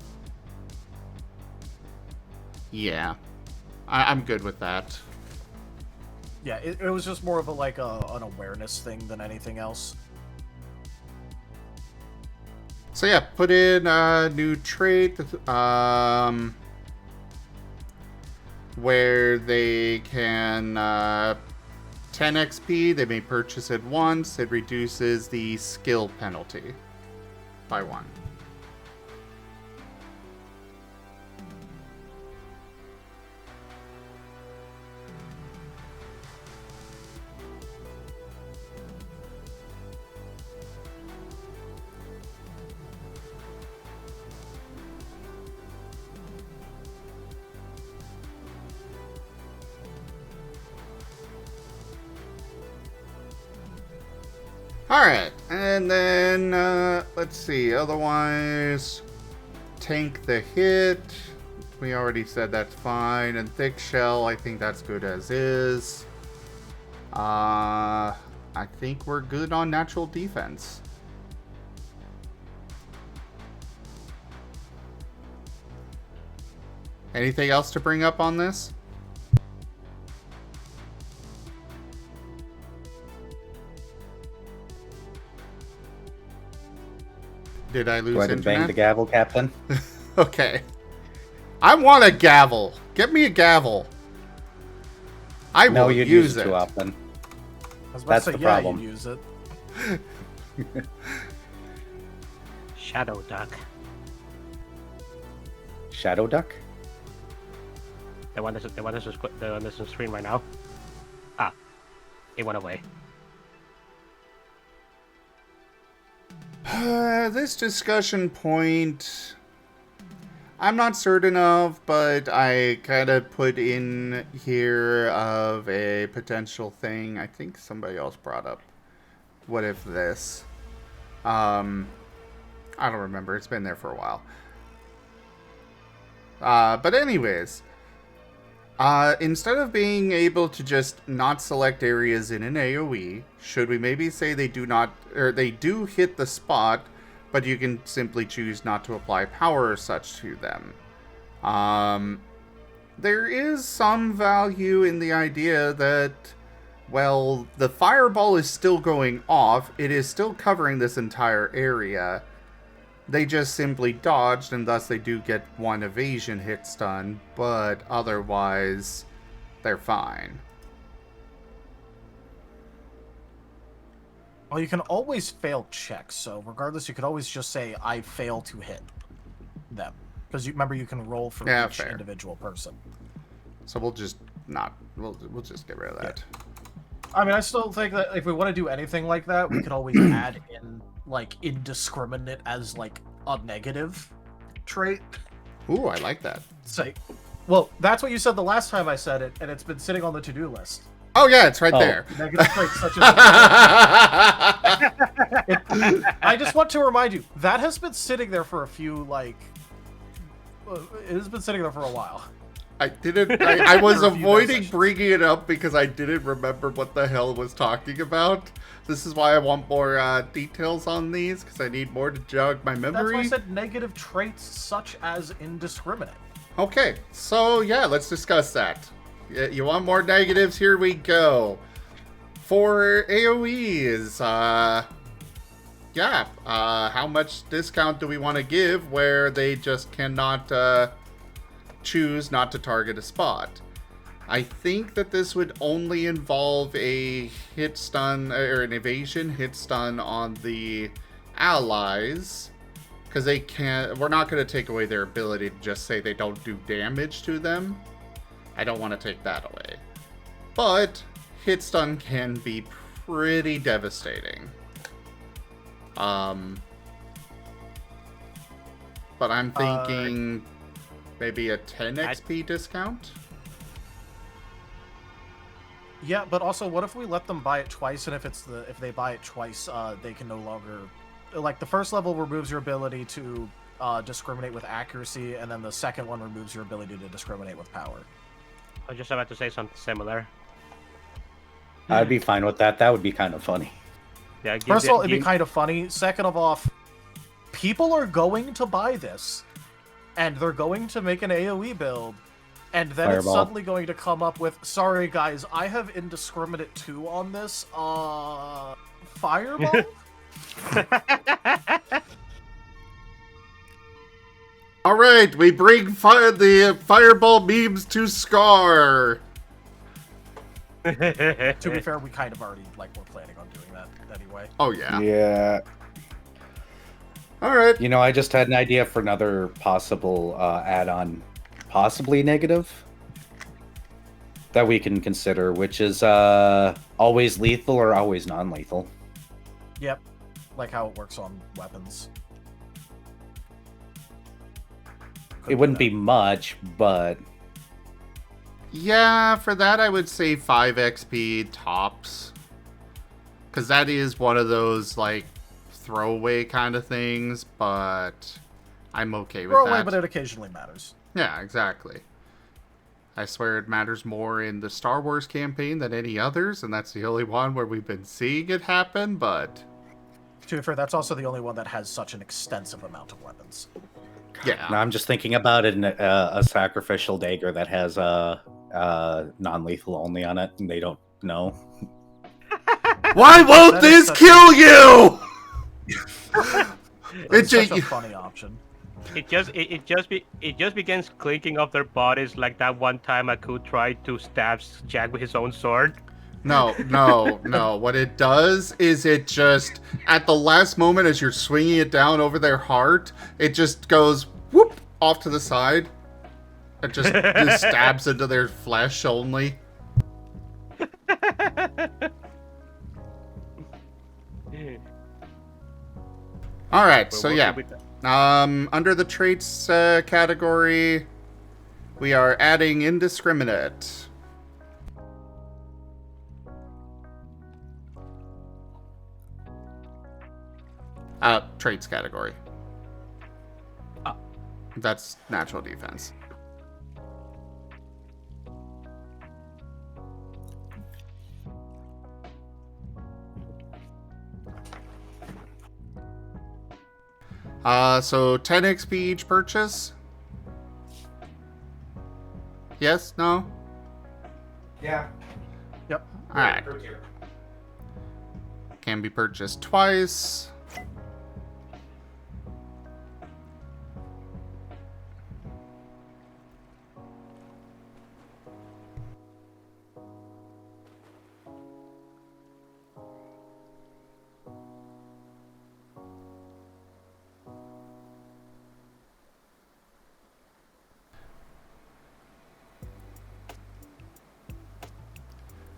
yeah. I'm good with that. Yeah, it was just more of a, like, an awareness thing than anything else. So yeah, put in a new trait where they can 10 XP. They may purchase it once. It reduces the skill penalty by 1. Alright, and then, let's see, otherwise, tank the hit, we already said that's fine, and thick shell, I think that's good as is. I think we're good on natural defense. Anything else to bring up on this? Did I lose Go ahead and internet? bang the gavel, Captain. Okay. I want a gavel. Get me a gavel. I No, will you'd use use it it. too often. I was about That's to say, the yeah, problem. you'd use it. Shadow Duck. Shadow Duck? The one that's on screen right now. Ah, it went away. This discussion point, I'm not certain of, but I kind of put in here of a potential thing. I think somebody else brought up, what if this? I don't remember. It's been there for a while. But anyways, instead of being able to just not select areas in an AoE, should we maybe say they do not, or they do hit the spot, but you can simply choose not to apply power or such to them? There is some value in the idea that, well, the fireball is still going off. It is still covering this entire area. They just simply dodged, and thus they do get 1 evasion hit stun, but otherwise, they're fine. Well, you can always fail checks, so regardless, you could always just say, I fail to hit them. Because you remember, you can roll for each fair. individual person. So we'll just not, we'll just get rid of that. I mean, I still think that if we want to do anything like that, we could always add in, like, indiscriminate as, like, a negative trait. Ooh, I like that. Say, Well, that's what you said the last time I said it, and it's been sitting on the to-do list. Oh yeah, it's right Oh. there. Negative traits such as... I just want to remind you, that has been sitting there for a few, like... it has been sitting there for a while. I didn't. I was For a few avoiding sessions. bringing it up because I didn't remember what the hell it was talking about. This is why I want more details on these, because I need more to jog my That's memory. why I said negative traits such as indiscriminate. Okay, so yeah, let's discuss that. You want more negatives? Here we go. For AoEs, how much discount do we want to give where they just cannot choose not to target a spot? I think that this would only involve a hit stun or an evasion hit stun on the allies. Because they can't, we're not going to take away their ability to just say they don't do damage to them. I don't want to take that away. But hit stun can be pretty devastating. But I'm thinking maybe a 10 XP discount? Yeah, but also, what if we let them buy it twice, and if they buy it twice, they can no longer... Like, the first level removes your ability to discriminate with accuracy, and then the second one removes your ability to discriminate with power. I was just about to say something similar. I'd be fine with that. That would be kind of funny. Yeah. give First the- of all, it'd be give- kind of funny. Second of all, people are going to buy this, and they're going to make an AoE build, and then it's Fireball. suddenly going to come up with, sorry guys, I have indiscriminate 2 on this, Fireball? Alright, we bring the fireball memes to Scar. To be fair, we kind of already, were planning on doing that anyway. Oh yeah. Yeah. Alright. You know, I just had an idea for another possible add-on, possibly negative, that we can consider, which is always lethal or always non-lethal. Yep, like how it works on weapons. It wouldn't be much, but Yeah, for that I would say 5 XP tops. Because that is one of those, throwaway kind of things, but I'm okay with Throw away, that. but it occasionally matters. Yeah, exactly. I swear it matters more in the Star Wars campaign than any others, and that's the only one where we've been seeing it happen, but... To be fair, that's also the only one that has such an extensive amount of weapons. Yeah. now I'm just thinking about it in a sacrificial dagger that has non-lethal only on it, and they don't know. Why won't That is this such kill you? It's It's such a funny option. It just begins clinking off their bodies like that one time Aku tried to stab Jack with his own sword. No. What it does is it just, at the last moment as you're swinging it down over their heart, it just goes whoop off to the side. It just stabs into their flesh only. Alright, so yeah. Under the traits category, we are adding indiscriminate. Traits category. That's natural defense. So 10 XP each purchase? Yes? No? Yeah. Yep. Alright. Can be purchased twice.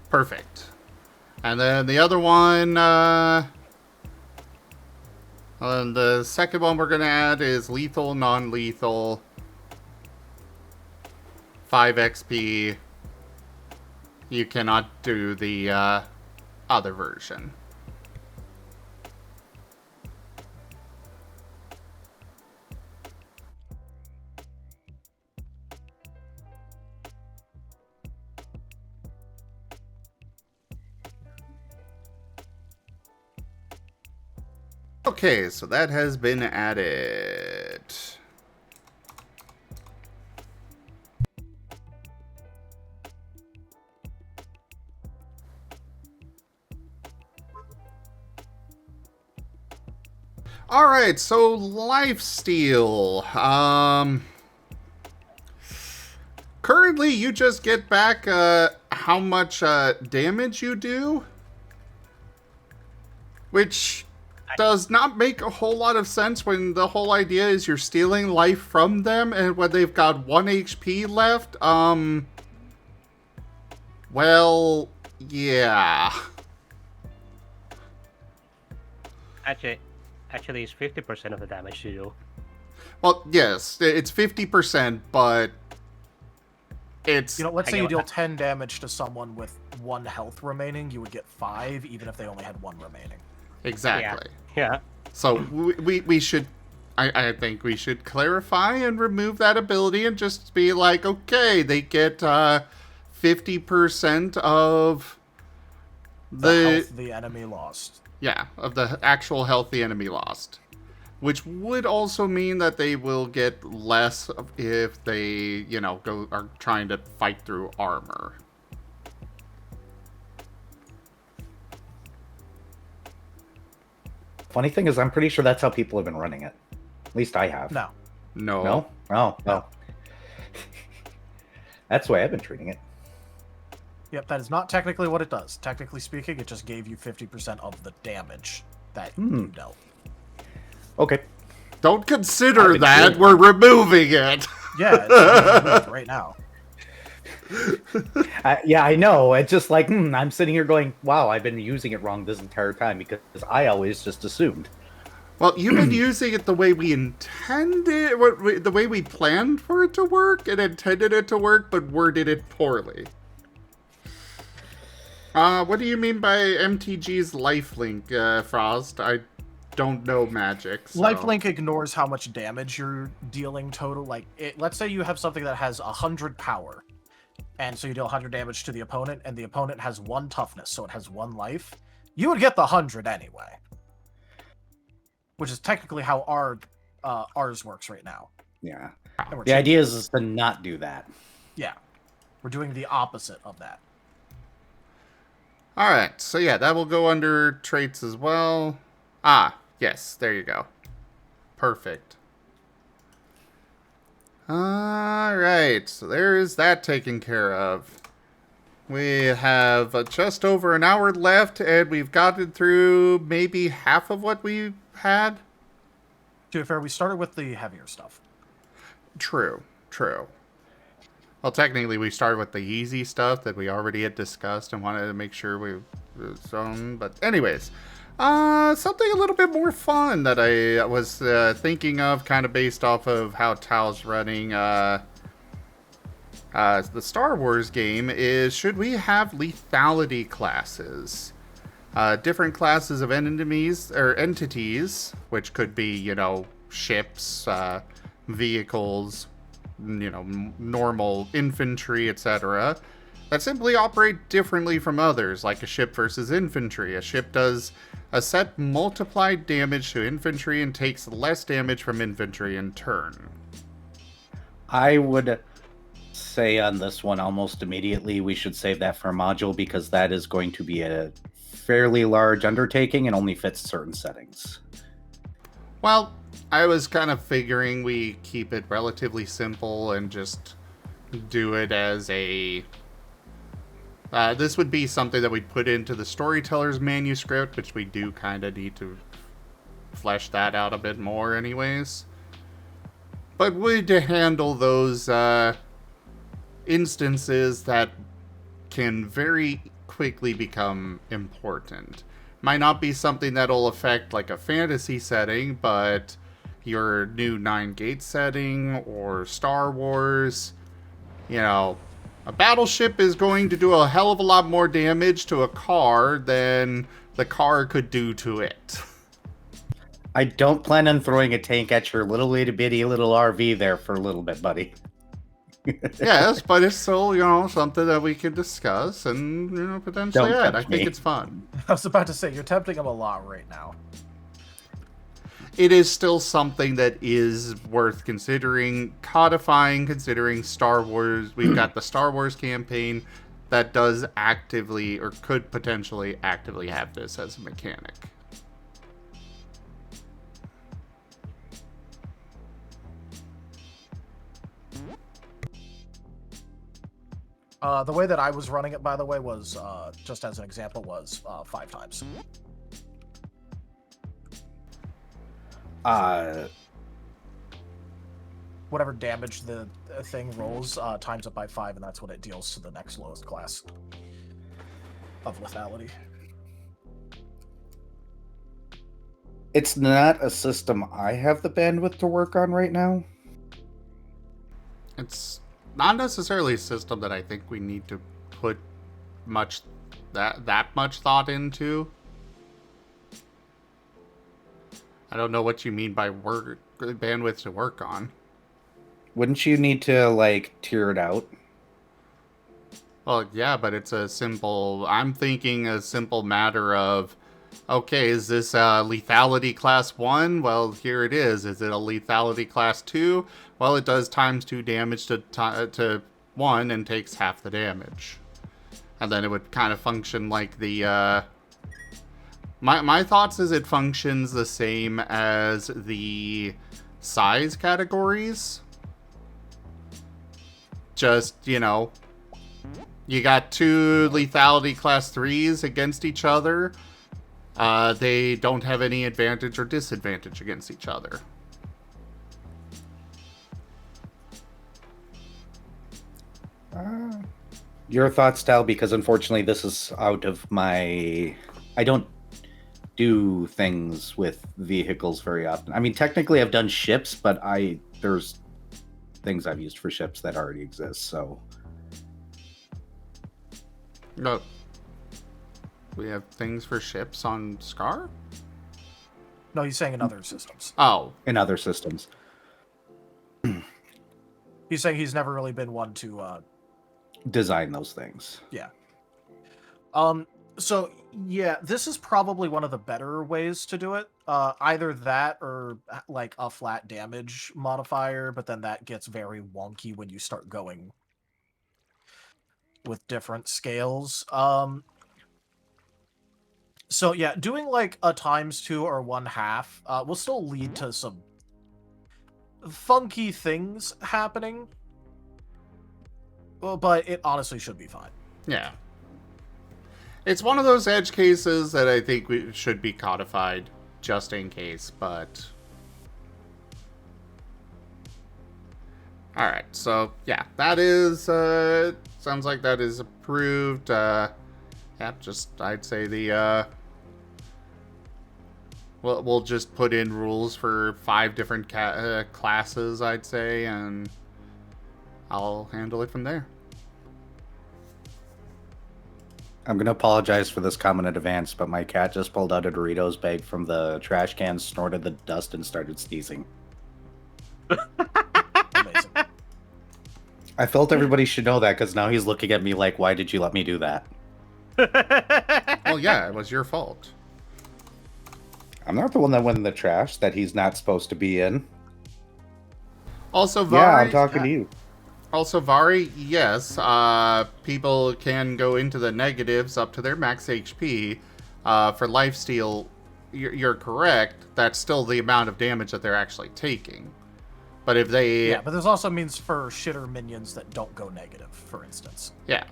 Perfect. And then the other one, and the second one we're going to add is lethal, non-lethal. 5 XP, you cannot do the other version. Okay, so that has been added. Alright, so lifesteal. Currently you just get back how much damage you do, which does not make a whole lot of sense when the whole idea is you're stealing life from them, and when they've got 1 HP left, well, yeah. Actually, it's 50% of the damage you do. Well, yes, it's 50%, but it's... You know, let's say you deal 10 damage to someone with 1 health remaining, you would get 5, even if they only had 1 remaining. Exactly. Yeah. So we should, I think we should clarify and remove that ability and just be like, okay, they get 50% of The health the enemy lost. Yeah, of the actual health the enemy lost. Which would also mean that they will get less if they, you know, are trying to fight through armor. Funny thing is, I'm pretty sure that's how people have been running it. At least I have. No. No? Oh, no. That's the way I've been treating it. Yep, that is not technically what it does. Technically speaking, it just gave you 50% of the damage that you dealt. Okay. Don't consider that. We're removing it. Yeah, it's removed right now. Yeah, I know. It's just like, I'm sitting here going, wow, I've been using it wrong this entire time because I always just assumed. Well, you've been using it the way we intended, the way we planned for it to work and intended it to work, but worded it poorly. What do you mean by MTG's lifelink, Frost? I don't know magic. So. Lifelink ignores how much damage you're dealing total. Like, let's say you have something that has 100 power, and so you deal 100 damage to the opponent, and the opponent has 1 toughness, so it has 1 life. You would get the 100 anyway. Which is technically how ours works right now. Yeah. The idea is to not do that. Yeah. We're doing the opposite of that. Alright, so yeah, that will go under traits as well. Ah, yes, there you go. Perfect. Alright, so there is that taken care of. We have just over an hour left, and we've gotten through maybe half of what we had. To be fair, we started with the heavier stuff. True. Well, technically, we started with the easy stuff that we already had discussed and wanted to make sure we was on. But anyways, something a little bit more fun that I was thinking of, kind of based off of how Tal's running the Star Wars game, is should we have lethality classes? Different classes of enemies or entities, which could be, you know, ships, vehicles, you know, normal infantry, etc., that simply operate differently from others, like a ship versus infantry. A ship does a set multiplied damage to infantry and takes less damage from infantry in turn. I would say on this one almost immediately we should save that for a module, because that is going to be a fairly large undertaking and only fits certain settings. Well, I was kind of figuring we keep it relatively simple and just do it as a... this would be something that we'd put into the storyteller's manuscript, which we do kind of need to flesh that out a bit more anyways. But we'd handle those instances that can very quickly become important. Might not be something that'll affect like a fantasy setting, but your new 9 Gate setting or Star Wars, you know, a battleship is going to do a hell of a lot more damage to a car than the car could do to it. I don't plan on throwing a tank at your little itty bitty little RV there for a little bit, buddy. Yes, but it's still, something that we can discuss and, potentially Don't add. I tempt think me. it's fun. I was about to say, you're tempting him a lot right now. It is still something that is worth considering, codifying, considering Star Wars. We've got the Star Wars campaign that does actively, or could potentially actively have this as a mechanic. The way that I was running it, by the way, was, just as an example, was 5 times. Whatever damage the thing rolls, times it by 5, and that's what it deals to the next lowest class of lethality. It's not a system I have the bandwidth to work on right now. It's not necessarily a system that I think we need to put that much thought into. I don't know what you mean by bandwidth to work on. Wouldn't you need to, like, tier it out? Well, yeah, but it's I'm thinking a simple matter of, okay, is this lethality class 1? Well, here it is. Is it a lethality class 2? Well, it does times 2 damage to 1 and takes half the damage. And then it would kind of function like the... My thoughts is it functions the same as the size categories. Just, you got 2 lethality class 3s against each other. They don't have any advantage or disadvantage against each other. Your thoughts, Tal, because unfortunately this is out of my... I don't do things with vehicles very often. I mean, technically I've done ships, but there's things I've used for ships that already exist, so... No. We have things for ships on Scar? No, he's saying in other systems. Oh. In other systems. He's saying he's never really been one to, design those things. Yeah. So, yeah, this is probably one of the better ways to do it. Either that or, like, a flat damage modifier, but then that gets very wonky when you start going with different scales. So, yeah, doing, like, a ×2 or 1/2 will still lead to some funky things happening. Well, but it honestly should be fine. Yeah. It's one of those edge cases that I think should be codified just in case, but... Alright, so, yeah, that is, sounds like that is approved. Yeah, just, I'd say we'll just put in rules for 5 different classes, I'd say, and I'll handle it from there. I'm going to apologize for this comment in advance, but my cat just pulled out a Doritos bag from the trash can, snorted the dust, and started sneezing. Amazing. I felt everybody should know that, because now he's looking at me like, why did you let me do that? Well, yeah, it was your fault. I'm not the one that went in the trash that he's not supposed to be in. Also, Yeah, Vari, I'm talking to you. Also, Vari, yes, people can go into the negatives up to their max HP. For lifesteal, you're correct. That's still the amount of damage that they're actually taking. But if they... Yeah, but there's also means for shitter minions that don't go negative, for instance. Yeah.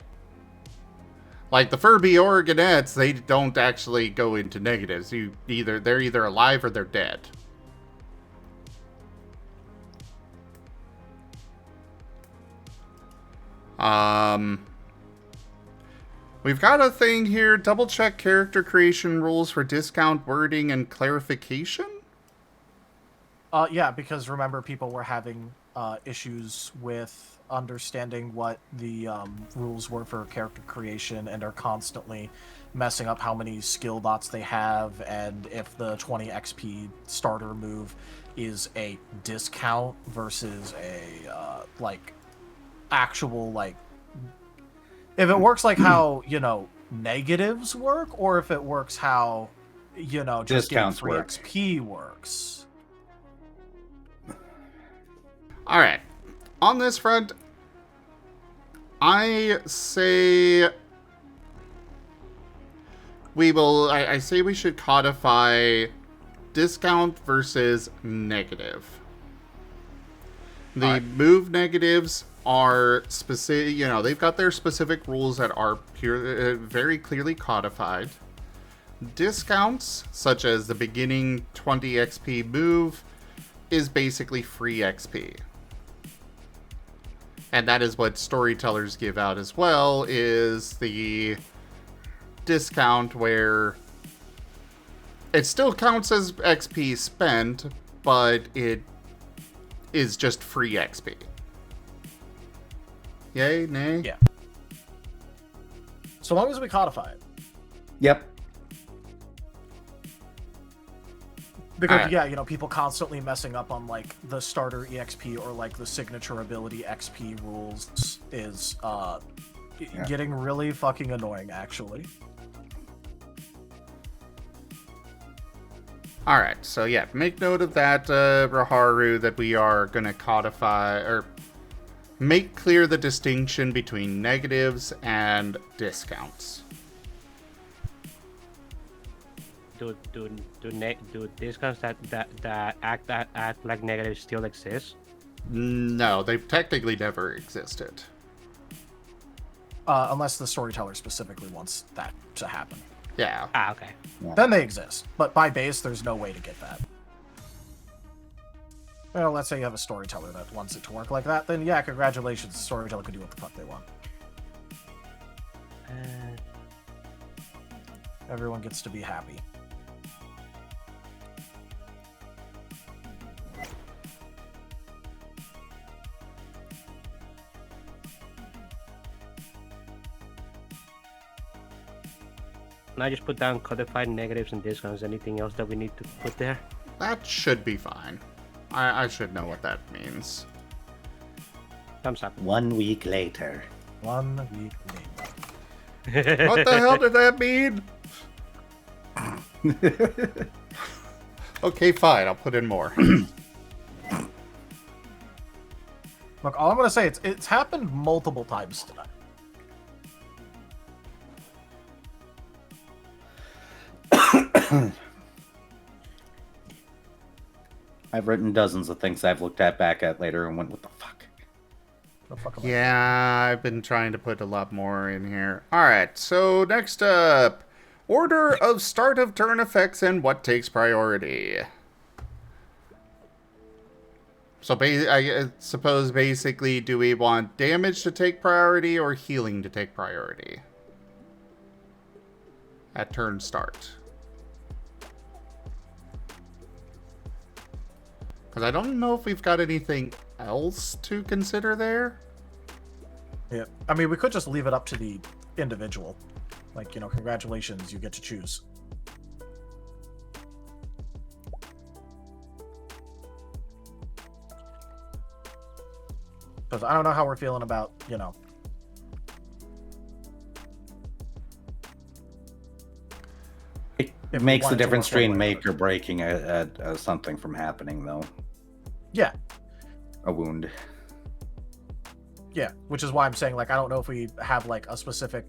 Like the Furby Oregonettes, they don't actually go into negatives. They're either alive or they're dead. We've got a thing here, double check character creation rules for discount wording and clarification? Yeah, because remember people were having issues with understanding what the rules were for character creation and are constantly messing up how many skill dots they have, and if the 20 XP starter move is a discount versus a actual if it works like how negatives work, or if it works how just getting Discounts free work. XP works. All right. On this front, I say I say we should codify discount versus negative. The move negatives are specific, they've got their specific rules that are very clearly codified. Discounts, such as the beginning 20 XP move, is basically free XP. And that is what storytellers give out as well, is the discount where it still counts as XP spent, but it is just free XP. Yay, nay? Yeah. So long as we codify it. Yep. Because Alright. people constantly messing up on the starter EXP or the signature ability XP rules is getting really fucking annoying, actually. Alright, so yeah, make note of that, Raharu, that we are going to codify, or make clear the distinction between negatives and discounts. Do discounts that act like negatives still exist? No, they've technically never existed. Unless the storyteller specifically wants that to happen. Yeah. Okay. Then they exist. But by base, there's no way to get that. Well, let's say you have a storyteller that wants it to work like that, then yeah, congratulations, the storyteller can do what the fuck they want. Everyone gets to be happy. Can I just put down codified negatives and discounts? Anything else that we need to put there? That should be fine. I should know what that means. Thumbs up. 1 week later. 1 week later. What the hell did that mean? Okay, fine. I'll put in more. Look, all I'm gonna say, it's happened multiple times tonight. I've written dozens of things I've looked at back at later and went, what the fuck? The fuck am I Yeah, I've been trying to put a lot more in here. Alright, so next up, order of start of turn effects and what takes priority. So I suppose basically, do we want damage to take priority or healing to take priority? At turn start. Because I don't know if we've got anything else to consider there. Yeah, I mean, we could just leave it up to the individual. Congratulations, you get to choose. Because I don't know how we're feeling about, It If we makes the wanted to difference work one between way or make or breaking something from happening, though. Yeah, A wound. yeah, which is why I'm saying, I don't know if we have, a specific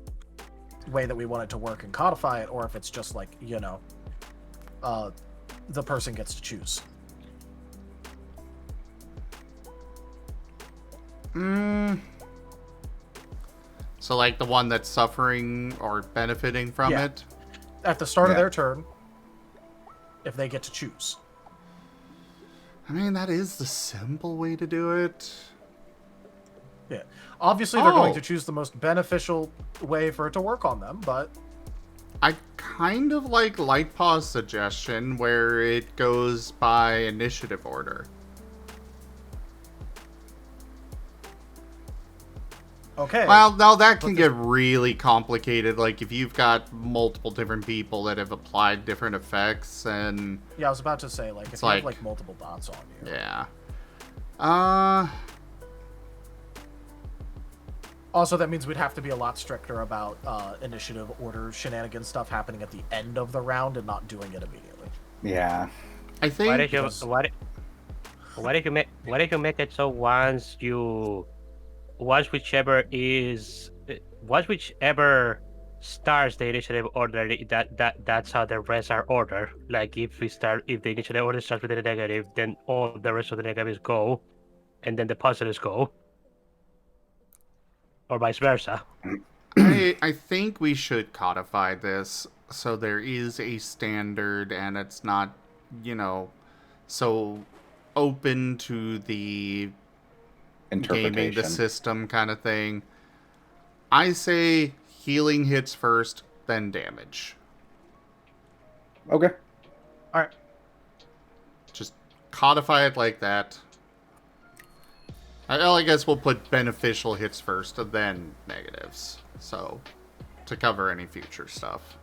way that we want it to work and codify it, or if it's just, the person gets to choose. So the one that's suffering or benefiting from Yeah. it? At the start of Yeah. their turn, if they get to choose. I mean, that is the simple way to do it. Yeah. Obviously, they're going Oh. to choose the most beneficial way for it to work on them, but I kind of like Lightpaw's suggestion where it goes by initiative order. Okay. Well, no, that can But get really complicated. Like, if you've got multiple different people that have applied different effects, and yeah, I was about to say, like, if It's you have, like- like, multiple bots on you. yeah. Also, that means we'd have to be a lot stricter about initiative order shenanigans stuff happening at the end of the round and not doing it immediately. Yeah. I think What if you what if you make it so once whichever starts the initiative order, that's how the rest are ordered. Like if the initiative order starts with the negative, then all the rest of the negatives go, and then the positives go, or vice versa. I think we should codify this so there is a standard and it's not, so open to the gaming the Interpretation. system kind of thing. I say healing hits first, then damage. Okay. All right. Just codify it like that. I guess we'll put beneficial hits first, and then negatives. So, to cover any future stuff.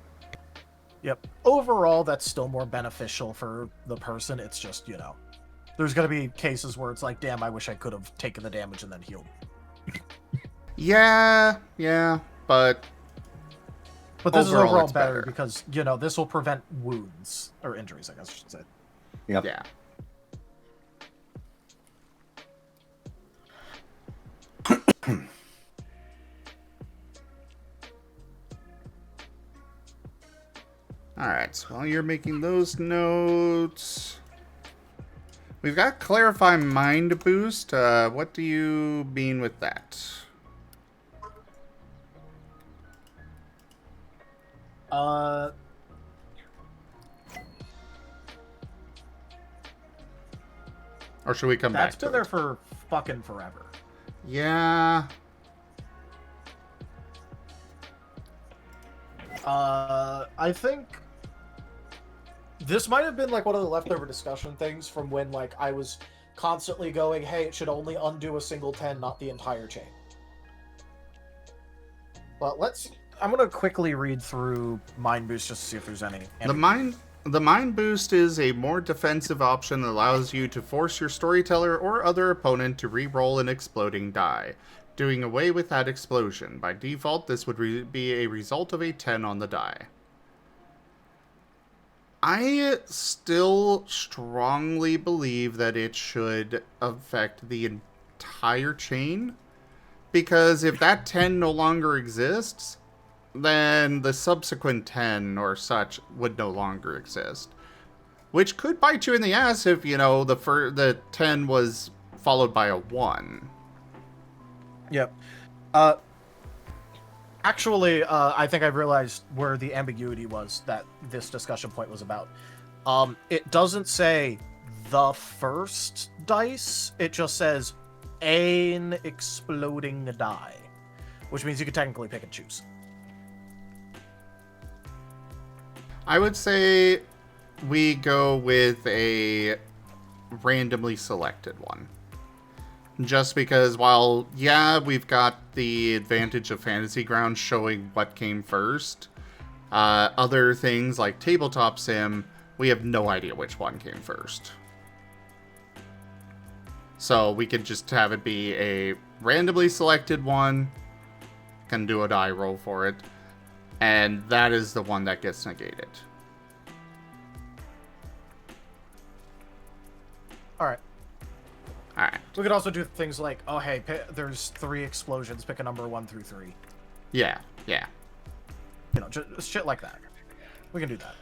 Yep. Overall, that's still more beneficial for the person. It's just, there's going to be cases where it's like, damn, I wish I could have taken the damage and then healed. Yeah, but this is overall, overall it's better better. because, this will prevent wounds, or injuries, I guess I should say. Yep. yeah. Alright, so while you're making those notes, we've got Clarify Mind Boost. What do you mean with that? Or should we come back That's to been there it? for fucking forever. Yeah. I think this might have been like one of the leftover discussion things from when like I was constantly going, hey, it should only undo a single 10, not the entire chain. But I'm gonna quickly read through Mind Boost just to see if there's any. The Mind Boost is a more defensive option that allows you to force your storyteller or other opponent to re-roll an exploding die, doing away with that explosion. By default, this would be a result of a 10 on the die. I still strongly believe that it should affect the entire chain, because if that 10 no longer exists, then the subsequent 10 or such would no longer exist. Which could bite you in the ass if, the 10 was followed by a 1. Yep. Actually, I think I've realized where the ambiguity was that this discussion point was about. It doesn't say the first dice, it just says an exploding die, which means you could technically pick and choose. I would say we go with a randomly selected one. Just because while, we've got the advantage of Fantasy Grounds showing what came first, other things like Tabletop Sim, we have no idea which one came first. So we could just have it be a randomly selected one, can do a die roll for it, and that is the one that gets negated. Alright. Alright. We could also do things like, oh hey, there's 3 explosions, pick a number 1 through 3. Yeah. Just shit like that. We can do that.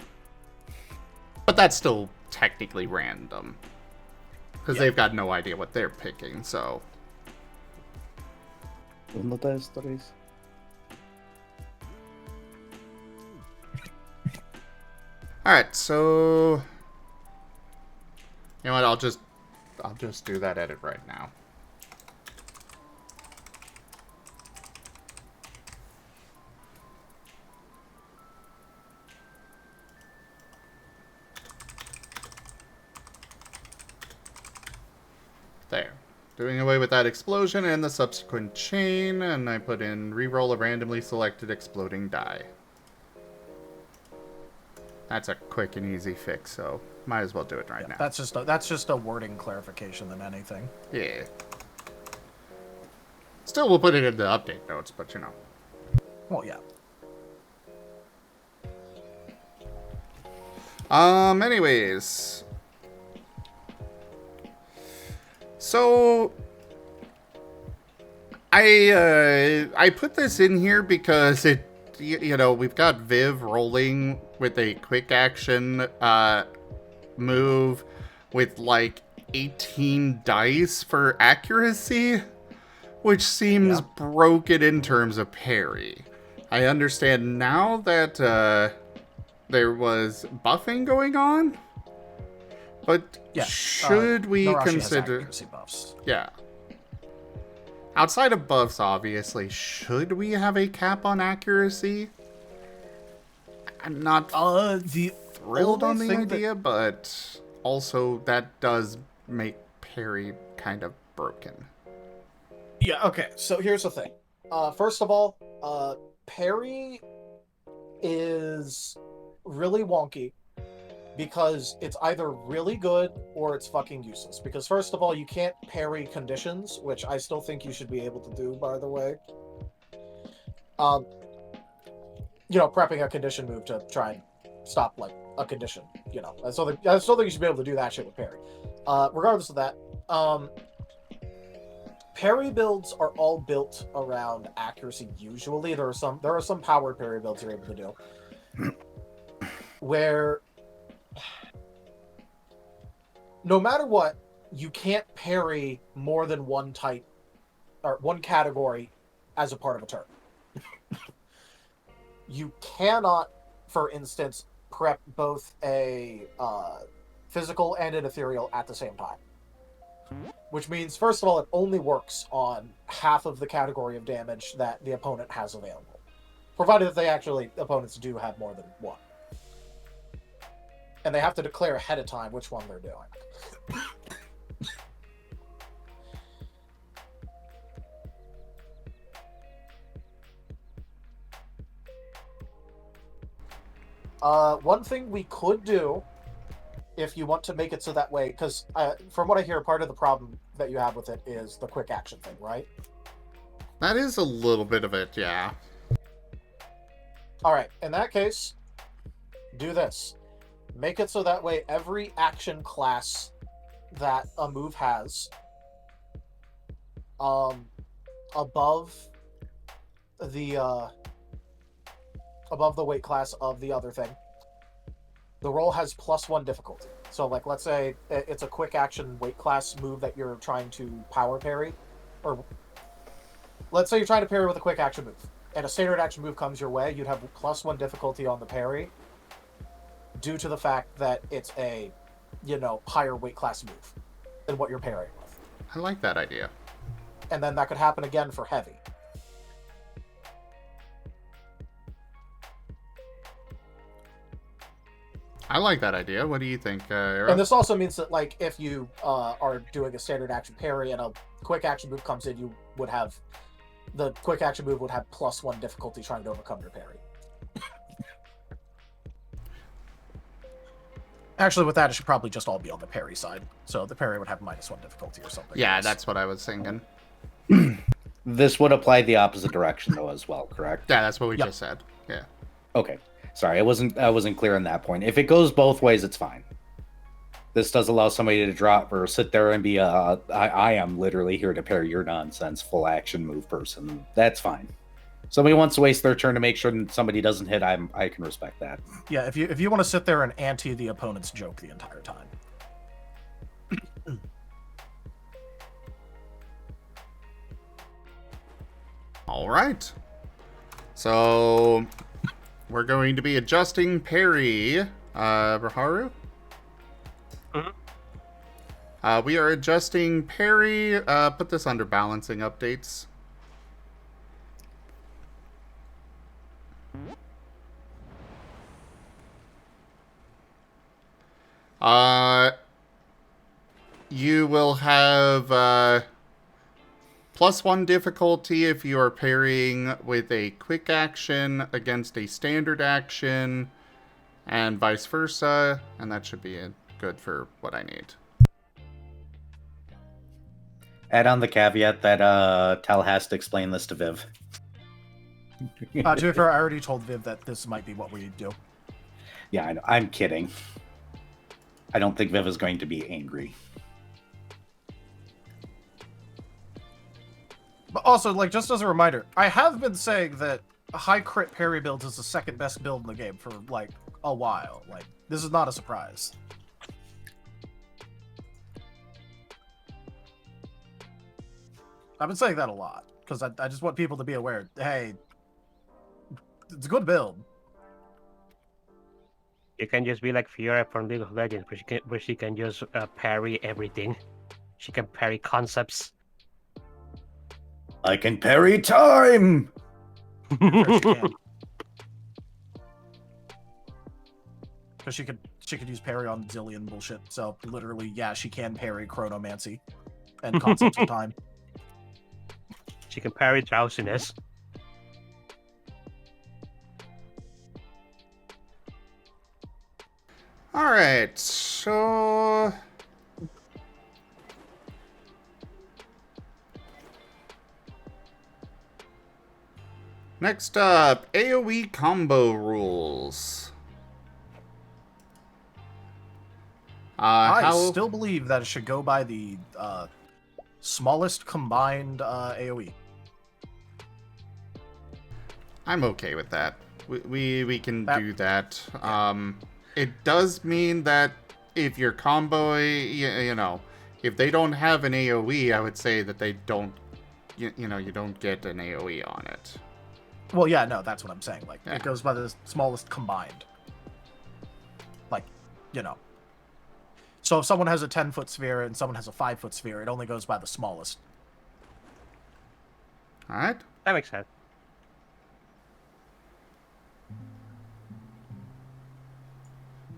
But that's still technically random. Because they've got no idea what they're picking, so... Uno, dos, tres. Alright, so... You know what, I'll just do that edit right now. There. doing away with that explosion and the subsequent chain, and I put in reroll a randomly selected exploding die. That's a quick and easy fix, so might as well do it right now. That's just a wording clarification than anything. Yeah. Still, we'll put it in the update notes, but you know. Well, yeah. Anyways. So I put this in here because it, you know, we've got Viv rolling with a quick action move with like 18 dice for accuracy, which seems broken in terms of parry. I understand now that there was buffing going on, but should we Narashi consider has accuracy buffs? Yeah. Outside of buffs, obviously, should we have a cap on accuracy? I'm not thrilled on the idea, but also that does make parry kind of broken. Yeah, okay. So here's the thing. First of all, parry is really wonky because it's either really good or it's fucking useless. Because first of all, you can't parry conditions, which I still think you should be able to do, by the way. You know, prepping a condition move to try and stop, like, a condition, you know. I still think you should be able to do that shit with parry. Regardless of that, parry builds are all built around accuracy usually. There are some powered parry builds you're able to do where no matter what, you can't parry more than one type or one category as a part of a turn. You cannot, for instance, prep both a physical and an ethereal at the same time. Which means, first of all, it only works on half of the category of damage that the opponent has available. Provided that opponents do have more than one. And they have to declare ahead of time which one they're doing. One thing we could do, if you want to make it so that way, because from what I hear, part of the problem that you have with it is the quick action thing, right? That is a little bit of it, yeah. Alright, in that case, do this. Make it so that way every action class that a move has above the weight class of the other thing, the roll has +1 difficulty. So, like, let's say it's a quick action weight class move that you're trying to power parry, or let's say you're trying to parry with a quick action move, and a standard action move comes your way, you'd have +1 difficulty on the parry due to the fact that it's a, you know, higher weight class move than what you're parrying with. I like that idea. And then that could happen again for heavy. I like that idea. What do you think, Era? And this also means that, like, if you are doing a standard action parry and a quick action move comes in, you would have the quick action move would have +1 difficulty trying to overcome your parry. Actually, with that, it should probably just all be on the parry side. So the parry would have -1 difficulty or something. Yeah, that's what I was thinking. This would apply the opposite direction though as well, correct? Yeah, that's what we just said. Yeah. Okay. Sorry, I wasn't clear on that point. If it goes both ways, it's fine. This does allow somebody to drop or sit there and be I am literally here to parry your nonsense full action move person. That's fine. Somebody wants to waste their turn to make sure somebody doesn't hit, I can respect that. Yeah, if you want to sit there and anti the opponent's joke the entire time. All right. So we're going to be adjusting parry. Raharu? Mm-hmm. We are adjusting parry. Put this under balancing updates. You will have +1 difficulty if you are parrying with a quick action against a standard action, and vice versa, and that should be good for what I need. Add on the caveat that Tal has to explain this to Viv. To be fair, I already told Viv that this might be what we do. Yeah, I know. I'm kidding. I don't think Viv is going to be angry. But also, like, just as a reminder, I have been saying that high crit parry build is the second best build in the game for, like, a while. Like, this is not a surprise. I've been saying that a lot, because I just want people to be aware, hey, it's a good build. You can just be like Fiora from League of Legends, where she can just parry everything. She can parry concepts. I can parry time! Sure she can. Because she could use parry on zillion bullshit. So literally, yeah, she can parry chronomancy and concepts of time. She can parry drowsiness. Alright, so... Next up, AoE combo rules. I still believe that it should go by the smallest combined AoE. I'm okay with that. We can do that. It does mean that if your combo, you know, if they don't have an AoE, I would say that they don't, you know, you don't get an AoE on it. Well, yeah, no, that's what I'm saying. Like, Yeah. It goes by the smallest combined. Like, you know. So if someone has a 10-foot sphere and someone has a 5-foot sphere, it only goes by the smallest. Alright. That makes sense.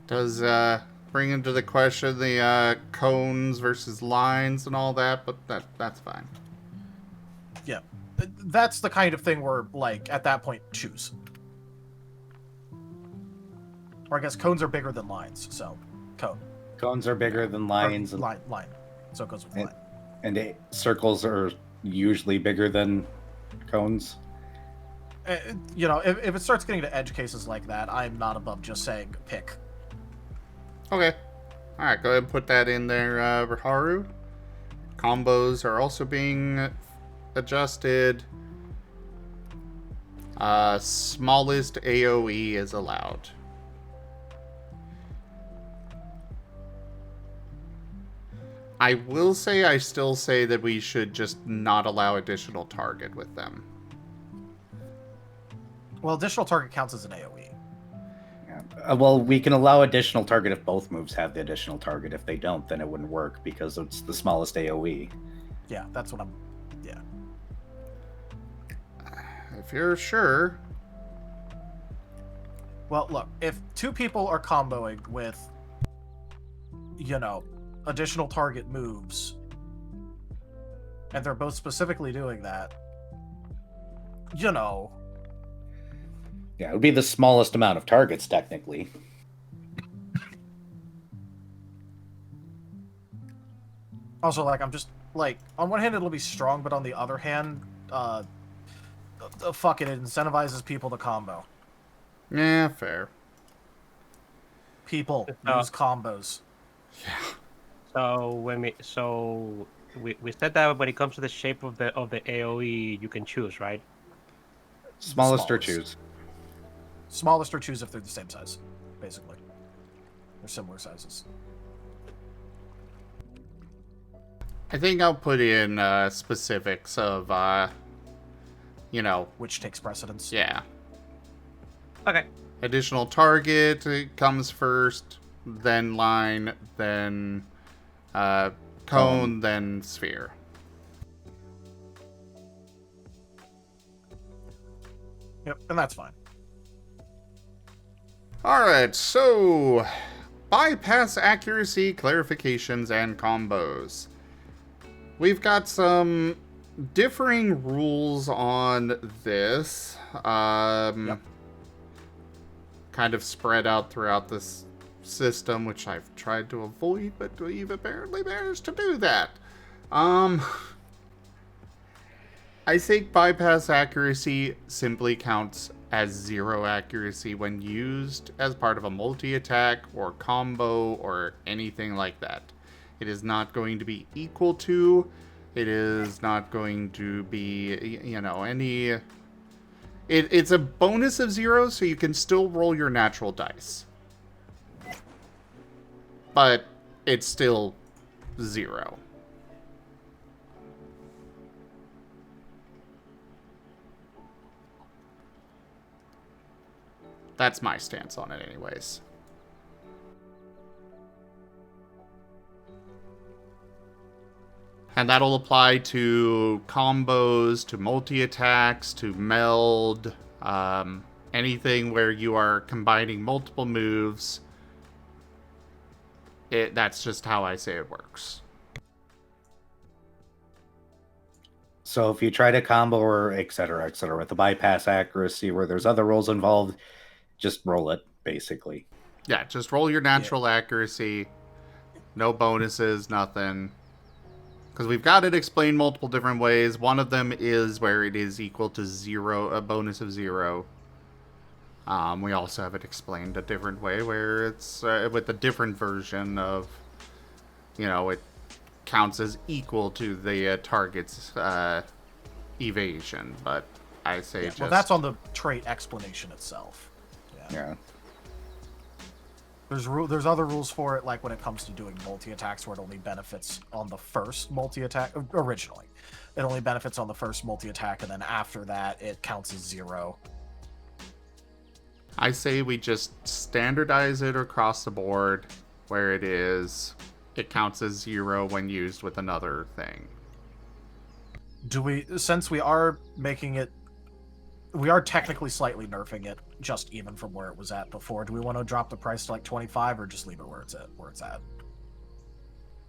Does bring into the question the cones versus lines and all that, but that's fine. Yeah. That's the kind of thing where, like, at that point, choose. Or I guess cones are bigger than lines, so cone. Cones are bigger than lines. Line. So it goes with line. And circles are usually bigger than cones. You know, if it starts getting to edge cases like that, I'm not above just saying pick. Okay. Alright, go ahead and put that in there, Haru. Combos are also being adjusted. Smallest AoE is allowed. I will say, I still say that we should just not allow additional target with them. Well, additional target counts as an AoE. Well, we can allow additional target if both moves have the additional target. If they don't, then it wouldn't work because it's the smallest AoE. Yeah, that's what I'm... Yeah. If you're sure. Well, look, if two people are comboing with, you know, additional target moves, and they're both specifically doing that, you know... Yeah, it would be the smallest amount of targets, technically. Also, like, I'm just, like, on one hand it'll be strong, but on the other hand, fuck it incentivizes people to combo. Yeah, fair. People use combos. Yeah. So we said that when it comes to the shape of the AoE, you can choose, right? Smallest or Smallest. choose. Smallest or choose if they're the same size, basically. They're similar sizes. I think I'll put in specifics of, you know, Which takes precedence. yeah. Okay. Additional target comes first, then line, then cone, then sphere. Yep, and that's fine. Alright, so bypass accuracy, clarifications, and combos. We've got some differing rules on this. Yep. Kind of spread out throughout this system, which I've tried to avoid, but we've apparently managed to do that. I think bypass accuracy simply counts as 0 accuracy when used as part of a multi-attack or combo or anything like that. It is not going to be equal to, it is not going to be, you know, any... It's a bonus of 0, so you can still roll your natural dice. But it's still 0. That's my stance on it anyways. And that'll apply to combos, to multi-attacks, to meld, anything where you are combining multiple moves. That's just how I say it works. So if you try to combo or et cetera, with the bypass accuracy where there's other rolls involved, just roll it, basically. Yeah, just roll your natural accuracy. No bonuses, nothing. Because we've got it explained multiple different ways. One of them is where it is equal to 0, a bonus of 0. We also have it explained a different way where it's with a different version of, you know, it counts as equal to the target's evasion. But I say just... Well, that's on the trait explanation itself. Yeah. There's other rules for it, like when it comes to doing multi-attacks, where it only benefits on the first multi-attack. Originally, it only benefits on the first multi-attack, and then after that, it counts as 0. I say we just standardize it across the board, where it counts as 0 when used with another thing. Since we are making it, we are technically slightly nerfing it, just even from where it was at before. Do we want to drop the price to like 25 or just leave it where it's at?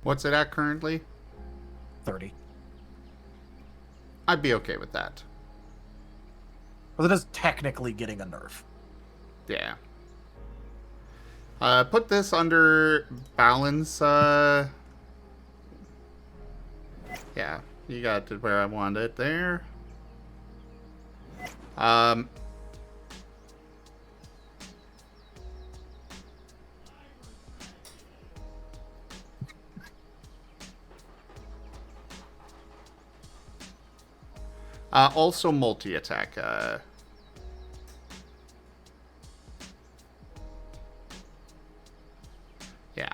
What's it at currently? 30. I'd be okay with that. But it is technically getting a nerf. Yeah. Put this under balance. Yeah, you got it where I wanted it there. Also multi-attack. Yeah.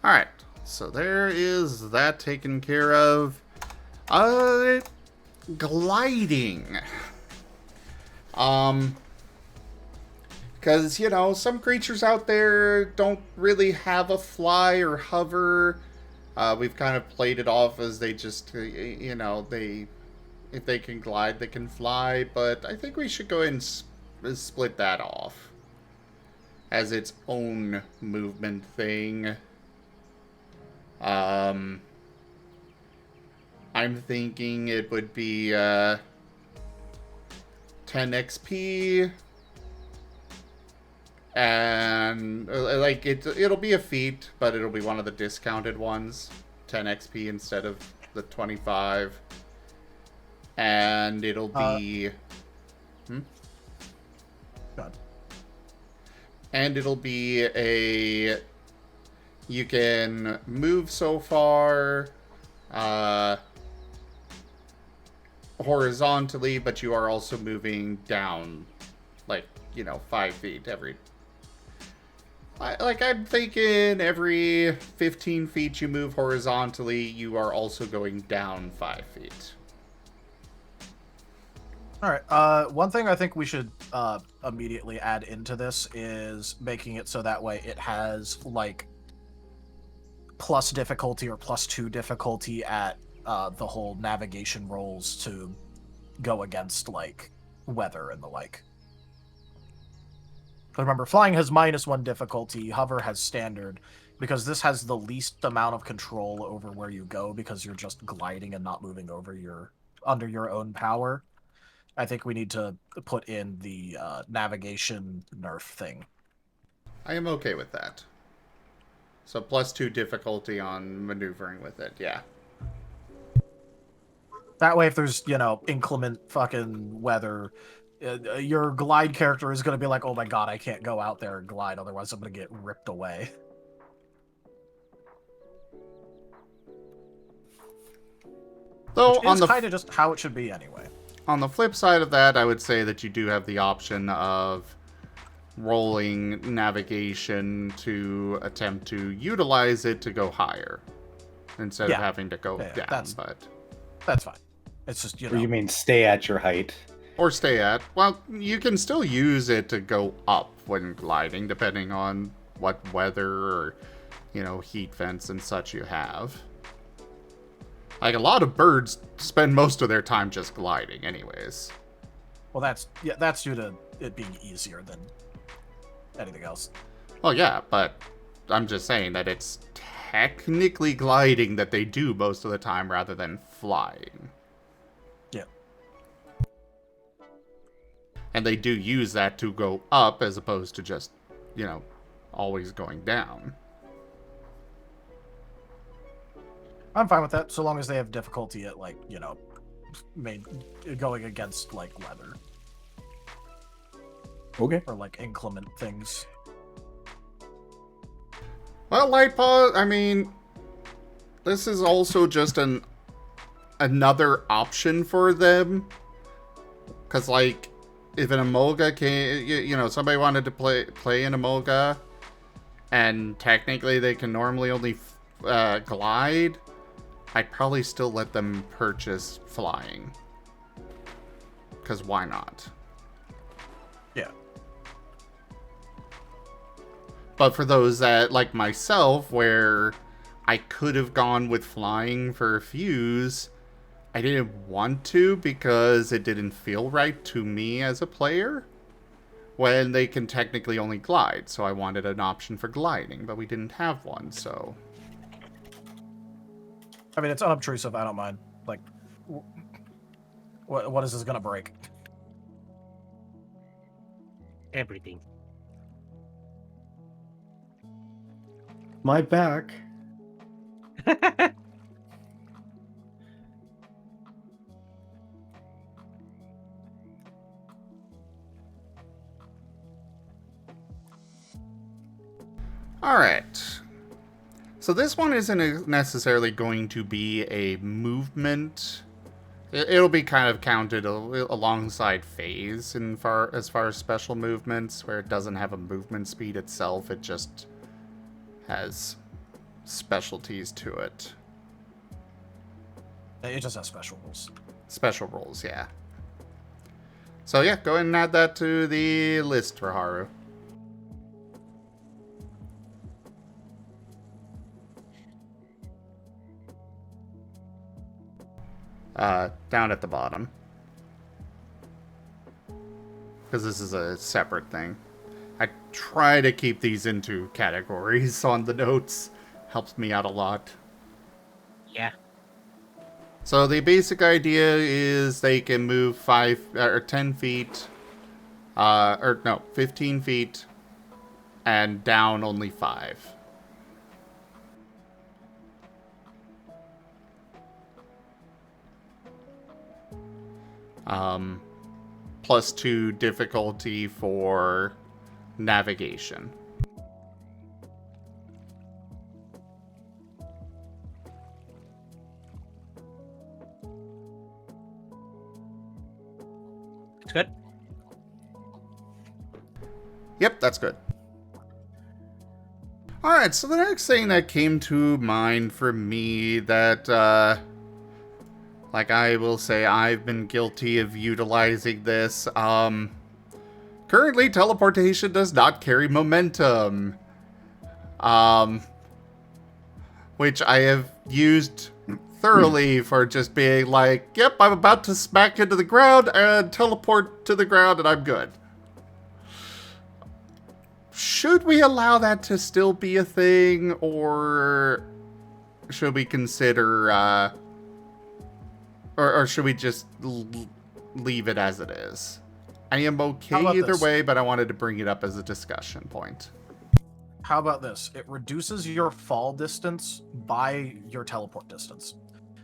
Alright, so there is that taken care of. Gliding. Because, you know, some creatures out there don't really have a fly or hover. We've kind of played it off as they just, you know, if they can glide, they can fly. But I think we should go ahead and split that off as its own movement thing. I'm thinking it would be 10 XP, and like it'll be a feat, but it'll be one of the discounted ones. 10 XP instead of the 25, and it'll be God. And it'll be you can move so far horizontally, but you are also moving down, like, you know, 5 feet every... I'm thinking every 15 feet you move horizontally, you are also going down 5 feet. Alright, one thing I think we should immediately add into this is making it so that way it has, like, plus difficulty or +2 difficulty at the whole navigation rolls to go against, like, weather and the like. But remember, flying has -1 difficulty, hover has standard, because this has the least amount of control over where you go because you're just gliding and not moving under your own power. I think we need to put in the navigation nerf thing. I am okay with that. So +2 difficulty on maneuvering with it, yeah. That way, if there's, inclement fucking weather, your glide character is going to be like, oh my god, I can't go out there and glide, otherwise I'm going to get ripped away. Though Which on is the kind of just how it should be anyway. on the flip side of that, I would say that you do have the option of rolling navigation to attempt to utilize it to go higher instead of having to go down. That's fine. It's just, Or you mean stay at your height? Or stay at. Well, you can still use it to go up when gliding, depending on what weather or, heat vents and such you have. Like, a lot of birds spend most of their time just gliding anyways. Well, that's due to it being easier than anything else. Well, yeah, but I'm just saying that it's technically gliding that they do most of the time rather than flying. Yeah. And they do use that to go up as opposed to just, always going down. I'm fine with that, so long as they have difficulty at, going against, weather. Okay. Or, inclement things. Well, Lightpaw, I mean, this is also just another option for them. Because, if an Emolga came, somebody wanted to play an Emolga, and technically they can normally only glide, I'd probably still let them purchase flying. Because why not? Yeah. But for those that, like myself, where I could have gone with flying for a fuse, I didn't want to because it didn't feel right to me as a player. When they can technically only glide, so I wanted an option for gliding, but we didn't have one, so... I mean, it's unobtrusive, I don't mind. What is this gonna break? Everything. My back. Alright. So this one isn't necessarily going to be a movement. It'll be kind of counted alongside phase as far as special movements, where it doesn't have a movement speed itself, it just has specialties to it. It just has special rules. Special rules, yeah. So yeah, go ahead and add that to the list for Haru. Down at the bottom. Because this is a separate thing. I try to keep these into categories on the notes. Helps me out a lot. Yeah. So the basic idea is they can move 10 feet, 15 feet, and down only 5. +2 difficulty for navigation. It's good. Yep, that's good. Alright, so the next thing that came to mind for me that, I will say I've been guilty of utilizing this, currently teleportation does not carry momentum. Which I have used thoroughly for just being like, yep, I'm about to smack into the ground and teleport to the ground and I'm good. should we allow that to still be a thing, or should we consider, or should we just leave it as it is? I am How okay about either this? way, but I wanted to bring it up as a discussion point. How about this? It reduces your fall distance by your teleport distance.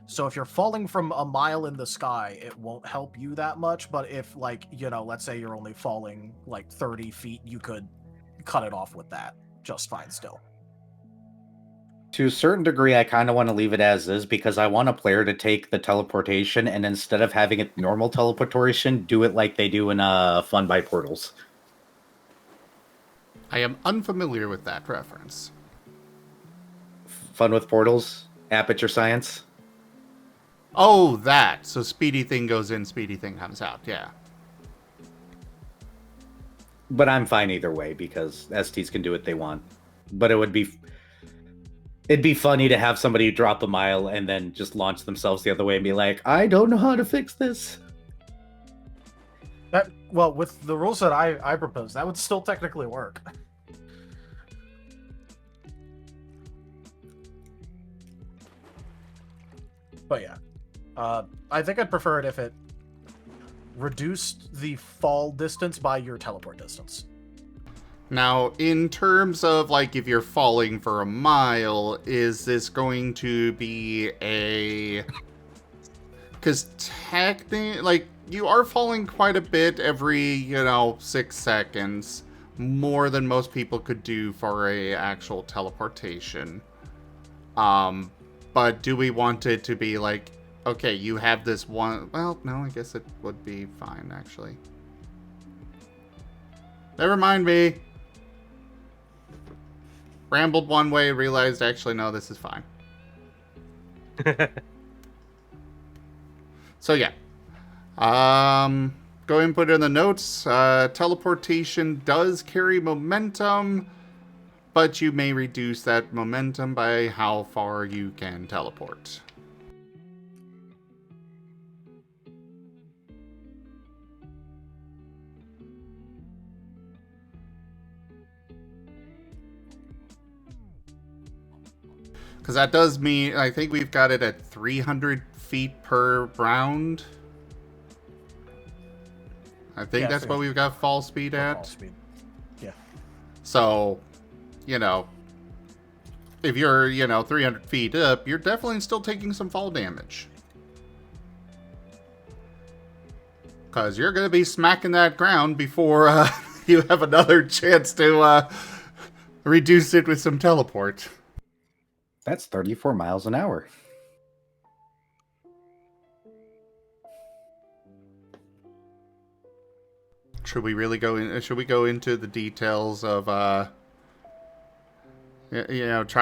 So if you're falling from a mile in the sky, it won't help you that much. But if, like, let's say you're only falling like 30 feet, you could cut it off with that just fine still. To a certain degree, I kind of want to leave it as is because I want a player to take the teleportation and instead of having it normal teleportation, do it like they do in Fun by Portals. I am unfamiliar with that reference. Fun with Portals? Aperture Science? Oh, that. So speedy thing goes in, speedy thing comes out. Yeah. But I'm fine either way because STs can do what they want. But it'd be funny to have somebody drop a mile and then just launch themselves the other way and be like, I don't know how to fix this. Well, with the rules that I propose, that would still technically work. But yeah, I think I'd prefer it if it reduced the fall distance by your teleport distance. Now, in terms of, like, if you're falling for a mile, is this going to be a... Because technically, like, you are falling quite a bit every, 6 seconds. More than most people could do for a actual teleportation. But do we want it to be like, okay, you have this one... Well, no, I guess it would be fine, actually. Never mind me. Rambled one way, realized, actually, no, this is fine. So, yeah. Go ahead and put it in the notes. Teleportation does carry momentum, but you may reduce that momentum by how far you can teleport. Because that does mean, I think we've got it at 300 feet per round. I think that's what we've got fall speed at. Fall speed. Yeah. So, if you're, 300 feet up, you're definitely still taking some fall damage. Because you're going to be smacking that ground before you have another chance to reduce it with some teleport. That's 34 miles an hour. Should we really go in? Should we go into the details of, try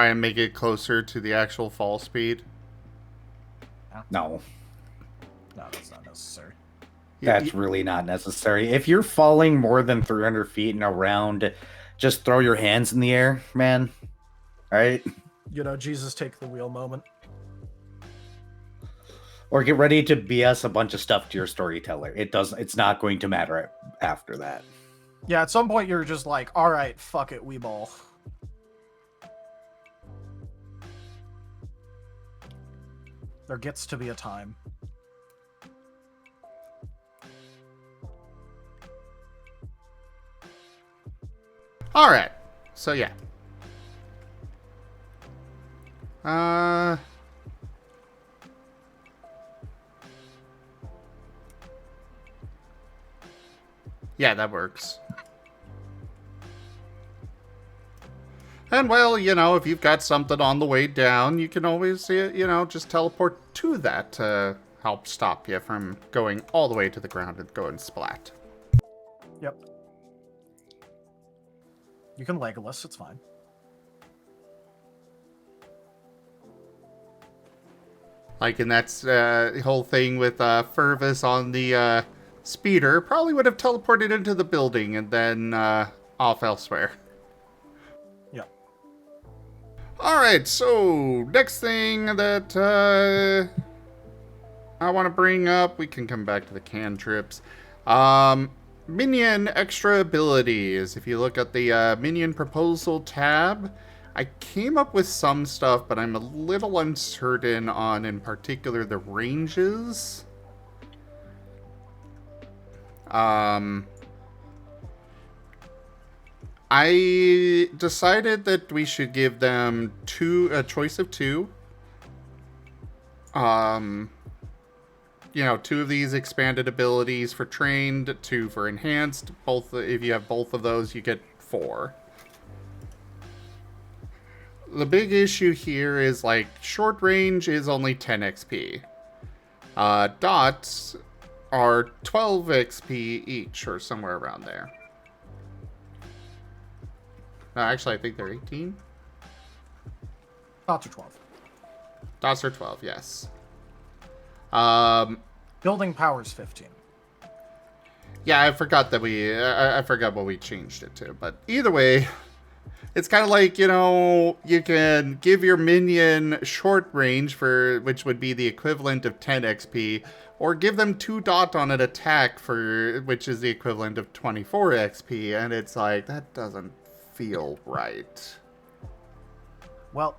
and make it closer to the actual fall speed? No, that's not necessary. That's really not necessary. If you're falling more than 300 feet in a round, just throw your hands in the air, man. All right? Jesus take the wheel moment. Or get ready to BS a bunch of stuff to your storyteller. It's not going to matter after that. Yeah, at some point you're just like, all right, fuck it, we ball. There gets to be a time. All right. So, yeah. Yeah, that works. And, well, if you've got something on the way down, you can always, just teleport to that to help stop you from going all the way to the ground and going splat. Yep. You can Legolas, it's fine. Like, and that's the whole thing with Furvis on the speeder. Probably would have teleported into the building and then off elsewhere. Yep. Alright, so next thing that I want to bring up, we can come back to the cantrips. minion extra abilities. If you look at the minion proposal tab, I came up with some stuff, but I'm a little uncertain on, in particular, the ranges. I decided that we should give them a choice of two. You know, 2 of these expanded abilities for trained, 2 for enhanced. Both, if you have both of those, you get 4. The big issue here is, like, short range is only 10 XP. Dots are 12 XP each, or somewhere around there. Actually, I think they're 18. Dots are 12. Dots are 12, yes. Building power's 15. Yeah, I forgot that I forgot what we changed it to. But either way, it's kind of like, you know, you can give your minion short range, which would be the equivalent of 10 XP, or give them 2 dot on an attack, which is the equivalent of 24 XP, and it's like, that doesn't feel right. Well,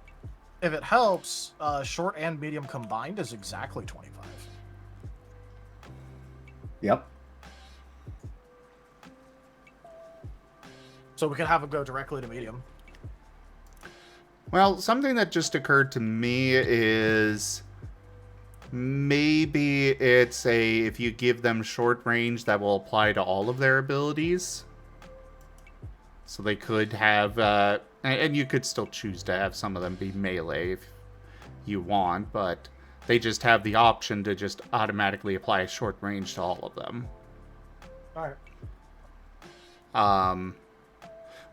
if it helps, short and medium combined is exactly 25. Yep. So we can have it go directly to medium. Well, something that just occurred to me is maybe it's if you give them short range, that will apply to all of their abilities. So they could have, and you could still choose to have some of them be melee if you want, but they just have the option to just automatically apply short range to all of them. Alright.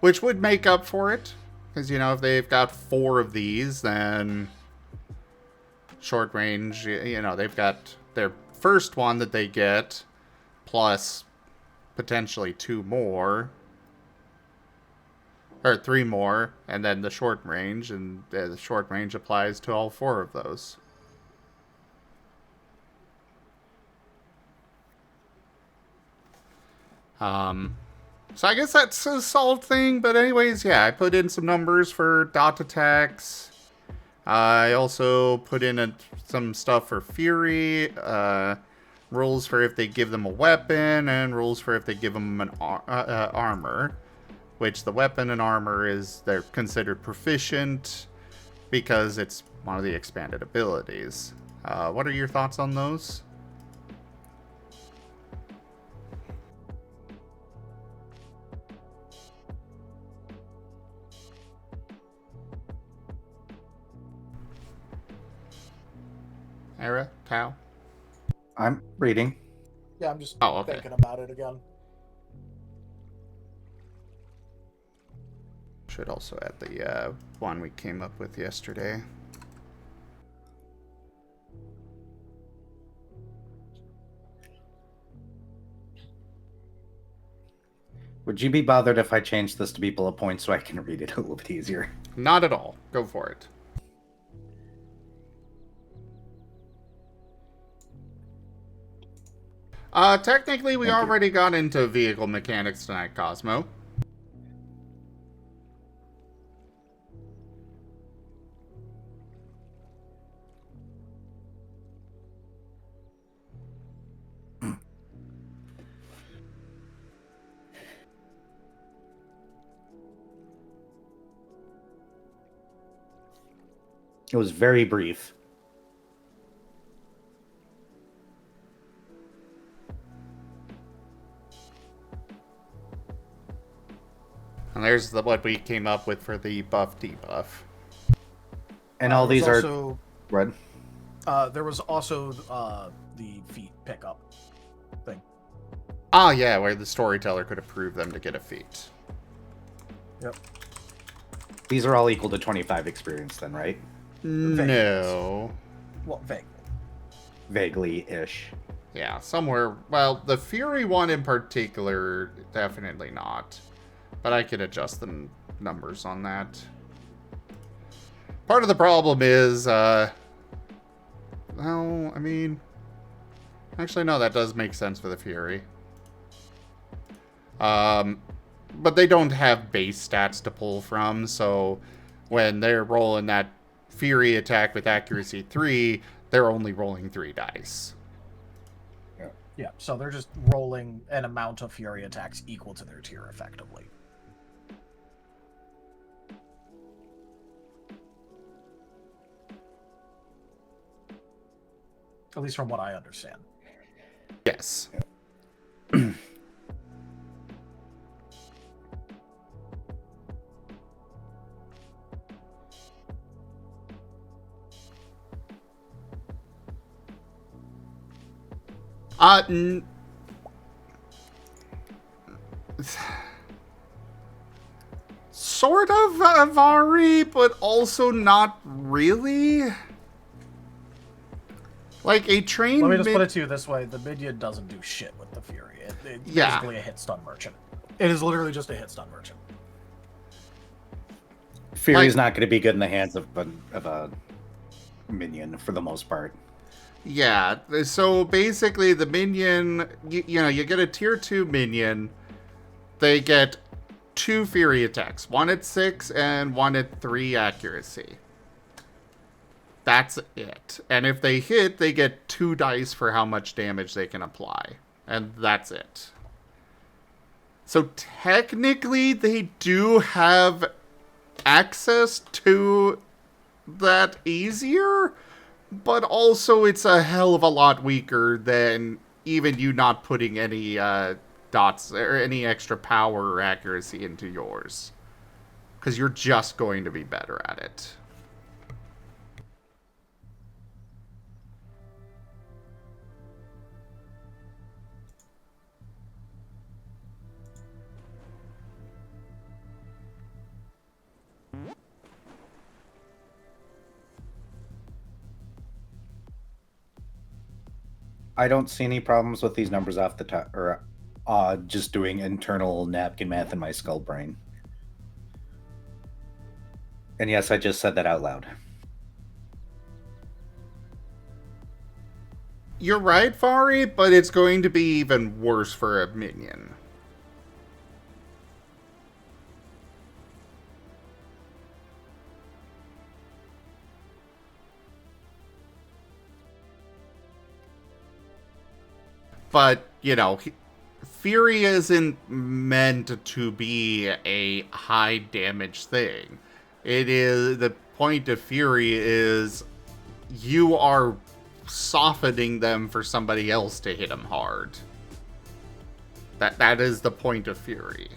Which would make up for it. Because, you know, if they've got 4 of these, then short range, you know, they've got their first one that they get, plus potentially 2 more. Or 3 more, and then the short range, and the short range applies to all 4 of those. So I guess that's a solved thing, but anyways, yeah, I put in some numbers for dot attacks. I also put in some stuff for Fury, rules for if they give them a weapon, and rules for if they give them an armor. Which the weapon and armor they're considered proficient because it's one of the expanded abilities. What are your thoughts on those? Era? Tao? I'm reading. Yeah, I'm just Oh, okay. thinking about it again. Should also add the one we came up with yesterday. Would you be bothered if I changed this to be bullet points so I can read it a little bit easier? Not at all. Go for it. Technically, we already got into vehicle mechanics tonight, Cosmo. It was very brief. And there's what we came up with for the buff debuff. And all these are red. There was also the feat pickup thing. Ah, yeah, where the storyteller could approve them to get a feat. Yep. These are all equal to 25 experience then, right? No. Well, vaguely. Vaguely-ish. Yeah, somewhere. Well, the Fury one in particular, definitely not. But I could adjust the numbers on that. Part of the problem is, well, I mean... Actually, no, that does make sense for the Fury. But they don't have base stats to pull from, so when they're rolling that Fury attack with accuracy 3, they're only rolling 3 dice. Yeah, so they're just rolling an amount of Fury attacks equal to their tier, effectively. At least from what I understand. Yes. Sort of Avari, but also not really. Like a trained. Let me just put it to you this way: the minion doesn't do shit with the Fury. It's basically a hit stun merchant. It is literally just a hit stun merchant. Fury's not going to be good in the hands of a minion for the most part. Yeah, so basically the minion, you get a tier 2 minion, they get 2 Fury attacks, 1 at 6 and 1 at 3 accuracy. That's it. And if they hit, they get 2 dice for how much damage they can apply. And that's it. So technically they do have access to that easier, but also it's a hell of a lot weaker than even you not putting any dots or any extra power or accuracy into yours. Because you're just going to be better at it. I don't see any problems with these numbers off the top, or just doing internal napkin math in my skull brain. And yes, I just said that out loud. You're right, Furry, but it's going to be even worse for a minion. But, Fury isn't meant to be a high damage thing. It is, the point of Fury is you are softening them for somebody else to hit them hard. That is the point of Fury.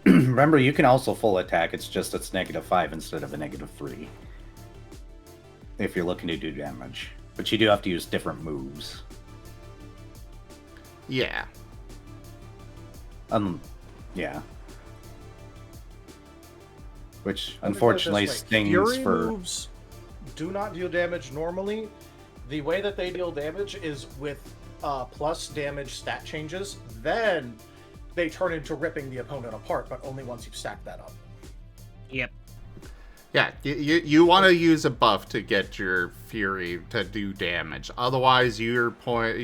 Remember, you can also full attack, it's just it's -5 instead of a -3. If you're looking to do damage. But you do have to use different moves. Yeah. Yeah. Which unfortunately stings Fury for moves do not deal damage normally. The way that they deal damage is with plus damage stat changes. Then they turn into ripping the opponent apart, but only once you stack that up. Yep. Yeah, you want to use a buff to get your Fury to do damage. Otherwise, the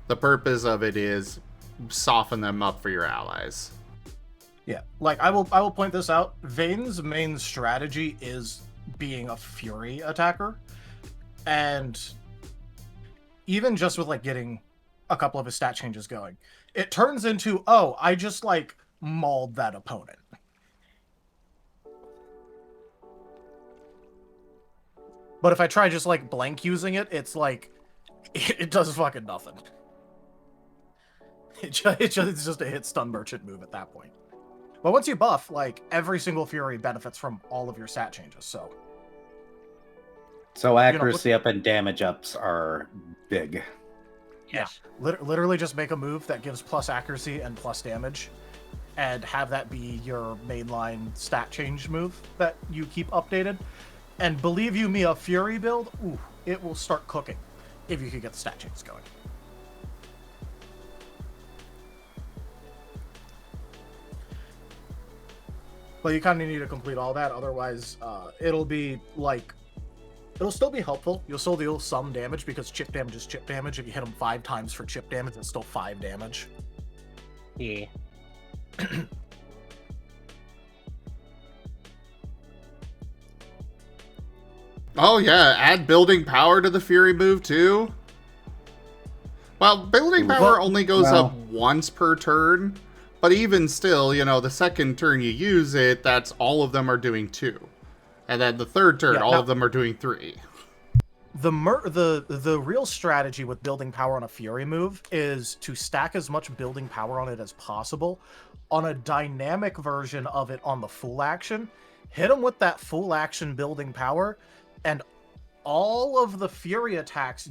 purpose of it is soften them up for your allies. Yeah, like I will point this out. Vane's main strategy is being a Fury attacker, and even just with like getting a couple of his stat changes going, it turns into, oh, I just like mauled that opponent. But if I try just like blank using it, it's like it does fucking nothing. It's just a hit stun merchant move at that point. But once you buff, like every single Fury benefits from all of your stat changes. So accuracy up and damage ups are big. Yes. Yeah, literally just make a move that gives plus accuracy and plus damage, and have that be your mainline stat change move that you keep updated. And believe you me, a Fury build, ooh, it will start cooking if you can get the stat changes going. But you kind of need to complete all that, otherwise it'll be like It'll still be helpful. You'll still deal some damage because chip damage is chip damage. If you hit them 5 times for chip damage, it's still 5 damage. Yeah. Oh yeah, add building power to the Fury move too. Well, building power only goes up once per turn, but even still, you know, the second turn you use it, that's all of them are doing 2. And then the third turn, all of them are doing 3. The real strategy with building power on a Fury move is to stack as much building power on it as possible. On a dynamic version of it on the full action, hit them with that full action building power, and all of the Fury attacks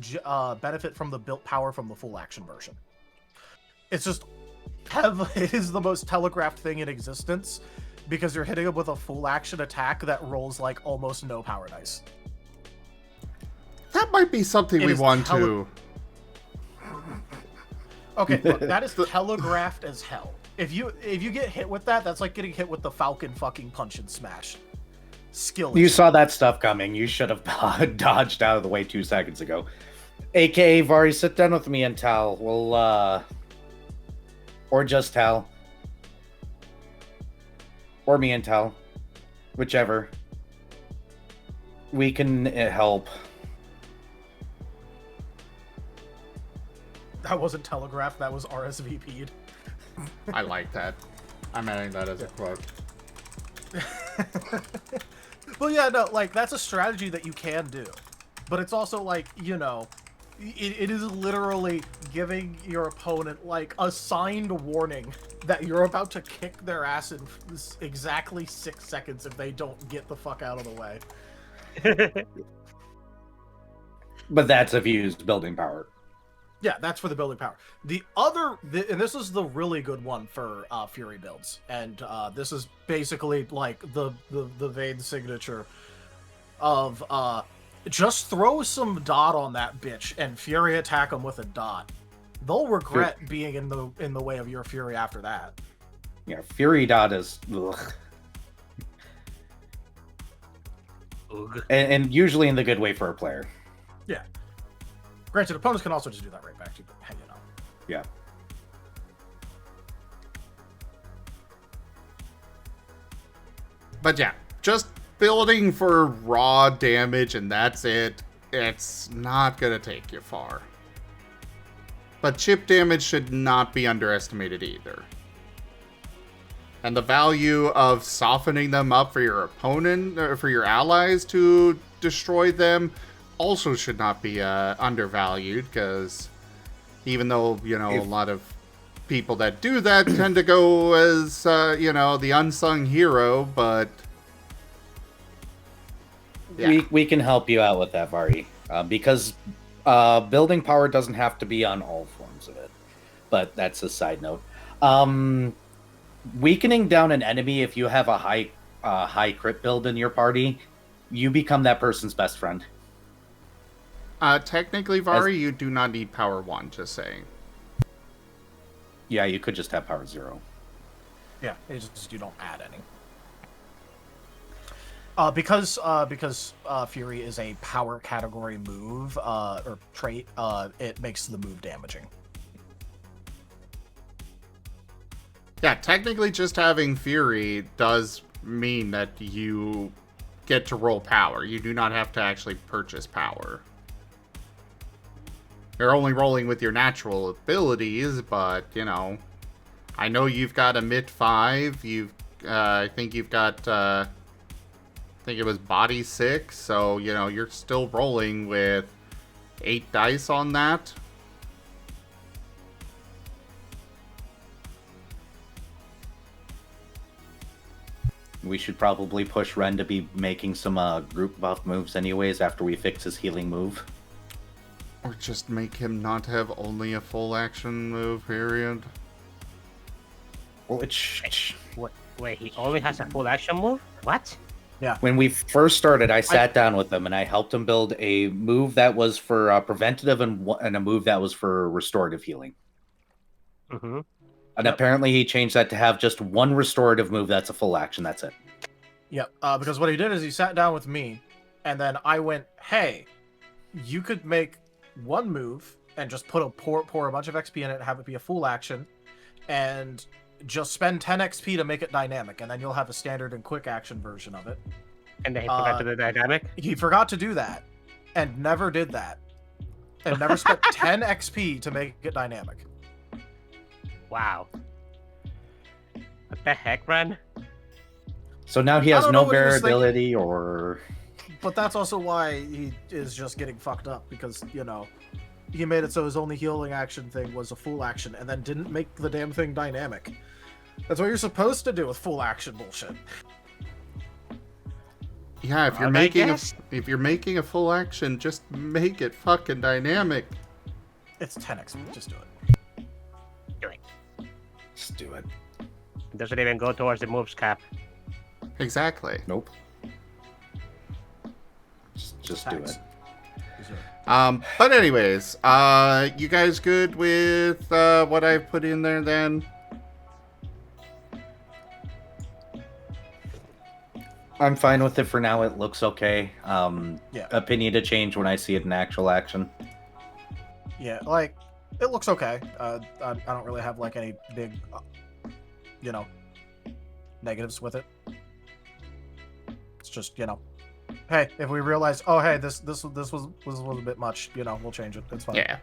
benefit from the built power from the full action version. It's just, it is the most telegraphed thing in existence, because you're hitting them with a full action attack that rolls like almost no power dice. That might be something we want to... Okay, look, that is telegraphed as hell. If you get hit with that, that's like getting hit with the Falcon fucking punch and smash. Skill. You saw that stuff coming. You should have dodged out of the way 2 seconds ago. AKA Vari, sit down with me and Tal. We'll or just Tal. Or me and Tal. Whichever. We can help. That wasn't telegraphed, that was RSVP'd. I like that. I'm adding that as a quote. Well, yeah, no, like, that's a strategy that you can do. But it's also, like, you know, it is literally giving your opponent, like, a signed warning that you're about to kick their ass in exactly 6 seconds if they don't get the fuck out of the way. But that's if you used building power. Yeah, that's for the building power. The other, and this is the really good one for Fury builds, and this is basically like the Vayne signature of just throw some dot on that bitch and Fury attack them with a dot. They'll regret being in the way of your Fury after that. Yeah, Fury dot is ugh. And usually in the good way for a player. Yeah. Granted, opponents can also just do that right back to you, but hey, you know. Yeah. But yeah, just building for raw damage and that's it. It's not gonna take you far. But chip damage should not be underestimated either. And the value of softening them up for your opponent, or for your allies to destroy them, also should not be undervalued, because even though, you know, a lot of people that do that tend to go as, you know, the unsung hero, but... Yeah. We can help you out with that, Vari, because building power doesn't have to be on all forms of it, but that's a side note. Weakening down an enemy, if you have a high crit build in your party, you become that person's best friend. Technically, Vari, you do not need power 1, just saying. Yeah, you could just have power 0. Yeah, it's just you don't add any. Because Fury is a power category move, or trait, it makes the move damaging. Yeah, technically just having Fury does mean that you get to roll power. You do not have to actually purchase power. You're only rolling with your natural abilities, but, you know, I know you've got a mid 5. I think you've got, I think it was body 6. So, you know, you're still rolling with 8 dice on that. We should probably push Ren to be making some group buff moves anyways after we fix his healing move. Or just make him not have only a full action move, period. Well, it's... Wait, he only has a full action move? What? Yeah. When we first started, I sat down with him and I helped him build a move that was for preventative and a move that was for restorative healing. Mm-hmm. And apparently he changed that to have just one restorative move that's a full action. That's it. Yep. Because what he did is he sat down with me, And then I went, hey, you could make one move and just pour a bunch of XP in it and have it be a full action, and just spend 10 XP to make it dynamic, and then you'll have a standard and quick action version of it. And they forgot to do the dynamic? He forgot to do that, and never did that. And never spent 10 XP to make it dynamic. Wow. What the heck, Ren? So now he I has don't no know what he was variability or... But that's also why he is just getting fucked up, because, he made it so his only healing action thing was a full action, and then didn't make the damn thing dynamic. That's what you're supposed to do with full action bullshit. Yeah, if you're making a full action, just make it fucking dynamic. It's 10 XP, just do it. Do it. Just do it. It doesn't even go towards the moves cap. Exactly. Nope. Just do Thanks. it. But anyways, you guys good with what I've put in there then? I'm fine with it for now. It looks okay. Yeah. Opinion to change when I see it in actual action. Yeah, like, it looks okay. I don't really have, like, any big, negatives with it. It's just, hey, if we realize, oh, hey, this was a bit much, we'll change it. It's fine. Yeah.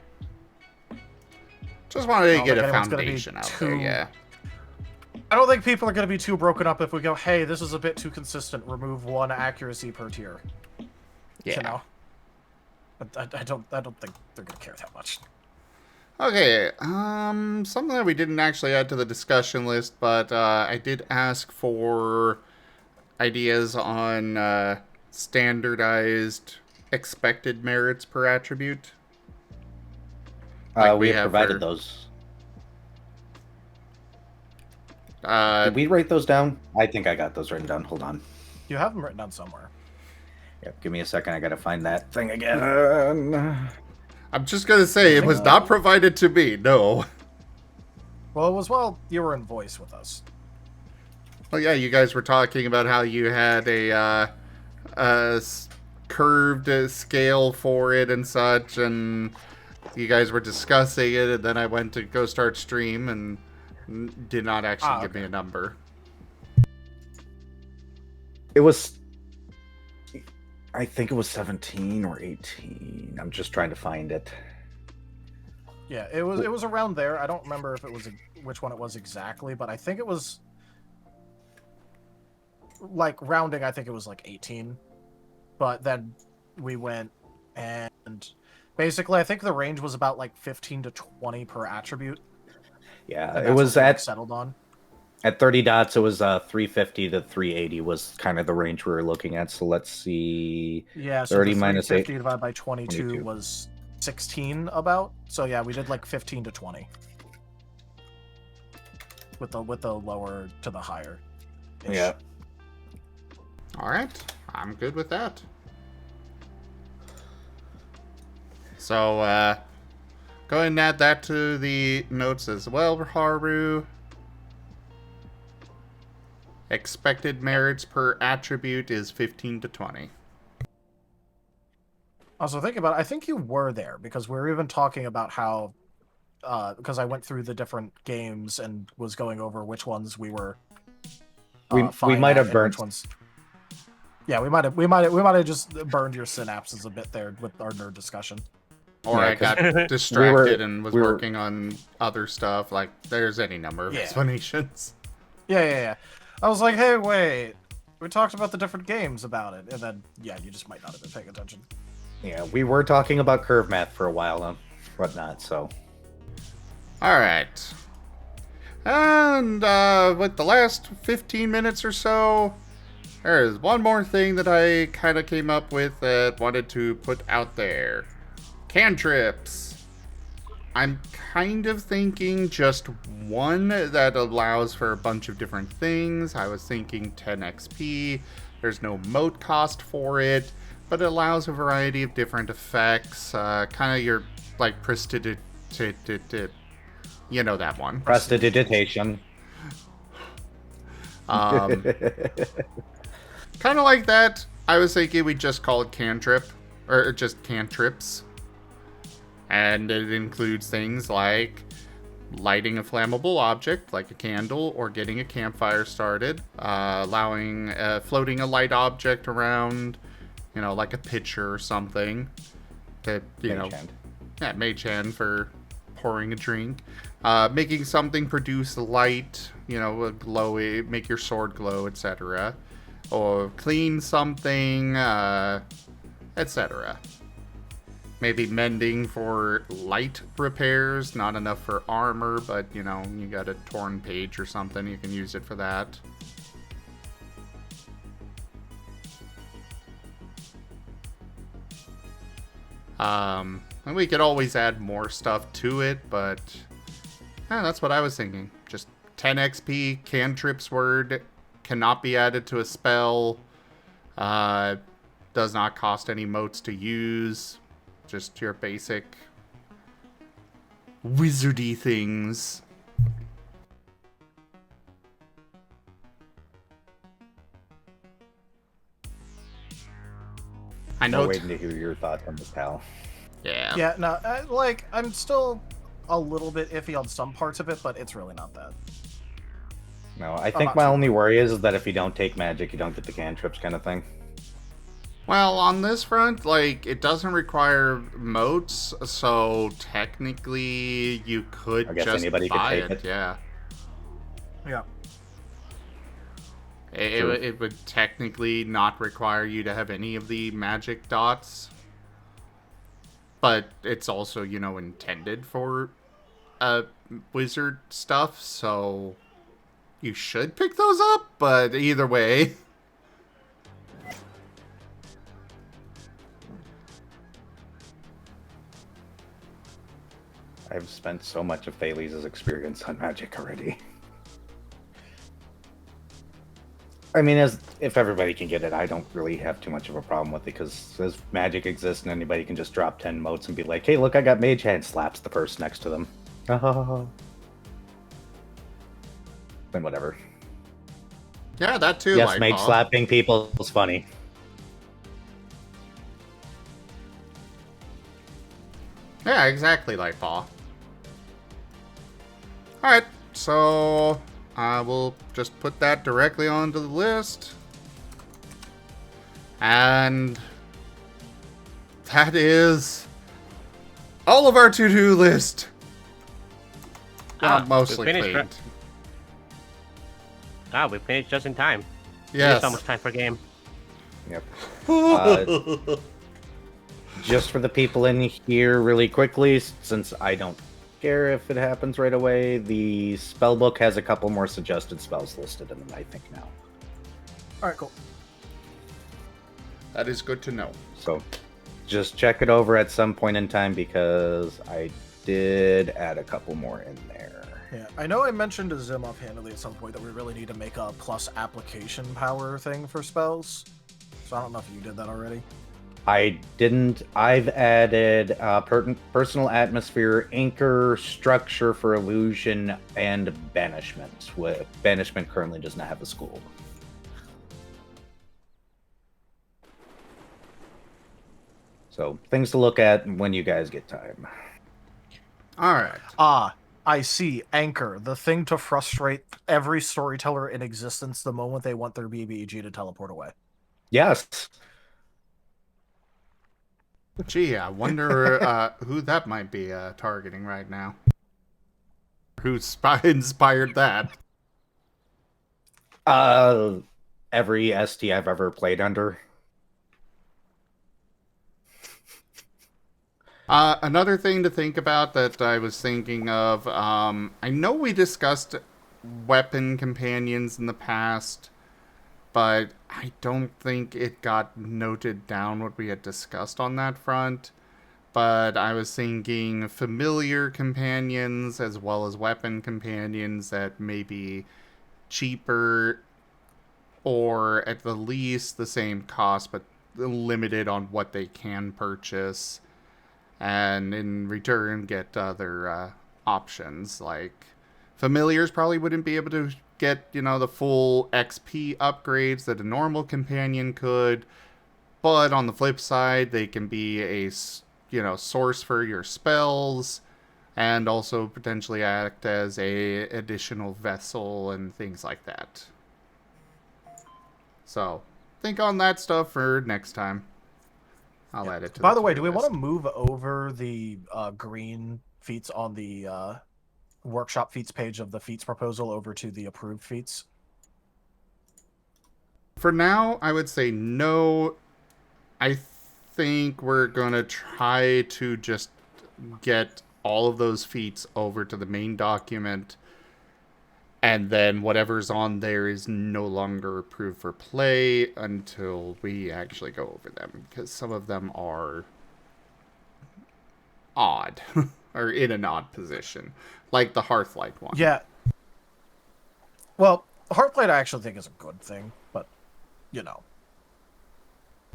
Just wanted to don't get think a anyone's gonna be foundation out there, too- yeah. I don't think people are going to be too broken up if we go, hey, this is a bit too consistent. Remove 1 accuracy per tier. Yeah. I don't think they're going to care that much. Okay, something that we didn't actually add to the discussion list, but I did ask for ideas on standardized expected merits per attribute. Like we have have provided for- those. Did we write those down? I think I got those written down. Hold on. You have them written down somewhere. Yep, give me a second. I gotta find that thing again. I'm just gonna say, it was not provided to me, no. Well, it was while you were in voice with us. Well, yeah, you guys were talking about how you had a curved scale for it and such, and you guys were discussing it, and then I went to go start stream and did not actually give me a number. It was... I think it was 17 or 18. I'm just trying to find it. Yeah, it was around there. I don't remember if it was which one it was exactly, but I think it was like rounding. I think it was like 18, but then we went and basically I think the range was about like 15 to 20 per attribute. Yeah, And it was what we at settled on. At 30 dots, it was 350 to 380 was kind of the range we were looking at. So let's see. Yeah, so 30 the minus 350 8. divided by 22 was 16 about. So yeah, we did like 15 to 20. With the lower to the higher. Yeah. Alright, I'm good with that. So, go ahead and add that to the notes as well, Haru. Expected merits per attribute is 15 to 20. Also, think about it. I think you were there because we were even talking about how, because I went through the different games and was going over which ones we were. We fine might at have and burnt. which ones. Yeah, we might have just burned your synapses a bit there with our nerd discussion. Or Yeah, I 'cause got distracted and was we were- working on other stuff. Like, there's any number of Yeah. explanations. Yeah. I was like, hey, wait. We talked about the different games about it, and then yeah, you just might not have been paying attention. Yeah, we were talking about curve math for a while and whatnot, so. Alright. And with the last 15 minutes or so, there's one more thing that I kind of came up with that wanted to put out there. Cantrips. I'm kind of thinking just one that allows for a bunch of different things. I was thinking 10 XP. There's no mote cost for it, but it allows a variety of different effects. Kind of your, like, you know that one. Prestidigitation. Kind of like that, I was thinking we just call it cantrip, or just cantrips. And it includes things like lighting a flammable object, like a candle, or getting a campfire started, floating a light object around, like a pitcher or something. That, Mage hand. Yeah, mage hand for pouring a drink. Making something produce light, a glowy, make your sword glow, etc. Or clean something, etc. Maybe mending for light repairs, not enough for armor, but, you got a torn page or something, you can use it for that. And we could always add more stuff to it, but that's what I was thinking. Just 10 XP, cantrips word, cannot be added to a spell, does not cost any motes to use. Just your basic wizardy things. I know. I'm waiting to hear your thoughts on this, pal. Yeah. Yeah, no, I'm still a little bit iffy on some parts of it, but it's really not that. No, I think my only worry is that if you don't take magic, you don't get the cantrips kind of thing. Well, on this front, it doesn't require motes, so technically you could I guess just anybody buy could take it. Yeah. Yeah. It would technically not require you to have any of the magic dots. But it's also, intended for wizard stuff, so you should pick those up, but either way. I've spent so much of Thales' experience on magic already. I mean, if everybody can get it, I don't really have too much of a problem with it, because as magic exists and anybody can just drop 10 motes and be like, hey, look, I got mage hand, slaps the person next to them. Then whatever. Yeah, that too. Yes, mage slapping people is funny. Yeah, exactly, Lightpaw. Alright, so I will just put that directly onto the list. And that is all of our to-do list. Mostly cleaned. We finished just in time. Yes. It's almost time for game. Yep. Just for the people in here, really quickly, since I don't care if it happens right away, the spellbook has a couple more suggested spells listed in them, I think, now. Alright, cool. That is good to know. So, just check it over at some point in time, because I did add a couple more in there. Yeah, I know I mentioned to Zim offhandedly at some point that we really need to make a plus application power thing for spells. So I don't know if you did that already. I didn't. I've added personal atmosphere, anchor, structure for illusion, and banishment. Banishment currently does not have a school. So, things to look at when you guys get time. Alright. I see. Anchor, the thing to frustrate every storyteller in existence the moment they want their BBG to teleport away. Yes. Gee, I wonder who that might be targeting right now. Who inspired that? Every ST I've ever played under. Another thing to think about that I was thinking of, I know we discussed weapon companions in the past, but I don't think it got noted down what we had discussed on that front. But I was thinking familiar companions as well as weapon companions that may be cheaper or at the least the same cost, but limited on what they can purchase. And in return get other options. Like familiars probably wouldn't be able to get, the full XP upgrades that a normal companion could, but on the flip side, they can be a source for your spells, and also potentially act as a additional vessel and things like that. So think on that stuff for next time. I'll add it to By the way, to-do do we want list. to move over the green feats on the workshop feats page of the feats proposal over to the approved feats? For now, I would say no. I think we're going to try to just get all of those feats over to the main document, and then whatever's on there is no longer approved for play until we actually go over them, because some of them are odd, or in an odd position, like the Hearthlight one. Yeah. Well, Hearthlight I actually think is a good thing, but, you know.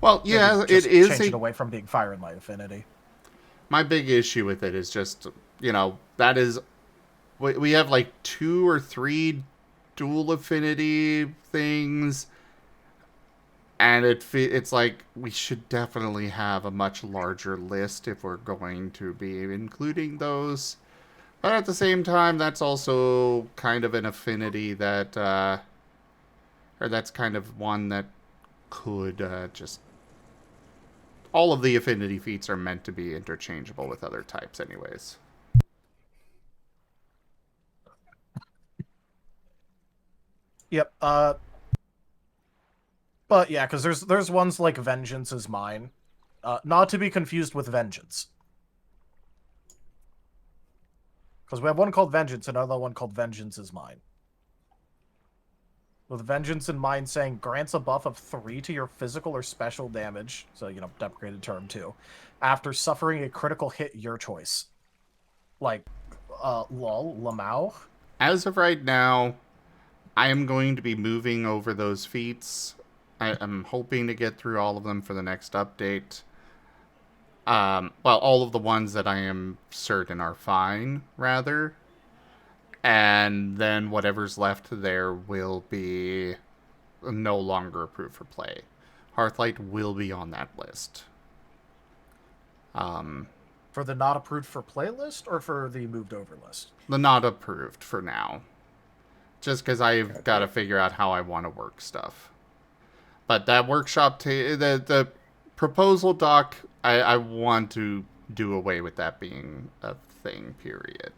Well, yeah, maybe it just is change it away from being Fire and Light Affinity. My big issue with it is just, that is... We have like 2 or 3 dual affinity things, and it's like we should definitely have a much larger list if we're going to be including those. But at the same time, that's also kind of an affinity that, or that's kind of one that could just... All of the affinity feats are meant to be interchangeable with other types anyways. Yep. But yeah, because there's ones like Vengeance is Mine, not to be confused with Vengeance. Because we have one called Vengeance, and another one called Vengeance is Mine. With Vengeance in Mind saying grants a buff of 3 to your physical or special damage, so deprecated term too, after suffering a critical hit your choice. Like, lol, Lamau. As of right now, I am going to be moving over those feats. I'm hoping to get through all of them for the next update. Well, all of the ones that I am certain are fine, rather. And then whatever's left there will be no longer approved for play. Hearthlight will be on that list. For the not approved for playlist, or for the moved over list? The not approved for now. Just because I've got to figure out how I want to work stuff. But that workshop, the proposal doc, I want to do away with that being a thing, period.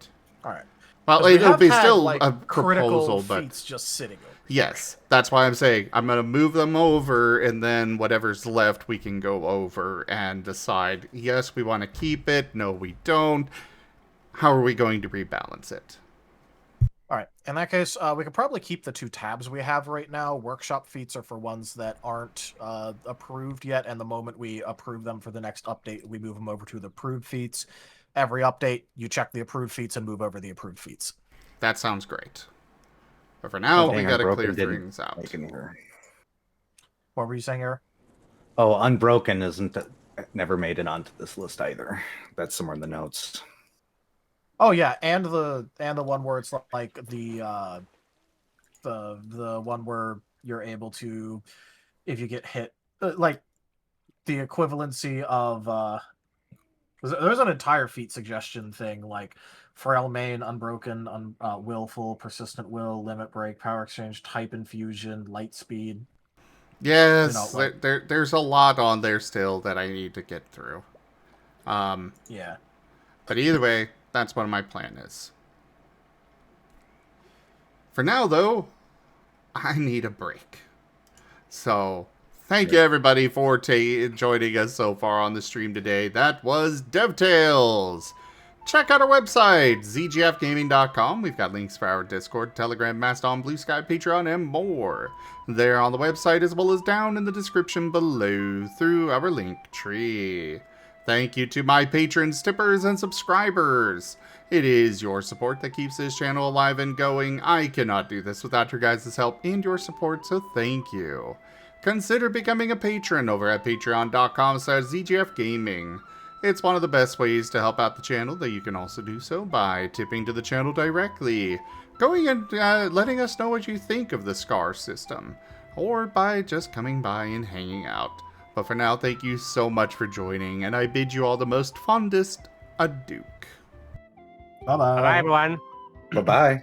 Alright. Well, it'll be still a proposal, but feats just sitting over. Yes, that's why I'm saying I'm going to move them over, and then whatever's left we can go over and decide, yes, we want to keep it, no, we don't. How are we going to rebalance it? Alright, in that case, we could probably keep the 2 tabs we have right now. Workshop feats are for ones that aren't approved yet, and the moment we approve them for the next update, we move them over to the approved feats. Every update, you check the approved feats and move over the approved feats. That sounds great. But for now, we got to Unbroken clear didn't things out. make an error. What were you saying, Eric? Oh, Unbroken never made it onto this list either. That's somewhere in the notes. Oh yeah, and the one where it's like the one where you're able to, if you get hit, like the equivalency of there's an entire feat suggestion thing, like Frail Main, Unbroken, Willful, Persistent Will, Limit Break, Power Exchange, Type Infusion, Light Speed. Yes, there's a lot on there still that I need to get through. Yeah. But either way, that's what my plan is. For now, though, I need a break. So, thank you everybody for joining us so far on the stream today. That was DevTales. Check out our website, zgfgaming.com. We've got links for our Discord, Telegram, Mastodon, Blue Sky, Patreon, and more. There on the website, as well as down in the description below through our link tree. Thank you to my patrons, tippers, and subscribers. It is your support that keeps this channel alive and going. I cannot do this without your guys' help and your support, so thank you. Consider becoming a patron over at patreon.com/zgfgaming. It's one of the best ways to help out the channel, though you can also do so by tipping to the channel directly, going and letting us know what you think of the SCAR system, or by just coming by and hanging out. But for now, thank you so much for joining, and I bid you all the most fondest adieu. Bye-bye. Bye, everyone. Bye bye.